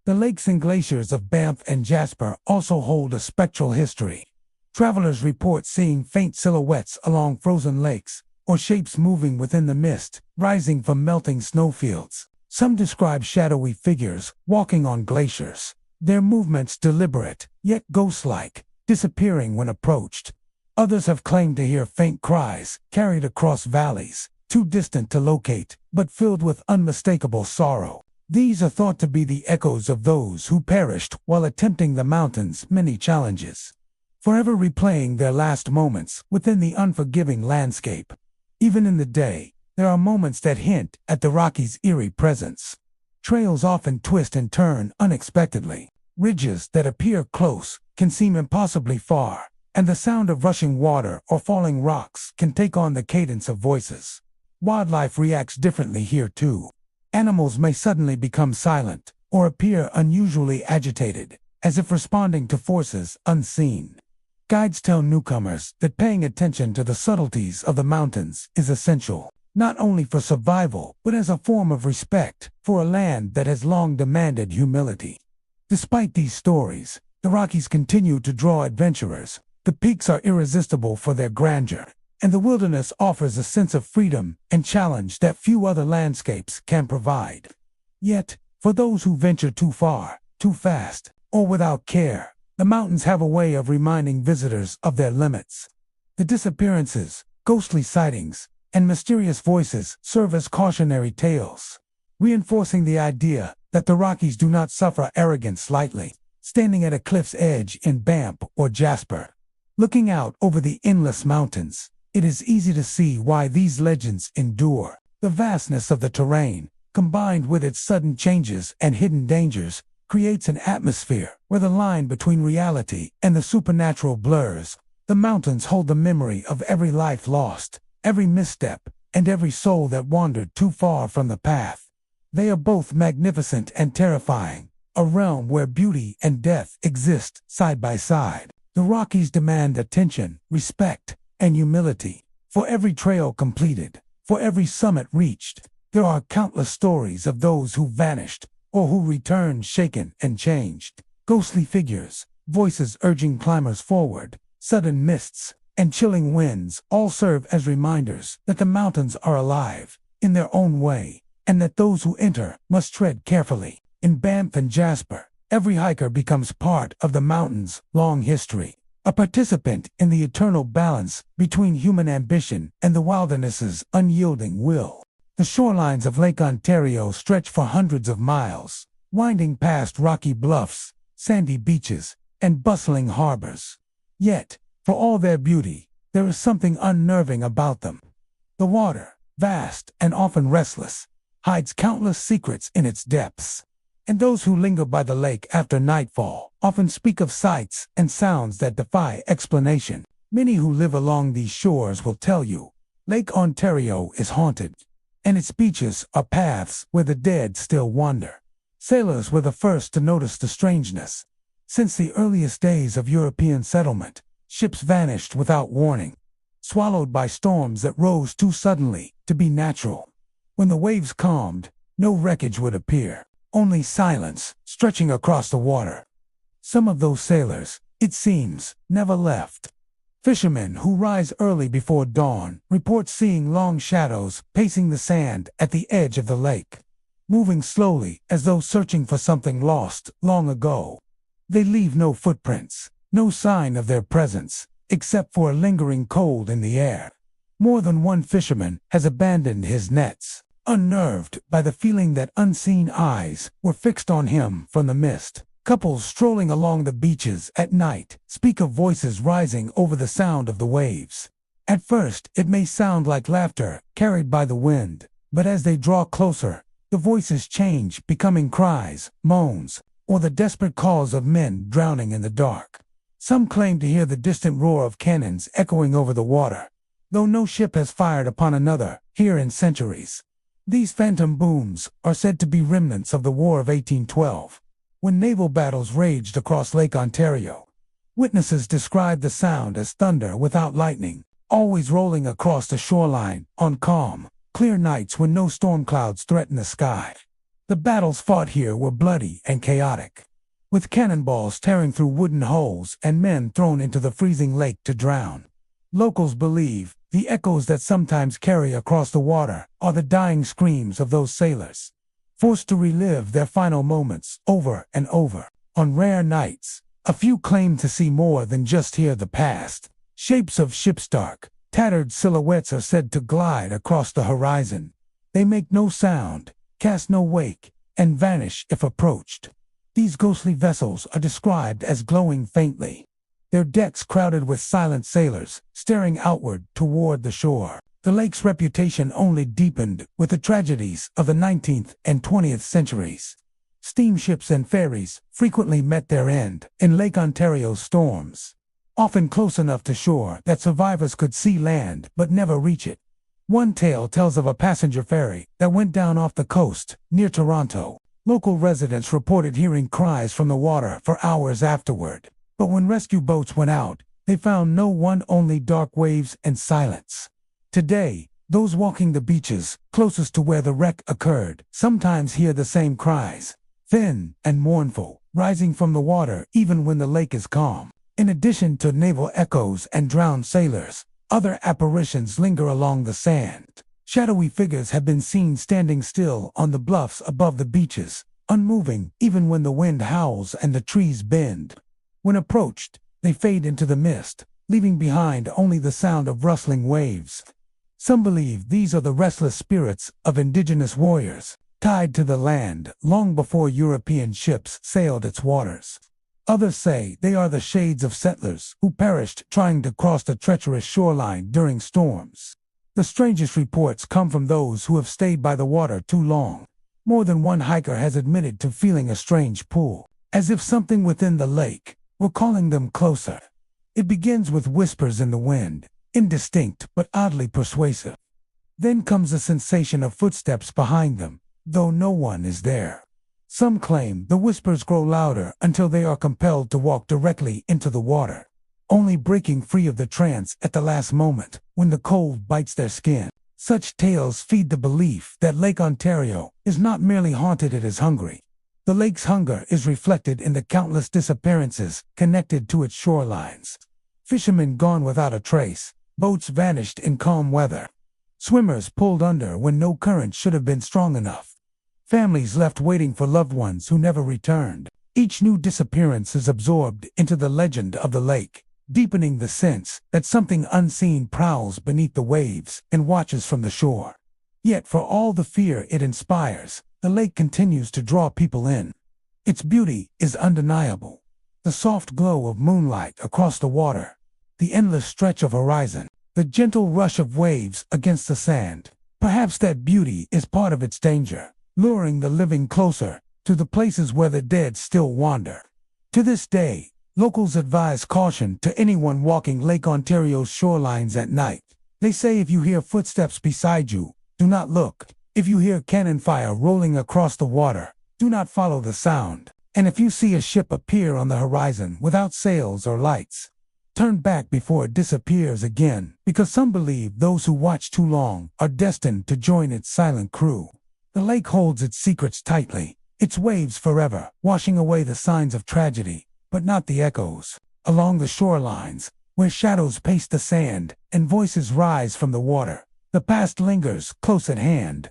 Speaker 1: The lakes and glaciers of Banff and Jasper also hold a spectral history. Travelers report seeing faint silhouettes along frozen lakes, or shapes moving within the mist, rising from melting snowfields. Some describe shadowy figures walking on glaciers, their movements deliberate, yet ghost-like, disappearing when approached. Others have claimed to hear faint cries carried across valleys, too distant to locate, but filled with unmistakable sorrow. These are thought to be the echoes of those who perished while attempting the mountain's many challenges, forever replaying their last moments within the unforgiving landscape. Even in the day, there are moments that hint at the Rockies' eerie presence. Trails often twist and turn unexpectedly. Ridges that appear close can seem impossibly far, and the sound of rushing water or falling rocks can take on the cadence of voices. Wildlife reacts differently here too. Animals may suddenly become silent or appear unusually agitated, as if responding to forces unseen. Guides tell newcomers that paying attention to the subtleties of the mountains is essential, not only for survival, but as a form of respect for a land that has long demanded humility. Despite these stories, the Rockies continue to draw adventurers. The peaks are irresistible for their grandeur, and the wilderness offers a sense of freedom and challenge that few other landscapes can provide. Yet, for those who venture too far, too fast, or without care. The mountains have a way of reminding visitors of their limits. The disappearances, ghostly sightings, and mysterious voices serve as cautionary tales, reinforcing the idea that the Rockies do not suffer arrogance lightly. Standing at a cliff's edge in Banff or Jasper, looking out over the endless mountains, it is easy to see why these legends endure. The vastness of the terrain, combined with its sudden changes and hidden dangers, creates an atmosphere where the line between reality and the supernatural blurs. The mountains hold the memory of every life lost, every misstep, and every soul that wandered too far from the path. They are both magnificent and terrifying, a realm where beauty and death exist side by side. The Rockies demand attention, respect, and humility. For every trail completed, for every summit reached, there are countless stories of those who vanished or who returned shaken and changed. Ghostly figures, voices urging climbers forward, sudden mists, and chilling winds all serve as reminders that the mountains are alive in their own way, and that those who enter must tread carefully. In Banff and Jasper, every hiker becomes part of the mountain's long history, a participant in the eternal balance between human ambition and the wilderness's unyielding will. The shorelines of Lake Ontario stretch for hundreds of miles, winding past rocky bluffs, sandy beaches, and bustling harbors. Yet, for all their beauty, there is something unnerving about them. The water, vast and often restless, hides countless secrets in its depths. And those who linger by the lake after nightfall often speak of sights and sounds that defy explanation. Many who live along these shores will tell you, Lake Ontario is haunted, and its beaches are paths where the dead still wander. Sailors were the first to notice the strangeness. Since the earliest days of European settlement, ships vanished without warning, swallowed by storms that rose too suddenly to be natural. When the waves calmed, no wreckage would appear, only silence stretching across the water. Some of those sailors, it seems, never left. Fishermen who rise early before dawn report seeing long shadows pacing the sand at the edge of the lake, moving slowly as though searching for something lost long ago. They leave no footprints, no sign of their presence, except for a lingering cold in the air. More than one fisherman has abandoned his nets, unnerved by the feeling that unseen eyes were fixed on him from the mist. Couples strolling along the beaches at night speak of voices rising over the sound of the waves. At first, it may sound like laughter carried by the wind, but as they draw closer, the voices change, becoming cries, moans, or the desperate calls of men drowning in the dark. Some claim to hear the distant roar of cannons echoing over the water, though no ship has fired upon another here in centuries. These phantom booms are said to be remnants of the War of 1812, when naval battles raged across Lake Ontario. Witnesses describe the sound as thunder without lightning, always rolling across the shoreline on calm, clear nights when no storm clouds threaten the sky. The battles fought here were bloody and chaotic, with cannonballs tearing through wooden holes and men thrown into the freezing lake to drown. Locals believe the echoes that sometimes carry across the water are the dying screams of those sailors, forced to relive their final moments over and over. On rare nights, a few claim to see more than just hear the past. Shapes of ships' dark, tattered silhouettes are said to glide across the horizon. They make no sound, cast no wake, and vanish if approached. These ghostly vessels are described as glowing faintly, their decks crowded with silent sailors, staring outward toward the shore. The lake's reputation only deepened with the tragedies of the 19th and 20th centuries. Steamships and ferries frequently met their end in Lake Ontario's storms, often close enough to shore that survivors could see land but never reach it. One tale tells of a passenger ferry that went down off the coast near Toronto. Local residents reported hearing cries from the water for hours afterward. But when rescue boats went out, they found no one, only dark waves and silence. Today, those walking the beaches closest to where the wreck occurred sometimes hear the same cries, thin and mournful, rising from the water even when the lake is calm. In addition to naval echoes and drowned sailors, other apparitions linger along the sand. Shadowy figures have been seen standing still on the bluffs above the beaches, unmoving even when the wind howls and the trees bend. When approached, they fade into the mist, leaving behind only the sound of rustling waves. Some believe these are the restless spirits of indigenous warriors, tied to the land long before European ships sailed its waters. Others say they are the shades of settlers who perished trying to cross the treacherous shoreline during storms. The strangest reports come from those who have stayed by the water too long. More than one hiker has admitted to feeling a strange pull, as if something within the lake were calling them closer. It begins with whispers in the wind, indistinct but oddly persuasive. Then comes a sensation of footsteps behind them, though no one is there. Some claim the whispers grow louder until they are compelled to walk directly into the water, only breaking free of the trance at the last moment when the cold bites their skin. Such tales feed the belief that Lake Ontario is not merely haunted, it is hungry. The lake's hunger is reflected in the countless disappearances connected to its shorelines. Fishermen gone without a trace, boats vanished in calm weather, swimmers pulled under when no current should have been strong enough, families left waiting for loved ones who never returned. Each new disappearance is absorbed into the legend of the lake, deepening the sense that something unseen prowls beneath the waves and watches from the shore. Yet for all the fear it inspires, the lake continues to draw people in. Its beauty is undeniable. The soft glow of moonlight across the water, the endless stretch of horizon, the gentle rush of waves against the sand. Perhaps that beauty is part of its danger, luring the living closer to the places where the dead still wander. To this day, locals advise caution to anyone walking Lake Ontario's shorelines at night. They say if you hear footsteps beside you, do not look. If you hear cannon fire rolling across the water, do not follow the sound. And if you see a ship appear on the horizon without sails or lights, turn back before it disappears again, because some believe those who watch too long are destined to join its silent crew. The lake holds its secrets tightly, its waves forever, washing away the signs of tragedy, but not the echoes. Along the shorelines, where shadows pace the sand and voices rise from the water, the past lingers close at hand.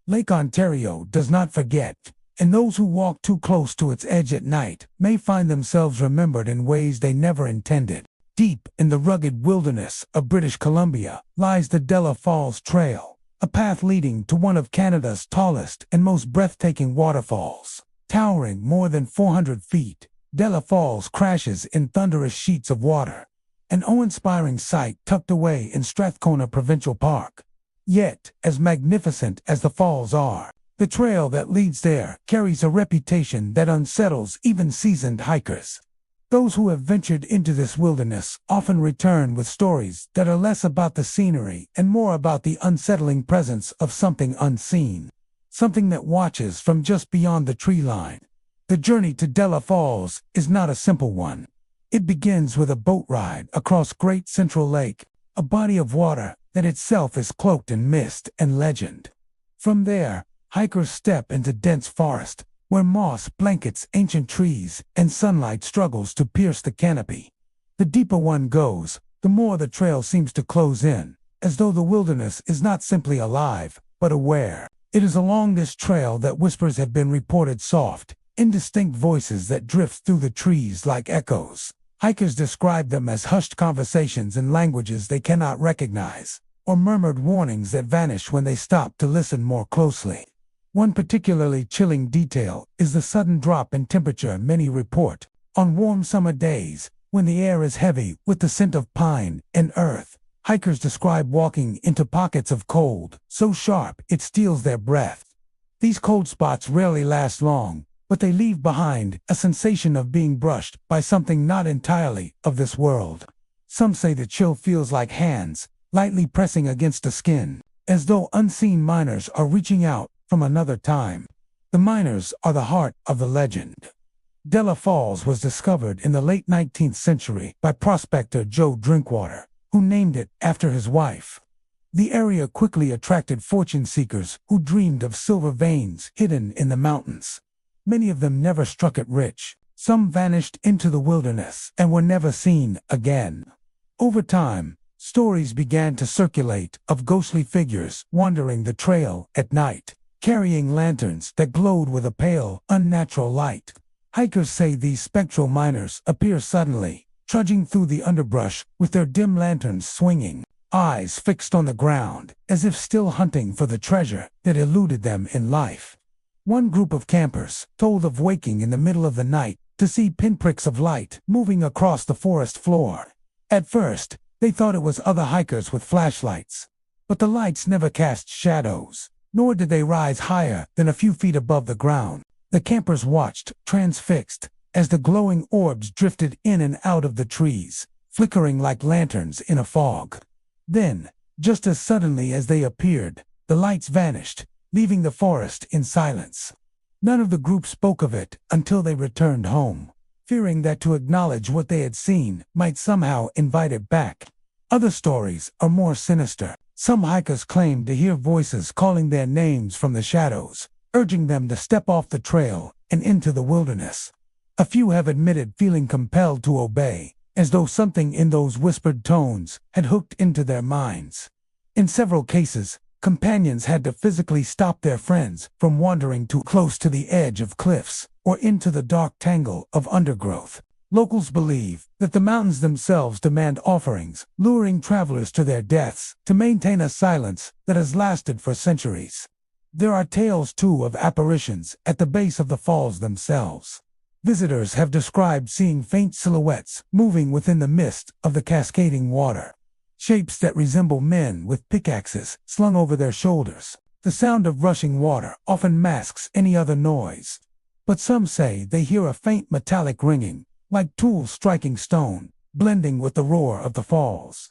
Speaker 1: Lake Ontario does not forget, and those who walk too close to its edge at night may find themselves remembered in ways they never intended. Deep in the rugged wilderness of British Columbia lies the Della Falls Trail, a path leading to one of Canada's tallest and most breathtaking waterfalls. Towering more than 400 feet, Della Falls crashes in thunderous sheets of water, an awe-inspiring sight tucked away in Strathcona Provincial Park. Yet, as magnificent as the falls are, the trail that leads there carries a reputation that unsettles even seasoned hikers. Those who have ventured into this wilderness often return with stories that are less about the scenery and more about the unsettling presence of something unseen, something that watches from just beyond the tree line. The journey to Della Falls is not a simple one. It begins with a boat ride across Great Central Lake, a body of water that itself is cloaked in mist and legend. From there, hikers step into dense forest, where moss blankets ancient trees and sunlight struggles to pierce the canopy. The deeper one goes, the more the trail seems to close in, as though the wilderness is not simply alive, but aware. It is along this trail that whispers have been reported, soft, indistinct voices that drift through the trees like echoes. Hikers describe them as hushed conversations in languages they cannot recognize, or murmured warnings that vanish when they stop to listen more closely. One particularly chilling detail is the sudden drop in temperature many report. On warm summer days, when the air is heavy with the scent of pine and earth, hikers describe walking into pockets of cold so sharp it steals their breath. These cold spots rarely last long, but they leave behind a sensation of being brushed by something not entirely of this world. Some say the chill feels like hands lightly pressing against the skin, as though unseen miners are reaching out from another time. The miners are the heart of the legend. Della Falls was discovered in the late 19th century by prospector Joe Drinkwater, who named it after his wife. The area quickly attracted fortune seekers who dreamed of silver veins hidden in the mountains. Many of them never struck it rich. Some vanished into the wilderness and were never seen again. Over time, stories began to circulate of ghostly figures wandering the trail at night, carrying lanterns that glowed with a pale, unnatural light. Hikers say these spectral miners appear suddenly, trudging through the underbrush with their dim lanterns swinging, eyes fixed on the ground, as if still hunting for the treasure that eluded them in life. One group of campers told of waking in the middle of the night to see pinpricks of light moving across the forest floor. At first, they thought it was other hikers with flashlights. But the lights never cast shadows, nor did they rise higher than a few feet above the ground. The campers watched, transfixed, as the glowing orbs drifted in and out of the trees, flickering like lanterns in a fog. Then, just as suddenly as they appeared, the lights vanished, leaving the forest in silence. None of the group spoke of it until they returned home, fearing that to acknowledge what they had seen might somehow invite it back. Other stories are more sinister. Some hikers claimed to hear voices calling their names from the shadows, urging them to step off the trail and into the wilderness. A few have admitted feeling compelled to obey, as though something in those whispered tones had hooked into their minds. In several cases, companions had to physically stop their friends from wandering too close to the edge of cliffs or into the dark tangle of undergrowth. Locals believe that the mountains themselves demand offerings, luring travelers to their deaths to maintain a silence that has lasted for centuries. There are tales, too, of apparitions at the base of the falls themselves. Visitors have described seeing faint silhouettes moving within the mist of the cascading water. Shapes that resemble men with pickaxes slung over their shoulders. The sound of rushing water often masks any other noise. But some say they hear a faint metallic ringing, like tools striking stone, blending with the roar of the falls.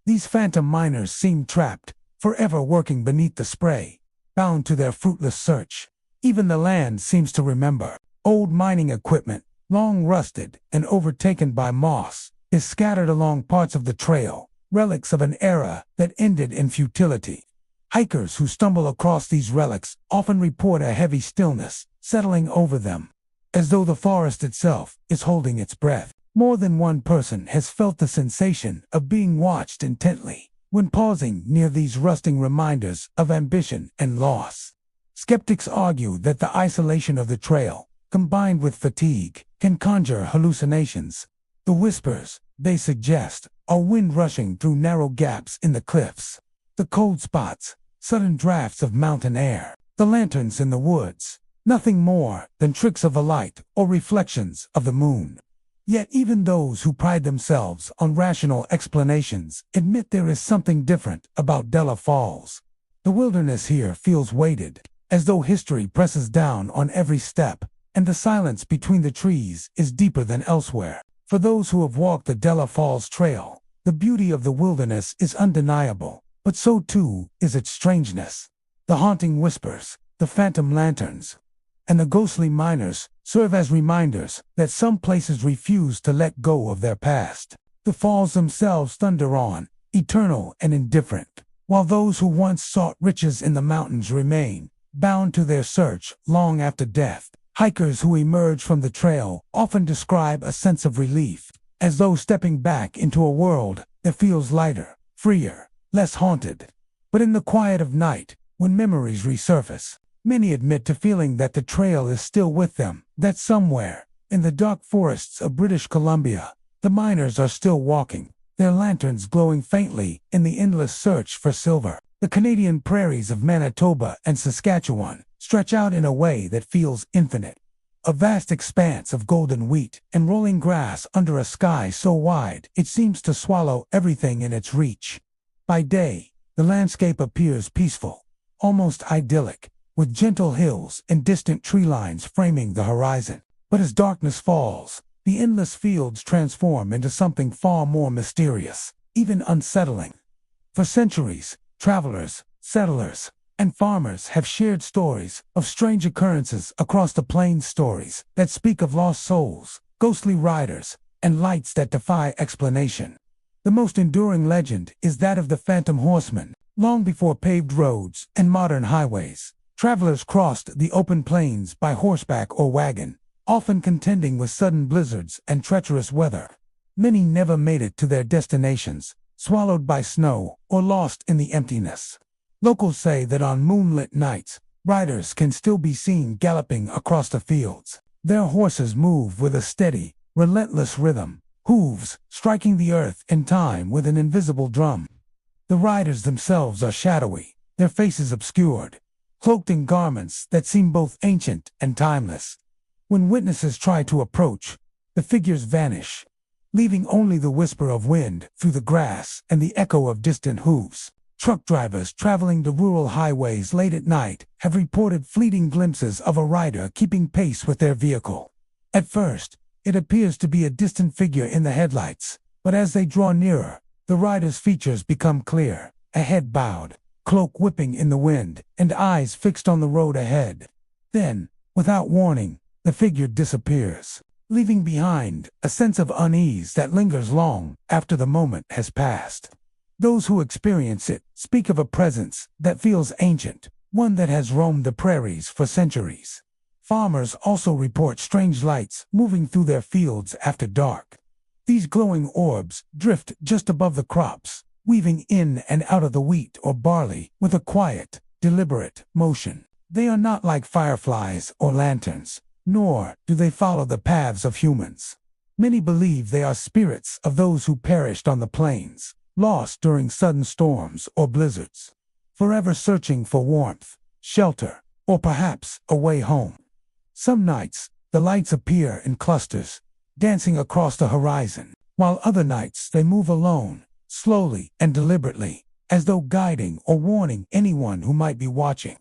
Speaker 1: These phantom miners seem trapped, forever working beneath the spray, bound to their fruitless search. Even the land seems to remember. Old mining equipment, long rusted and overtaken by moss, is scattered along parts of the trail, relics of an era that ended in futility. Hikers who stumble across these relics often report a heavy stillness settling over them, as though the forest itself is holding its breath. More than one person has felt the sensation of being watched intently when pausing near these rusting reminders of ambition and loss. Skeptics argue that the isolation of the trail, combined with fatigue, can conjure hallucinations. The whispers, they suggest, are wind rushing through narrow gaps in the cliffs, the cold spots, sudden drafts of mountain air, the lanterns in the woods, nothing more than tricks of the light or reflections of the moon. Yet even those who pride themselves on rational explanations admit there is something different about Della Falls. The wilderness here feels weighted, as though history presses down on every step, and the silence between the trees is deeper than elsewhere. For those who have walked the Della Falls Trail, the beauty of the wilderness is undeniable, but so too is its strangeness. The haunting whispers, the phantom lanterns, and the ghostly miners serve as reminders that some places refuse to let go of their past. The falls themselves thunder on, eternal and indifferent, while those who once sought riches in the mountains remain, bound to their search long after death. Hikers who emerge from the trail often describe a sense of relief, as though stepping back into a world that feels lighter, freer, less haunted. But in the quiet of night, when memories resurface, many admit to feeling that the trail is still with them, that somewhere, in the dark forests of British Columbia, the miners are still walking, their lanterns glowing faintly in the endless search for silver. The Canadian prairies of Manitoba and Saskatchewan stretch out in a way that feels infinite. A vast expanse of golden wheat and rolling grass under a sky so wide it seems to swallow everything in its reach. By day, the landscape appears peaceful, almost idyllic, with gentle hills and distant tree lines framing the horizon. But as darkness falls, the endless fields transform into something far more mysterious, even unsettling. For centuries, travelers, settlers, and farmers have shared stories of strange occurrences across the plains, stories that speak of lost souls, ghostly riders, and lights that defy explanation. The most enduring legend is that of the Phantom Horseman. Long before paved roads and modern highways, travelers crossed the open plains by horseback or wagon, often contending with sudden blizzards and treacherous weather. Many never made it to their destinations, swallowed by snow or lost in the emptiness. Locals say that on moonlit nights, Riders can still be seen galloping across the fields. Their horses move with a steady, relentless rhythm, hooves striking the earth in time with an invisible drum. The riders themselves are shadowy, their faces obscured, cloaked in garments that seem both ancient and timeless. When witnesses try to approach, the figures vanish, leaving only the whisper of wind through the grass and the echo of distant hooves. Truck drivers traveling the rural highways late at night have reported fleeting glimpses of a rider keeping pace with their vehicle. At first, it appears to be a distant figure in the headlights, but as they draw nearer, the rider's features become clear, a head bowed, cloak whipping in the wind, and eyes fixed on the road ahead. Then, without warning, the figure disappears, leaving behind a sense of unease that lingers long after the moment has passed. Those who experience it speak of a presence that feels ancient, one that has roamed the prairies for centuries. Farmers also report strange lights moving through their fields after dark. These glowing orbs drift just above the crops, weaving in and out of the wheat or barley with a quiet, deliberate motion. They are not like fireflies or lanterns, nor do they follow the paths of humans. Many believe they are spirits of those who perished on the plains, lost during sudden storms or blizzards, forever searching for warmth, shelter, or perhaps a way home. Some nights, the lights appear in clusters, dancing across the horizon, while other nights they move alone, slowly and deliberately, as though guiding or warning anyone who might be watching.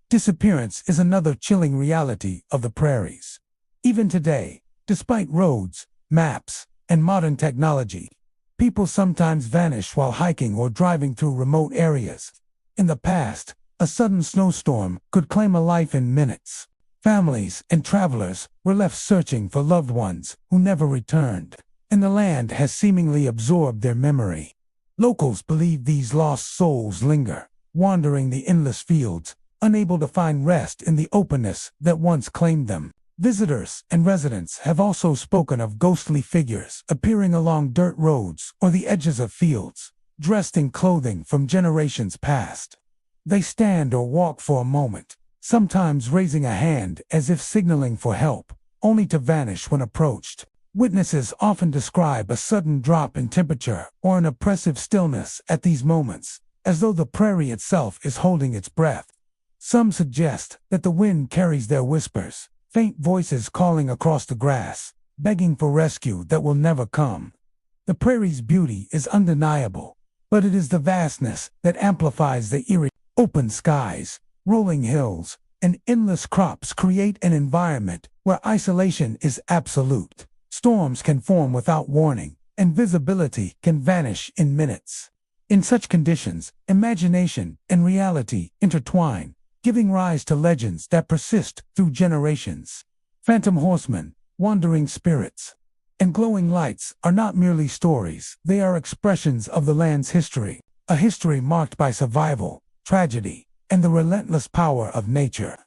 Speaker 1: Disappearance is another chilling reality of the prairies. Even today, despite roads, maps, and modern technology, people sometimes vanish while hiking or driving through remote areas. In the past, a sudden snowstorm could claim a life in minutes. Families and travelers were left searching for loved ones who never returned, and the land has seemingly absorbed their memory. Locals believe these lost souls linger, wandering the endless fields, unable to find rest in the openness that once claimed them. Visitors and residents have also spoken of ghostly figures appearing along dirt roads or the edges of fields, dressed in clothing from generations past. They stand or walk for a moment, sometimes raising a hand as if signaling for help, only to vanish when approached. Witnesses often describe a sudden drop in temperature or an oppressive stillness at these moments, as though the prairie itself is holding its breath. Some suggest that the wind carries their whispers, faint voices calling across the grass, begging for rescue that will never come. The prairie's beauty is undeniable, but it is the vastness that amplifies the eerie. Open skies, rolling hills, and endless crops create an environment where isolation is absolute. Storms can form without warning, and visibility can vanish in minutes. In such conditions, imagination and reality intertwine, giving rise to legends that persist through generations. Phantom horsemen, wandering spirits, and glowing lights are not merely stories, they are expressions of the land's history, a history marked by survival, tragedy, and the relentless power of nature.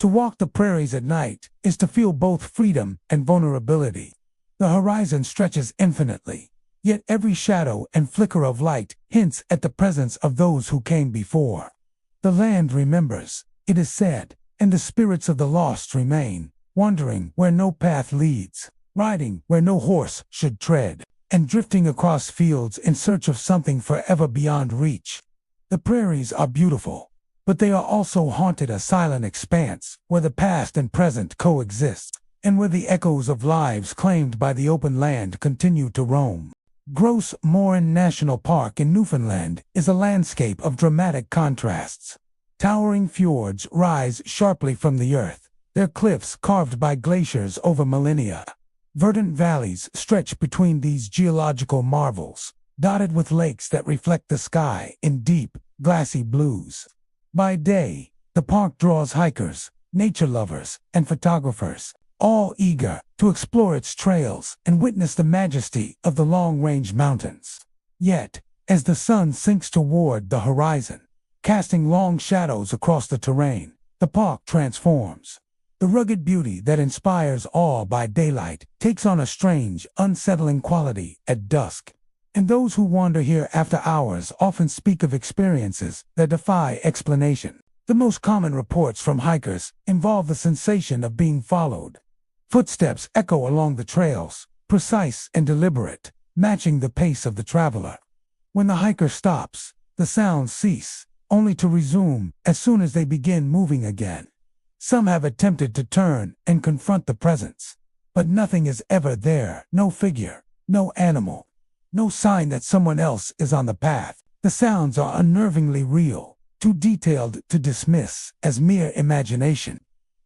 Speaker 1: To walk the prairies at night is to feel both freedom and vulnerability. The horizon stretches infinitely, yet every shadow and flicker of light hints at the presence of those who came before. The land remembers, it is said, and the spirits of the lost remain, wandering where no path leads, riding where no horse should tread, and drifting across fields in search of something forever beyond reach. The prairies are beautiful, but they are also haunted, a silent expanse where the past and present coexist, and where the echoes of lives claimed by the open land continue to roam. Gros Morne National Park in Newfoundland is a landscape of dramatic contrasts. Towering fjords rise sharply from the earth, their cliffs carved by glaciers over millennia. Verdant valleys stretch between these geological marvels, dotted with lakes that reflect the sky in deep, glassy blues. By day, the park draws hikers, nature lovers, and photographers, all eager to explore its trails and witness the majesty of the long-range mountains. Yet, as the sun sinks toward the horizon, casting long shadows across the terrain, the park transforms. The rugged beauty that inspires awe by daylight takes on a strange, unsettling quality at dusk. And those who wander here after hours often speak of experiences that defy explanation. The most common reports from hikers involve the sensation of being followed. Footsteps echo along the trails, precise and deliberate, matching the pace of the traveler. When the hiker stops, the sounds cease, only to resume as soon as they begin moving again. Some have attempted to turn and confront the presence, but nothing is ever there, no figure, no animal, no sign that someone else is on the path. The sounds are unnervingly real, too detailed to dismiss as mere imagination.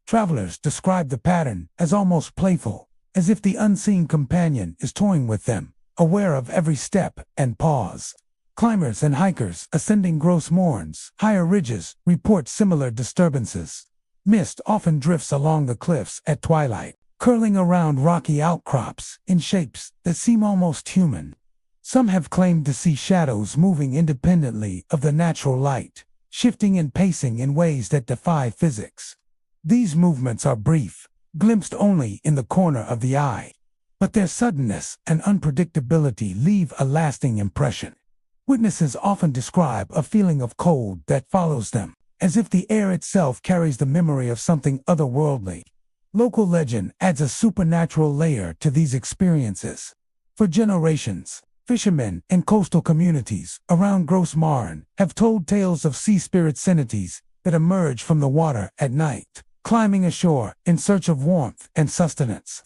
Speaker 1: Travelers describe the pattern as almost playful, as if the unseen companion is toying with them, aware of every step and pause. Climbers and hikers ascending Gros Mornes, higher ridges, report similar disturbances. Mist often drifts along the cliffs at twilight, curling around rocky outcrops in shapes that seem almost human. Some have claimed to see shadows moving independently of the natural light, shifting and pacing in ways that defy physics. These movements are brief, glimpsed only in the corner of the eye, but their suddenness and unpredictability leave a lasting impression. Witnesses often describe a feeling of cold that follows them, as if the air itself carries the memory of something otherworldly. Local legend adds a supernatural layer to these experiences. For generations, fishermen and coastal communities around Gros Mornes have told tales of sea spirit entities that emerge from the water at night, climbing ashore in search of warmth and sustenance.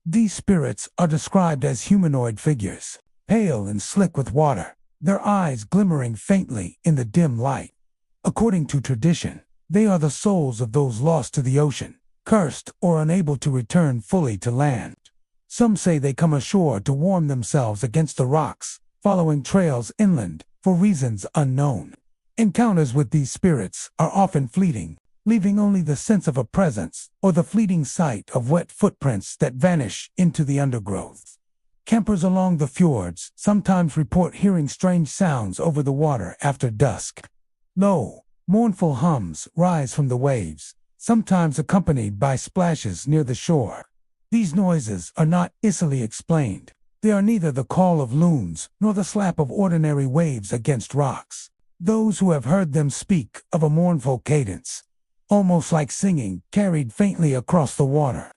Speaker 1: These spirits are described as humanoid figures, pale and slick with water, their eyes glimmering faintly in the dim light. According to tradition, they are the souls of those lost to the ocean, cursed or unable to return fully to land. Some say they come ashore to warm themselves against the rocks, following trails inland for reasons unknown. Encounters with these spirits are often fleeting, leaving only the sense of a presence or the fleeting sight of wet footprints that vanish into the undergrowth. Campers along the fjords sometimes report hearing strange sounds over the water after dusk. Low, mournful hums rise from the waves, sometimes accompanied by splashes near the shore. These noises are not easily explained. They are neither the call of loons nor the slap of ordinary waves against rocks. Those who have heard them speak of a mournful cadence, almost like singing, carried faintly across the water,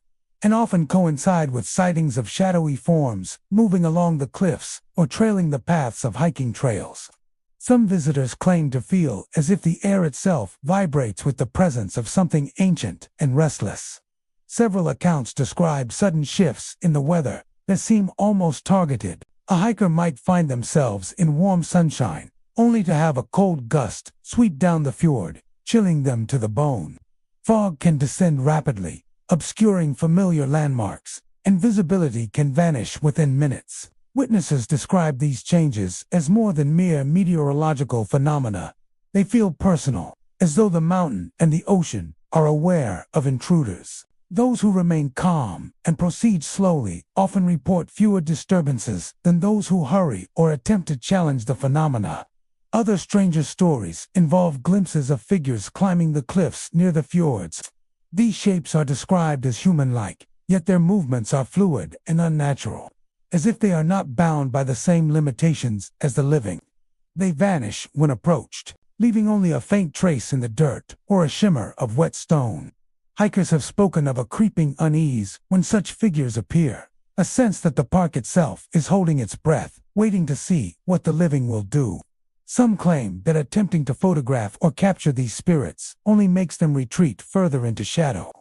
Speaker 1: and often coincide with sightings of shadowy forms moving along the cliffs or trailing the paths of hiking trails. Some visitors claim to feel as if the air itself vibrates with the presence of something ancient and restless. Several accounts describe sudden shifts in the weather that seem almost targeted. A hiker might find themselves in warm sunshine, only to have a cold gust sweep down the fjord, chilling them to the bone. Fog can descend rapidly, obscuring familiar landmarks, and visibility can vanish within minutes. Witnesses describe these changes as more than mere meteorological phenomena. They feel personal, as though the mountain and the ocean are aware of intruders. Those who remain calm and proceed slowly often report fewer disturbances than those who hurry or attempt to challenge the phenomena. Other stranger stories involve glimpses of figures climbing the cliffs near the fjords. These shapes are described as human-like, yet their movements are fluid and unnatural, as if they are not bound by the same limitations as the living. They vanish when approached, leaving only a faint trace in the dirt or a shimmer of wet stone. Hikers have spoken of a creeping unease when such figures appear, a sense that the park itself is holding its breath, waiting to see what the living will do. Some claim that attempting to photograph or capture these spirits only makes them retreat further into shadow,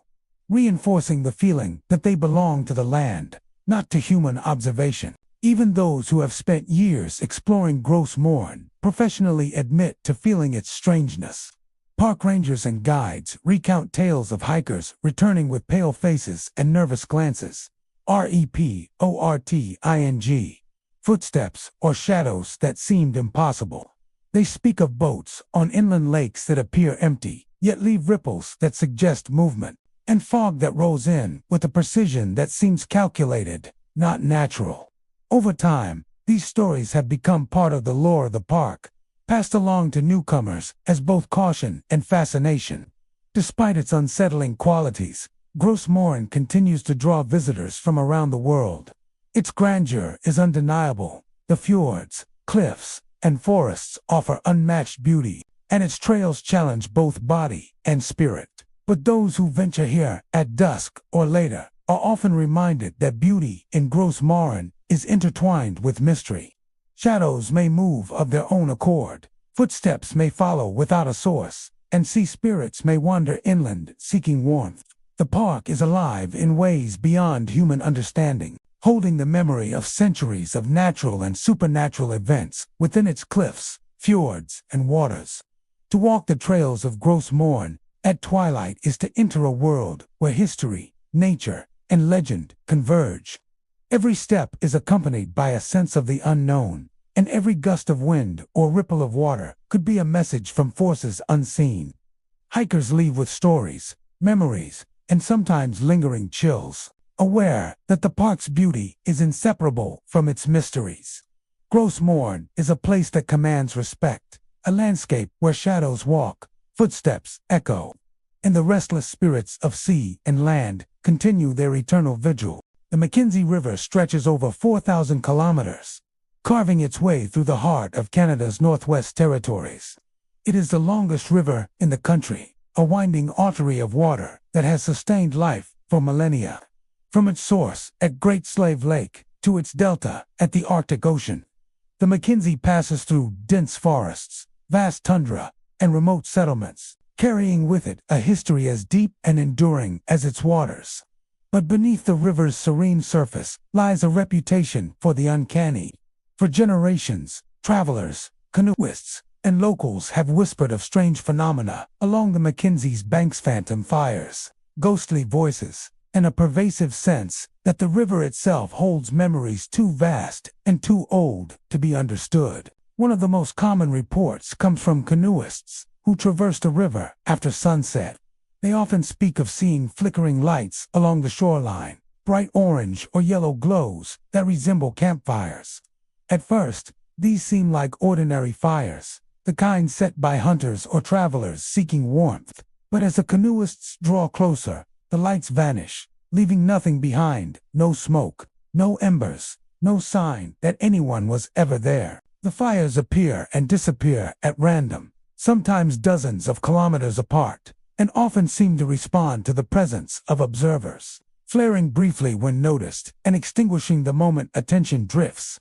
Speaker 1: reinforcing the feeling that they belong to the land, not to human observation. Even those who have spent years exploring Gros Mornes professionally admit to feeling its strangeness. Park rangers and guides recount tales of hikers returning with pale faces and nervous glances. Reporting footsteps or shadows that seemed impossible. They speak of boats on inland lakes that appear empty, yet leave ripples that suggest movement, and fog that rolls in with a precision that seems calculated, not natural. Over time, these stories have become part of the lore of the park, passed along to newcomers as both caution and fascination. Despite its unsettling qualities, Gros Mornes continues to draw visitors from around the world. Its grandeur is undeniable. The fjords, cliffs, and forests offer unmatched beauty, and its trails challenge both body and spirit. But those who venture here at dusk or later are often reminded that beauty in Gros Morin is intertwined with mystery. Shadows may move of their own accord, footsteps may follow without a source, and sea spirits may wander inland seeking warmth. The park is alive in ways beyond human understanding, holding the memory of centuries of natural and supernatural events within its cliffs, fjords, and waters. To walk the trails of Gros Morin at twilight is to enter a world where history, nature, and legend converge. Every step is accompanied by a sense of the unknown, and every gust of wind or ripple of water could be a message from forces unseen. Hikers leave with stories, memories, and sometimes lingering chills, aware that the park's beauty is inseparable from its mysteries. Gros Morin is a place that commands respect, a landscape where shadows walk, footsteps echo, and the restless spirits of sea and land continue their eternal vigil. The Mackenzie River stretches over 4,000 kilometers, carving its way through the heart of Canada's Northwest Territories. It is the longest river in the country, a winding artery of water that has sustained life for millennia. From its source at Great Slave Lake to its delta at the Arctic Ocean, the Mackenzie passes through dense forests, vast tundra, and remote settlements, carrying with it a history as deep and enduring as its waters. But beneath the river's serene surface lies a reputation for the uncanny. For generations, travelers, canoeists, and locals have whispered of strange phenomena along the Mackenzie's banks: phantom fires, ghostly voices, and a pervasive sense that the river itself holds memories too vast and too old to be understood. One of the most common reports comes from canoeists who traverse the river after sunset. They often speak of seeing flickering lights along the shoreline, bright orange or yellow glows that resemble campfires. At first, these seem like ordinary fires, the kind set by hunters or travelers seeking warmth. But as the canoeists draw closer, the lights vanish, leaving nothing behind: no smoke, no embers, no sign that anyone was ever there. The fires appear and disappear at random, sometimes dozens of kilometers apart, and often seem to respond to the presence of observers, flaring briefly when noticed and extinguishing the moment attention drifts.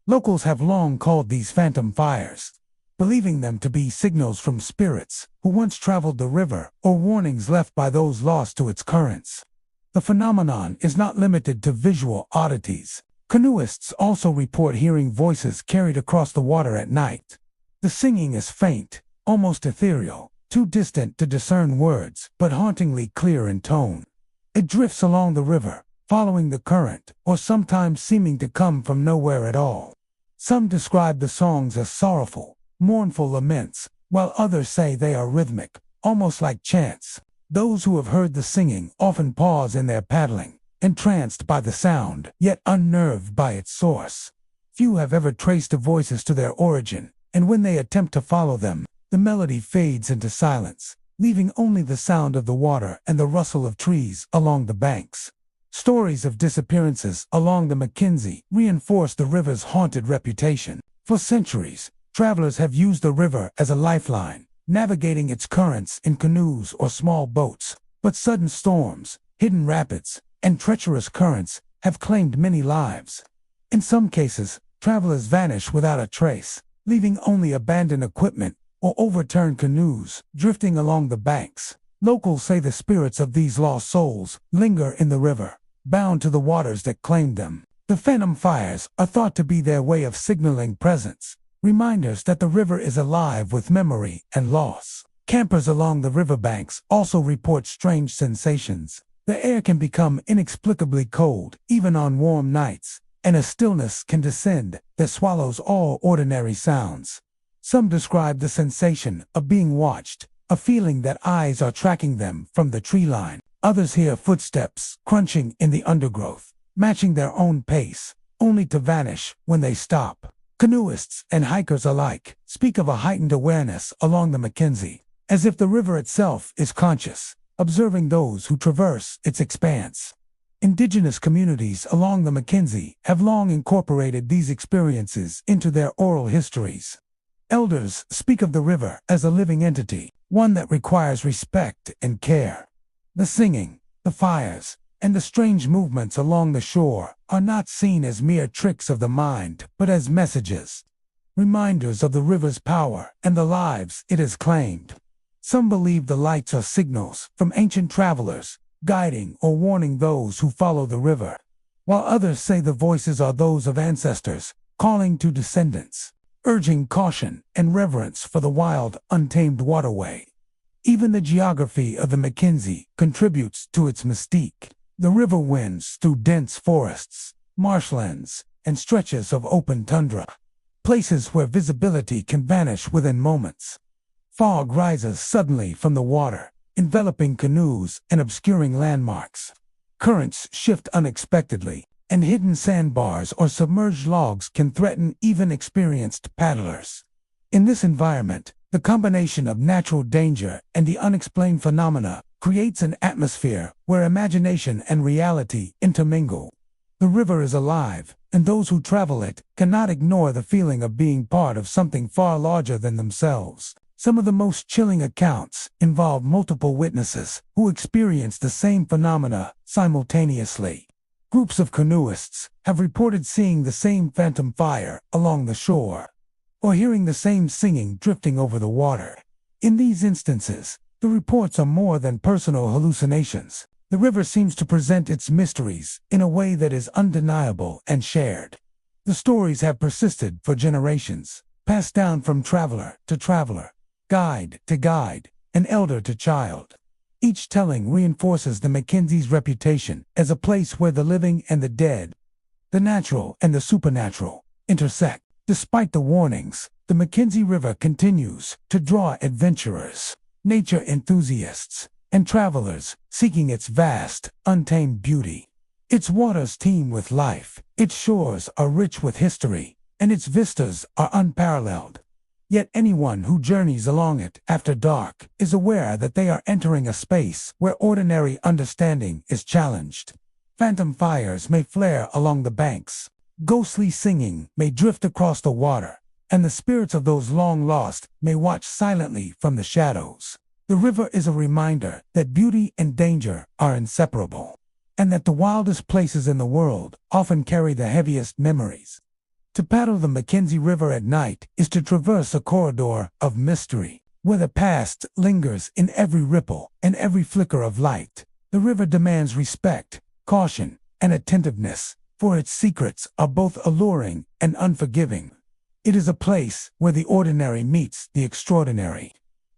Speaker 1: Locals have long called these phantom fires, believing them to be signals from spirits who once traveled the river or warnings left by those lost to its currents. The phenomenon is not limited to visual oddities. Canoeists also report hearing voices carried across the water at night. The singing is faint, almost ethereal, too distant to discern words, but hauntingly clear in tone. It drifts along the river, following the current, or sometimes seeming to come from nowhere at all. Some describe the songs as sorrowful, mournful laments, while others say they are rhythmic, almost like chants. Those who have heard the singing often pause in their paddling, entranced by the sound, yet unnerved by its source. Few have ever traced the voices to their origin, and when they attempt to follow them, the melody fades into silence, leaving only the sound of the water and the rustle of trees along the banks. Stories of disappearances along the Mackenzie reinforce the river's haunted reputation. For centuries, travelers have used the river as a lifeline, navigating its currents in canoes or small boats. But sudden storms, hidden rapids, and treacherous currents have claimed many lives. In some cases, travelers vanish without a trace, leaving only abandoned equipment or overturned canoes drifting along the banks. Locals say the spirits of these lost souls linger in the river, bound to the waters that claimed them. The phantom fires are thought to be their way of signaling presence, reminders that the river is alive with memory and loss. Campers along the riverbanks also report strange sensations. The air can become inexplicably cold, even on warm nights, and a stillness can descend that swallows all ordinary sounds. Some describe the sensation of being watched, a feeling that eyes are tracking them from the tree line. Others hear footsteps crunching in the undergrowth, matching their own pace, only to vanish when they stop. Canoeists and hikers alike speak of a heightened awareness along the Mackenzie, as if the river itself is conscious, observing those who traverse its expanse. Indigenous communities along the Mackenzie have long incorporated these experiences into their oral histories. Elders speak of the river as a living entity, one that requires respect and care. The singing, the fires, and the strange movements along the shore are not seen as mere tricks of the mind, but as messages, reminders of the river's power and the lives it has claimed. Some believe the lights are signals from ancient travelers, guiding or warning those who follow the river, while others say the voices are those of ancestors, calling to descendants, urging caution and reverence for the wild, untamed waterway. Even the geography of the Mackenzie contributes to its mystique. The river winds through dense forests, marshlands, and stretches of open tundra, places where visibility can vanish within moments. Fog rises suddenly from the water, enveloping canoes and obscuring landmarks. Currents shift unexpectedly, and hidden sandbars or submerged logs can threaten even experienced paddlers. In this environment, the combination of natural danger and the unexplained phenomena creates an atmosphere where imagination and reality intermingle. The river is alive, and those who travel it cannot ignore the feeling of being part of something far larger than themselves. Some of the most chilling accounts involve multiple witnesses who experience the same phenomena simultaneously. Groups of canoeists have reported seeing the same phantom fire along the shore, or hearing the same singing drifting over the water. In these instances, the reports are more than personal hallucinations. The river seems to present its mysteries in a way that is undeniable and shared. The stories have persisted for generations, passed down from traveler to traveler, guide to guide, and elder to child. Each telling reinforces the Mackenzie's reputation as a place where the living and the dead, the natural and the supernatural, intersect. Despite the warnings, the Mackenzie River continues to draw adventurers, nature enthusiasts, and travelers seeking its vast, untamed beauty. Its waters teem with life, its shores are rich with history, and its vistas are unparalleled. Yet anyone who journeys along it after dark is aware that they are entering a space where ordinary understanding is challenged. Phantom fires may flare along the banks, ghostly singing may drift across the water, and the spirits of those long lost may watch silently from the shadows. The river is a reminder that beauty and danger are inseparable, and that the wildest places in the world often carry the heaviest memories. To paddle the Mackenzie River at night is to traverse a corridor of mystery, where the past lingers in every ripple and every flicker of light. The river demands respect, caution, and attentiveness, for its secrets are both alluring and unforgiving. It is a place where the ordinary meets the extraordinary,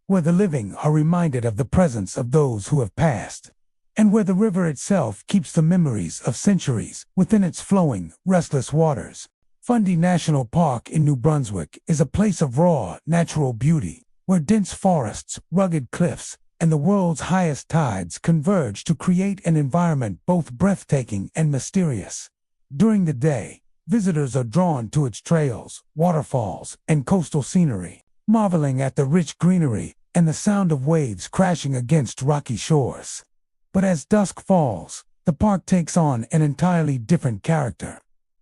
Speaker 1: where the living are reminded of the presence of those who have passed, and where the river itself keeps the memories of centuries within its flowing, restless waters. Fundy National Park in New Brunswick is a place of raw, natural beauty, where dense forests, rugged cliffs, and the world's highest tides converge to create an environment both breathtaking and mysterious. During the day, visitors are drawn to its trails, waterfalls, and coastal scenery, marveling at the rich greenery and the sound of waves crashing against rocky shores. But as dusk falls, the park takes on an entirely different character.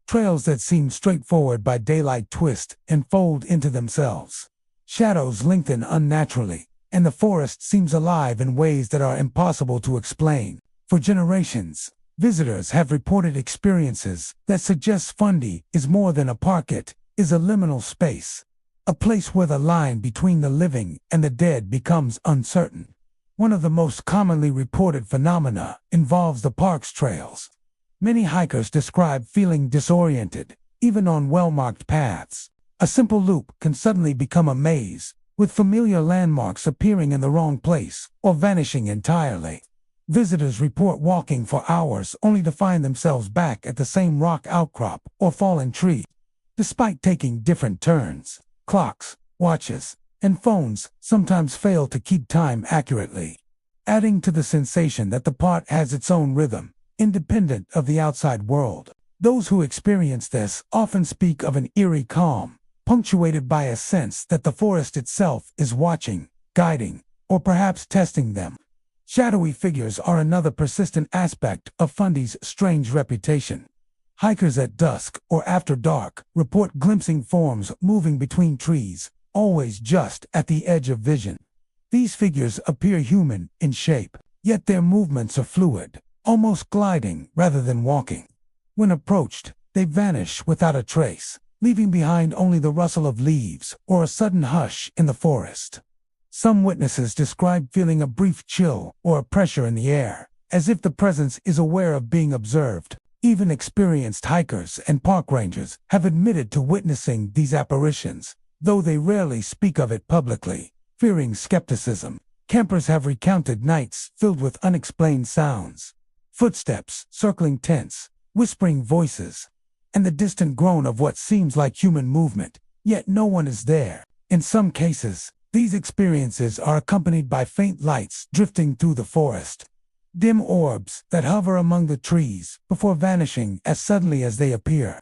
Speaker 1: Trails that seem straightforward by daylight twist and fold into themselves. Shadows lengthen unnaturally, and the forest seems alive in ways that are impossible to explain. For generations, visitors have reported experiences that suggest Fundy is more than a park. It is a liminal space, a place where the line between the living and the dead becomes uncertain. One of the most commonly reported phenomena involves the park's trails. Many hikers describe feeling disoriented, even on well-marked paths. A simple loop can suddenly become a maze, with familiar landmarks appearing in the wrong place or vanishing entirely. Visitors report walking for hours only to find themselves back at the same rock outcrop or fallen tree. Despite taking different turns, clocks, watches, and phones sometimes fail to keep time accurately, adding to the sensation that the park has its own rhythm, independent of the outside world. Those who experience this often speak of an eerie calm, punctuated by a sense that the forest itself is watching, guiding, or perhaps testing them. Shadowy figures are another persistent aspect of Fundy's strange reputation. Hikers at dusk or after dark report glimpsing forms moving between trees always just at the edge of vision. These figures appear human in shape, yet their movements are fluid, almost gliding rather than walking. When approached, they vanish without a trace, leaving behind only the rustle of leaves or a sudden hush in the forest. Some witnesses describe feeling a brief chill or a pressure in the air, as if the presence is aware of being observed. Even experienced hikers and park rangers have admitted to witnessing these apparitions, though they rarely speak of it publicly, fearing skepticism. Campers have recounted nights filled with unexplained sounds, footsteps circling tents, whispering voices, and the distant groan of what seems like human movement, yet no one is there. In some cases, these experiences are accompanied by faint lights drifting through the forest, dim orbs that hover among the trees before vanishing as suddenly as they appear.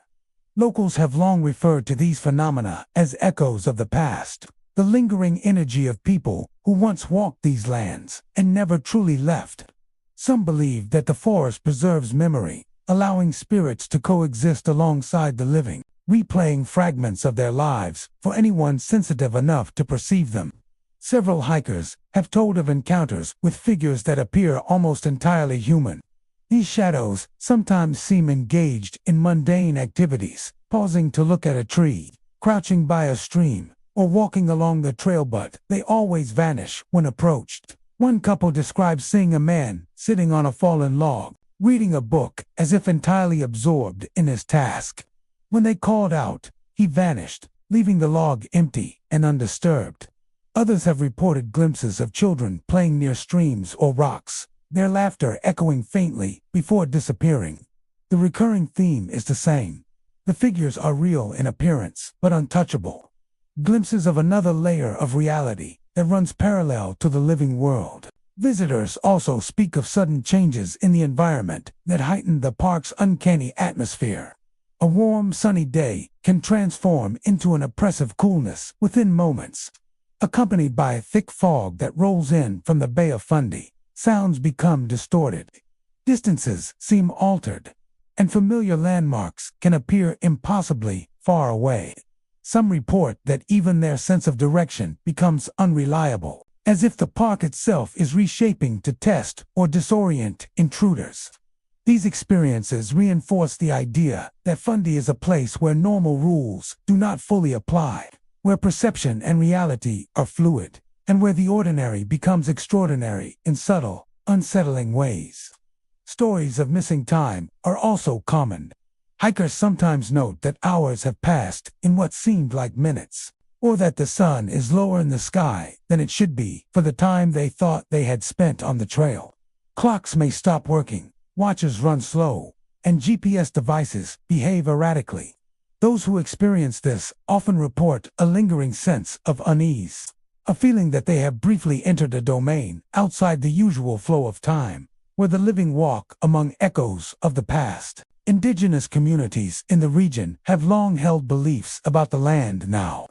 Speaker 1: Locals have long referred to these phenomena as echoes of the past, the lingering energy of people who once walked these lands and never truly left. Some believe that the forest preserves memory, allowing spirits to coexist alongside the living, replaying fragments of their lives for anyone sensitive enough to perceive them. Several hikers have told of encounters with figures that appear almost entirely human. These shadows sometimes seem engaged in mundane activities, pausing to look at a tree, crouching by a stream, or walking along the trail, but they always vanish when approached. One couple describes seeing a man sitting on a fallen log, reading a book as if entirely absorbed in his task. When they called out, he vanished, leaving the log empty and undisturbed. Others have reported glimpses of children playing near streams or rocks, their laughter echoing faintly before disappearing. The recurring theme is the same. The figures are real in appearance, but untouchable. Glimpses of another layer of reality that runs parallel to the living world. Visitors also speak of sudden changes in the environment that heighten the park's uncanny atmosphere. A warm, sunny day can transform into an oppressive coolness within moments. Accompanied by a thick fog that rolls in from the Bay of Fundy, sounds become distorted. Distances seem altered, and familiar landmarks can appear impossibly far away. Some report that even their sense of direction becomes unreliable, as if the park itself is reshaping to test or disorient intruders. These experiences reinforce the idea that Fundy is a place where normal rules do not fully apply, where perception and reality are fluid, and where the ordinary becomes extraordinary in subtle, unsettling ways. Stories of missing time are also common. Hikers sometimes note that hours have passed in what seemed like minutes, or that the sun is lower in the sky than it should be for the time they thought they had spent on the trail. Clocks may stop working, watches run slow, and GPS devices behave erratically. Those who experience this often report a lingering sense of unease, a feeling that they have briefly entered a domain outside the usual flow of time, where the living walk among echoes of the past. Indigenous communities in the region have long held beliefs about the land now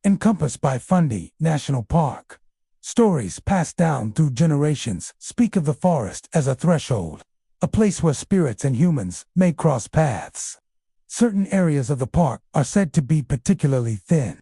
Speaker 1: encompassed by Fundy National Park. Stories passed down through generations speak of the forest as a threshold, a place where spirits and humans may cross paths. Certain areas of the park are said to be particularly thin,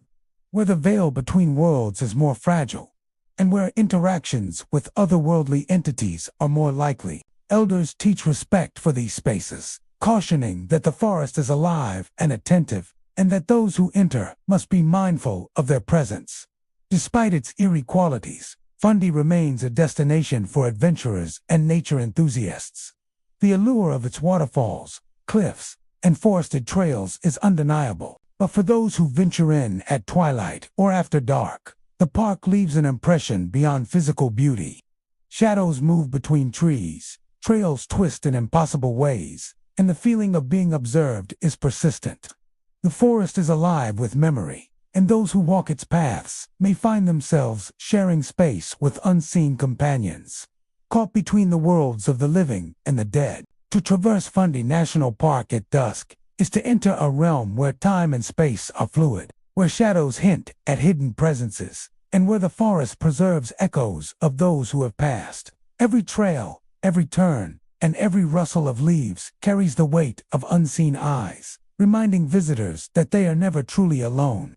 Speaker 1: where the veil between worlds is more fragile, and where interactions with otherworldly entities are more likely. Elders teach respect for these spaces, cautioning that the forest is alive and attentive, and that those who enter must be mindful of their presence. Despite its eerie qualities, Fundy remains a destination for adventurers and nature enthusiasts. The allure of its waterfalls, cliffs, and forested trails is undeniable, but for those who venture in at twilight or after dark, the park leaves an impression beyond physical beauty. Shadows move between trees, trails twist in impossible ways, and the feeling of being observed is persistent. The forest is alive with memory, and those who walk its paths may find themselves sharing space with unseen companions, caught between the worlds of the living and the dead. To traverse Fundy National Park at dusk is to enter a realm where time and space are fluid, where shadows hint at hidden presences, and where the forest preserves echoes of those who have passed. Every trail, every turn, and every rustle of leaves carries the weight of unseen eyes, reminding visitors that they are never truly alone.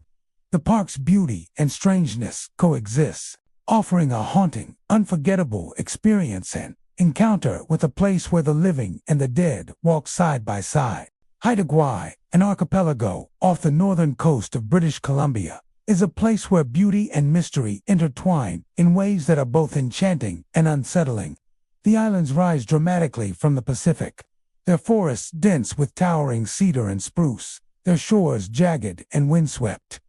Speaker 1: The park's beauty and strangeness coexist, offering a haunting, unforgettable experience and encounter with a place where the living and the dead walk side by side. Haida Gwaii, an archipelago off the northern coast of British Columbia, is a place where beauty and mystery intertwine in ways that are both enchanting and unsettling. The islands rise dramatically from the Pacific, their forests dense with towering cedar and spruce, their shores jagged and windswept.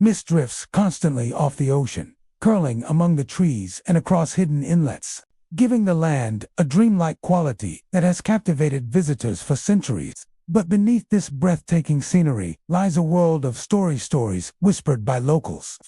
Speaker 1: Mist drifts constantly off the ocean, curling among the trees and across hidden inlets, giving the land a dreamlike quality that has captivated visitors for centuries. But beneath this breathtaking scenery lies a world of stories whispered by locals,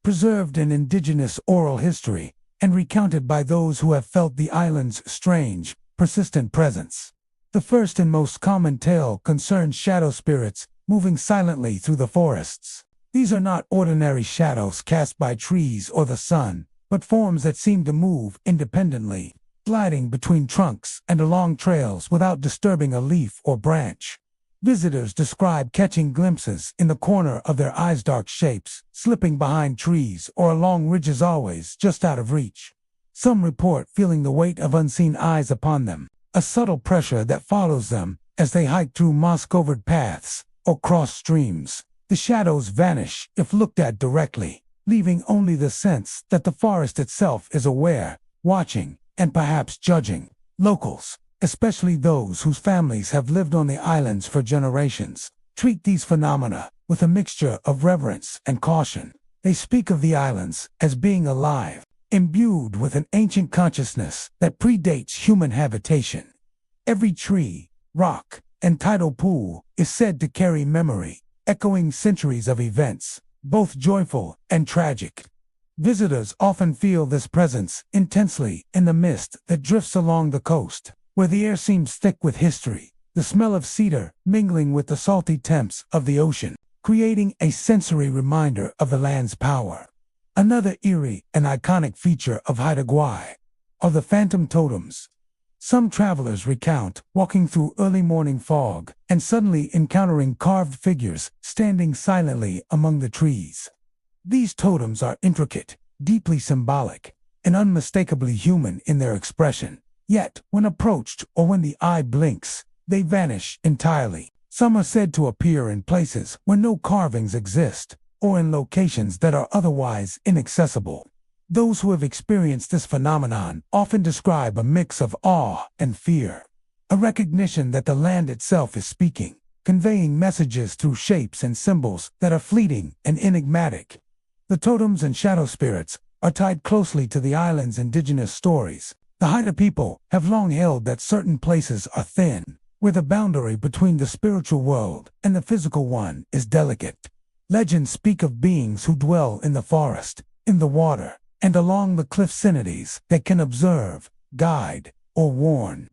Speaker 1: preserved in indigenous oral history, and recounted by those who have felt the island's strange, persistent presence. The first and most common tale concerns shadow spirits moving silently through the forests. These are not ordinary shadows cast by trees or the sun, but forms that seem to move independently, gliding between trunks and along trails without disturbing a leaf or branch. Visitors describe catching glimpses in the corner of their eyes, dark shapes, slipping behind trees or along ridges always just out of reach. Some report feeling the weight of unseen eyes upon them, a subtle pressure that follows them as they hike through moss-covered paths or cross streams. The shadows vanish if looked at directly, leaving only the sense that the forest itself is aware, watching, and perhaps judging. Locals, especially those whose families have lived on the islands for generations, treat these phenomena with a mixture of reverence and caution. They speak of the islands as being alive, imbued with an ancient consciousness that predates human habitation. Every tree, rock, and tidal pool is said to carry memory, echoing centuries of events, both joyful and tragic. Visitors often feel this presence intensely in the mist that drifts along the coast, where the air seems thick with history, the smell of cedar mingling with the salty temps of the ocean, creating a sensory reminder of the land's power. Another eerie and iconic feature of Haida Gwaii are the phantom totems. Some travelers recount walking through early morning fog and suddenly encountering carved figures standing silently among the trees. These totems are intricate, deeply symbolic, and unmistakably human in their expression. Yet, when approached or when the eye blinks, they vanish entirely. Some are said to appear in places where no carvings exist, or in locations that are otherwise inaccessible. Those who have experienced this phenomenon often describe a mix of awe and fear, a recognition that the land itself is speaking, conveying messages through shapes and symbols that are fleeting and enigmatic. The totems and shadow spirits are tied closely to the island's indigenous stories. The Haida people have long held that certain places are thin, where the boundary between the spiritual world and the physical one is delicate. Legends speak of beings who dwell in the forest, in the water, and along the cliff vicinities that can observe, guide, or warn.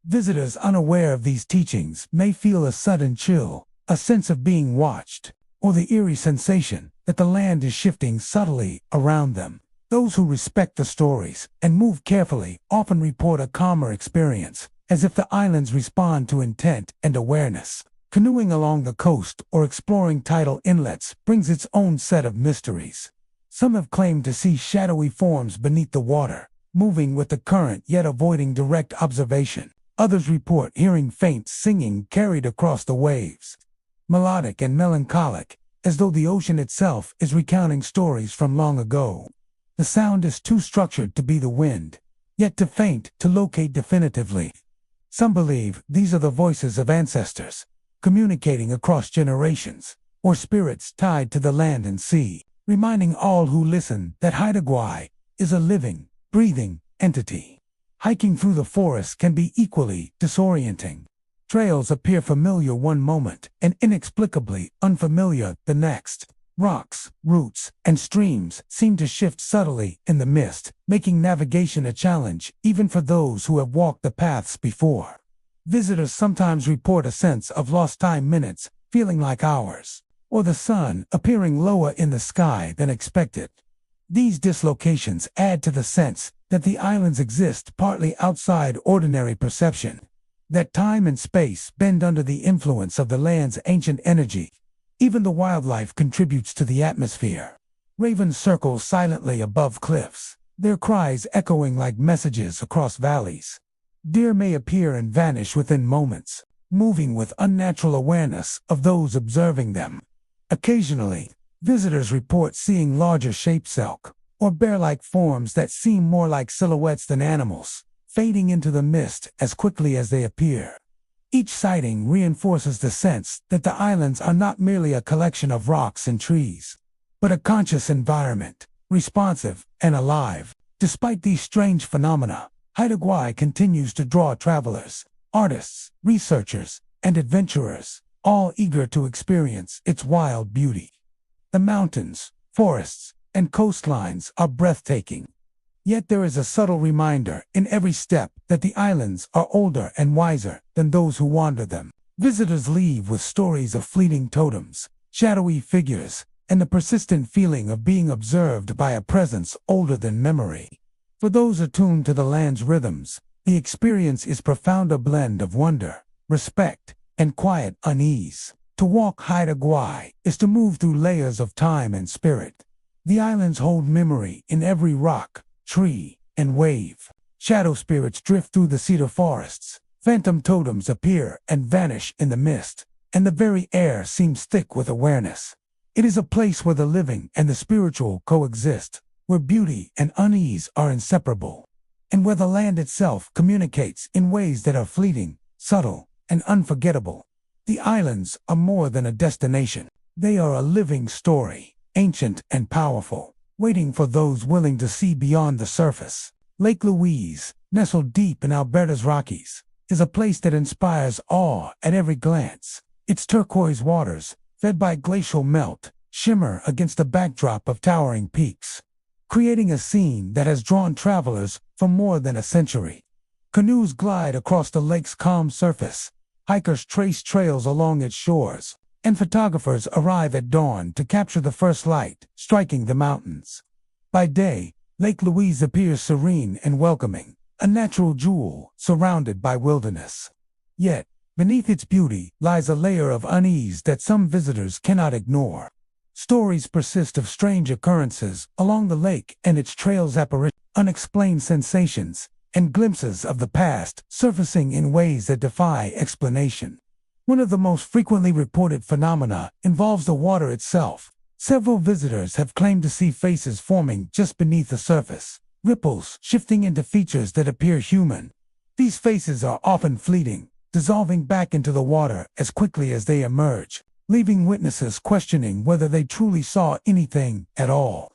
Speaker 1: Visitors unaware of these teachings may feel a sudden chill, a sense of being watched, or the eerie sensation that the land is shifting subtly around them. Those who respect the stories and move carefully often report a calmer experience, as if the islands respond to intent and awareness. Canoeing along the coast or exploring tidal inlets brings its own set of mysteries. Some have claimed to see shadowy forms beneath the water, moving with the current yet avoiding direct observation. Others report hearing faint singing carried across the waves, melodic and melancholic, as though the ocean itself is recounting stories from long ago. The sound is too structured to be the wind, yet too faint to locate definitively. Some believe these are the voices of ancestors, communicating across generations, or spirits tied to the land and sea, reminding all who listen that Haida Gwaii is a living, breathing entity. Hiking through the forest can be equally disorienting. Trails appear familiar one moment and inexplicably unfamiliar the next. Rocks, roots, and streams seem to shift subtly in the mist, making navigation a challenge even for those who have walked the paths before. Visitors sometimes report a sense of lost time minutes feeling like hours, or the sun appearing lower in the sky than expected. These dislocations add to the sense that the islands exist partly outside ordinary perception, that time and space bend under the influence of the land's ancient energy. Even the wildlife contributes to the atmosphere. Ravens circle silently above cliffs, their cries echoing like messages across valleys. Deer may appear and vanish within moments, moving with unnatural awareness of those observing them. Occasionally, visitors report seeing larger shapes, elk or bear-like forms that seem more like silhouettes than animals, fading into the mist as quickly as they appear. Each sighting reinforces the sense that the islands are not merely a collection of rocks and trees, but a conscious environment, responsive and alive. Despite these strange phenomena, Haida Gwaii continues to draw travelers, artists, researchers, and adventurers, all eager to experience its wild beauty. The mountains, forests, and coastlines are breathtaking. Yet there is a subtle reminder in every step that the islands are older and wiser than those who wander them. Visitors leave with stories of fleeting totems, shadowy figures, and the persistent feeling of being observed by a presence older than memory. For those attuned to the land's rhythms, the experience is profound, a blend of wonder, respect, and quiet unease. To walk Haida Gwaii is to move through layers of time and spirit. The islands hold memory in every rock, tree, and wave. Shadow spirits drift through the cedar forests, phantom totems appear and vanish in the mist, and the very air seems thick with awareness. It is a place where the living and the spiritual coexist, where beauty and unease are inseparable, and where the land itself communicates in ways that are fleeting, subtle, and unforgettable. The islands are more than a destination. They are a living story, ancient and powerful, waiting for those willing to see beyond the surface. Lake Louise, nestled deep in Alberta's Rockies, is a place that inspires awe at every glance. Its turquoise waters, fed by glacial melt, shimmer against the backdrop of towering peaks, creating a scene that has drawn travelers for more than a century. Canoes glide across the lake's calm surface, hikers trace trails along its shores, and photographers arrive at dawn to capture the first light striking the mountains. By day, Lake Louise appears serene and welcoming, a natural jewel surrounded by wilderness. Yet, beneath its beauty lies a layer of unease that some visitors cannot ignore. Stories persist of strange occurrences along the lake and its trails, apparitions, unexplained sensations, and glimpses of the past surfacing in ways that defy explanation. One of the most frequently reported phenomena involves the water itself. Several visitors have claimed to see faces forming just beneath the surface, ripples shifting into features that appear human. These faces are often fleeting, dissolving back into the water as quickly as they emerge, leaving witnesses questioning whether they truly saw anything at all.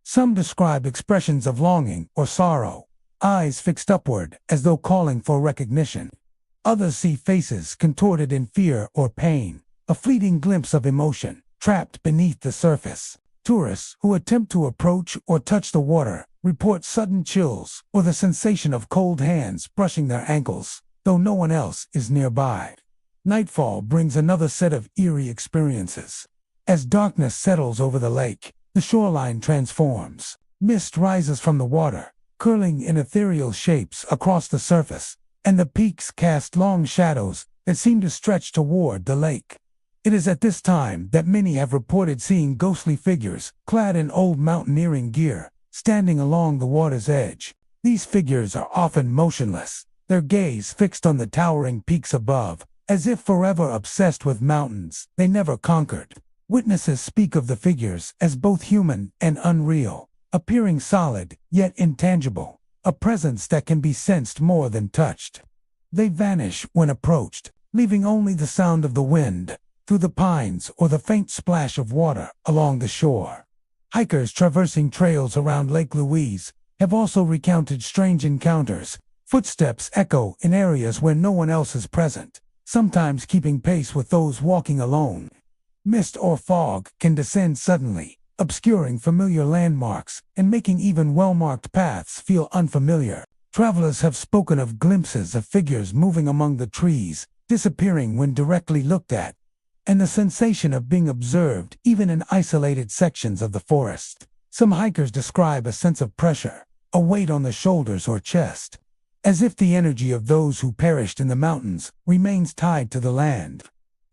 Speaker 1: Some describe expressions of longing or sorrow, eyes fixed upward as though calling for recognition. Others see faces contorted in fear or pain, a fleeting glimpse of emotion trapped beneath the surface. Tourists who attempt to approach or touch the water report sudden chills or the sensation of cold hands brushing their ankles, though no one else is nearby. Nightfall brings another set of eerie experiences. As darkness settles over the lake, the shoreline transforms. Mist rises from the water, curling in ethereal shapes across the surface, and the peaks cast long shadows that seem to stretch toward the lake. It is at this time that many have reported seeing ghostly figures, clad in old mountaineering gear, standing along the water's edge. These figures are often motionless, their gaze fixed on the towering peaks above, as if forever obsessed with mountains they never conquered. Witnesses speak of the figures as both human and unreal, appearing solid yet intangible, a presence that can be sensed more than touched. They vanish when approached, leaving only the sound of the wind through the pines or the faint splash of water along the shore. Hikers traversing trails around Lake Louise have also recounted strange encounters. Footsteps echo in areas where no one else is present, sometimes keeping pace with those walking alone. Mist or fog can descend suddenly, obscuring familiar landmarks and making even well-marked paths feel unfamiliar. Travelers have spoken of glimpses of figures moving among the trees, disappearing when directly looked at, and the sensation of being observed even in isolated sections of the forest. Some hikers describe a sense of pressure, a weight on the shoulders or chest, as if the energy of those who perished in the mountains remains tied to the land.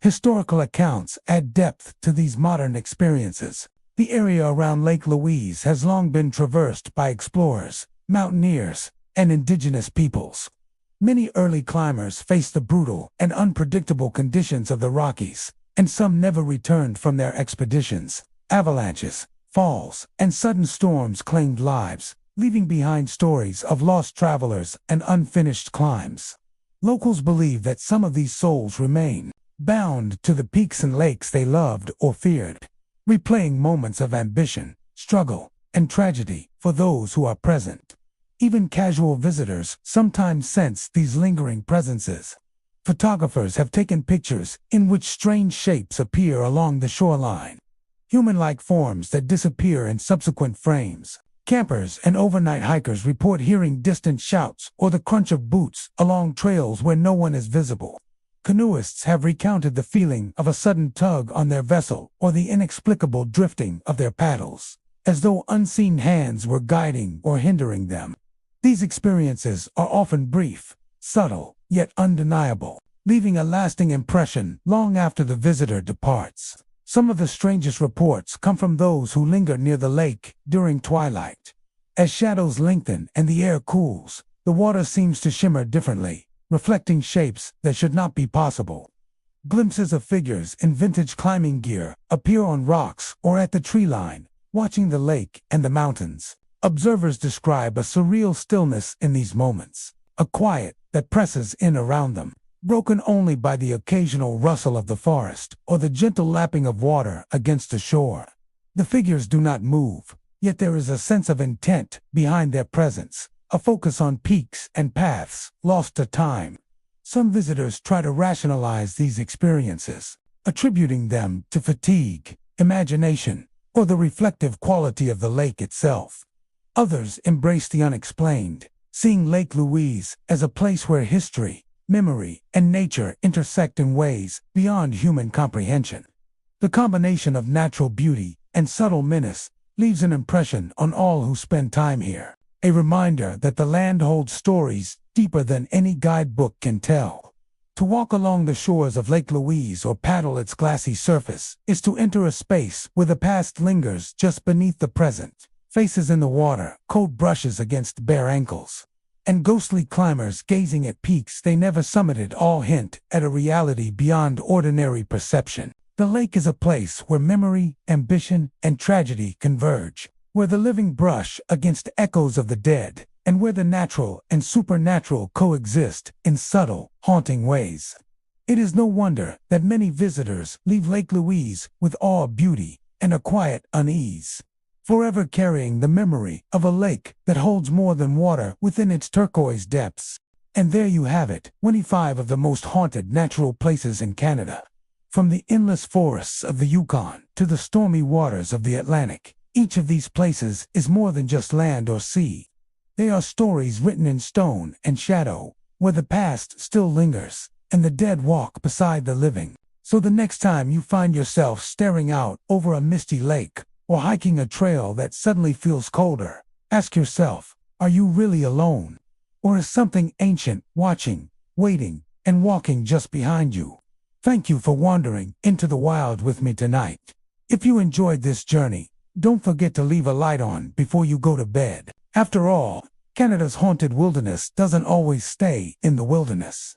Speaker 1: Historical accounts add depth to these modern experiences. The area around Lake Louise has long been traversed by explorers, mountaineers, and indigenous peoples. Many early climbers faced the brutal and unpredictable conditions of the Rockies, and some never returned from their expeditions. Avalanches, falls, and sudden storms claimed lives, leaving behind stories of lost travelers and unfinished climbs. Locals believe that some of these souls remain bound to the peaks and lakes they loved or feared, replaying moments of ambition, struggle, and tragedy for those who are present. Even casual visitors sometimes sense these lingering presences. Photographers have taken pictures in which strange shapes appear along the shoreline, human-like forms that disappear in subsequent frames. Campers and overnight hikers report hearing distant shouts or the crunch of boots along trails where no one is visible. Canoeists have recounted the feeling of a sudden tug on their vessel or the inexplicable drifting of their paddles, as though unseen hands were guiding or hindering them. These experiences are often brief, subtle, yet undeniable, leaving a lasting impression long after the visitor departs. Some of the strangest reports come from those who linger near the lake during twilight. As shadows lengthen and the air cools, the water seems to shimmer differently, reflecting shapes that should not be possible. Glimpses of figures in vintage climbing gear appear on rocks or at the tree line, watching the lake and the mountains. Observers describe a surreal stillness in these moments, a quiet that presses in around them, broken only by the occasional rustle of the forest or the gentle lapping of water against the shore. The figures do not move, yet there is a sense of intent behind their presence, a focus on peaks and paths lost to time. Some visitors try to rationalize these experiences, attributing them to fatigue, imagination, or the reflective quality of the lake itself. Others embrace the unexplained, seeing Lake Louise as a place where history, memory, and nature intersect in ways beyond human comprehension. The combination of natural beauty and subtle menace leaves an impression on all who spend time here, a reminder that the land holds stories deeper than any guidebook can tell. To walk along the shores of Lake Louise or paddle its glassy surface is to enter a space where the past lingers just beneath the present. Faces in the water, cold brushes against bare ankles, and ghostly climbers gazing at peaks they never summited all hint at a reality beyond ordinary perception. The lake is a place where memory, ambition, and tragedy converge, where the living brush against echoes of the dead, and where the natural and supernatural coexist in subtle, haunting ways. It is no wonder that many visitors leave Lake Louise with awe, beauty, and a quiet unease, forever carrying the memory of a lake that holds more than water within its turquoise depths. And there you have it, 25 of the most haunted natural places in Canada. From the endless forests of the Yukon to the stormy waters of the Atlantic, each of these places is more than just land or sea. They are stories written in stone and shadow, where the past still lingers, and the dead walk beside the living. So the next time you find yourself staring out over a misty lake, or hiking a trail that suddenly feels colder, ask yourself, are you really alone? Or is something ancient watching, waiting, and walking just behind you? Thank you for wandering into the wild with me tonight. If you enjoyed this journey, don't forget to leave a light on before you go to bed. After all, Canada's haunted wilderness doesn't always stay in the wilderness.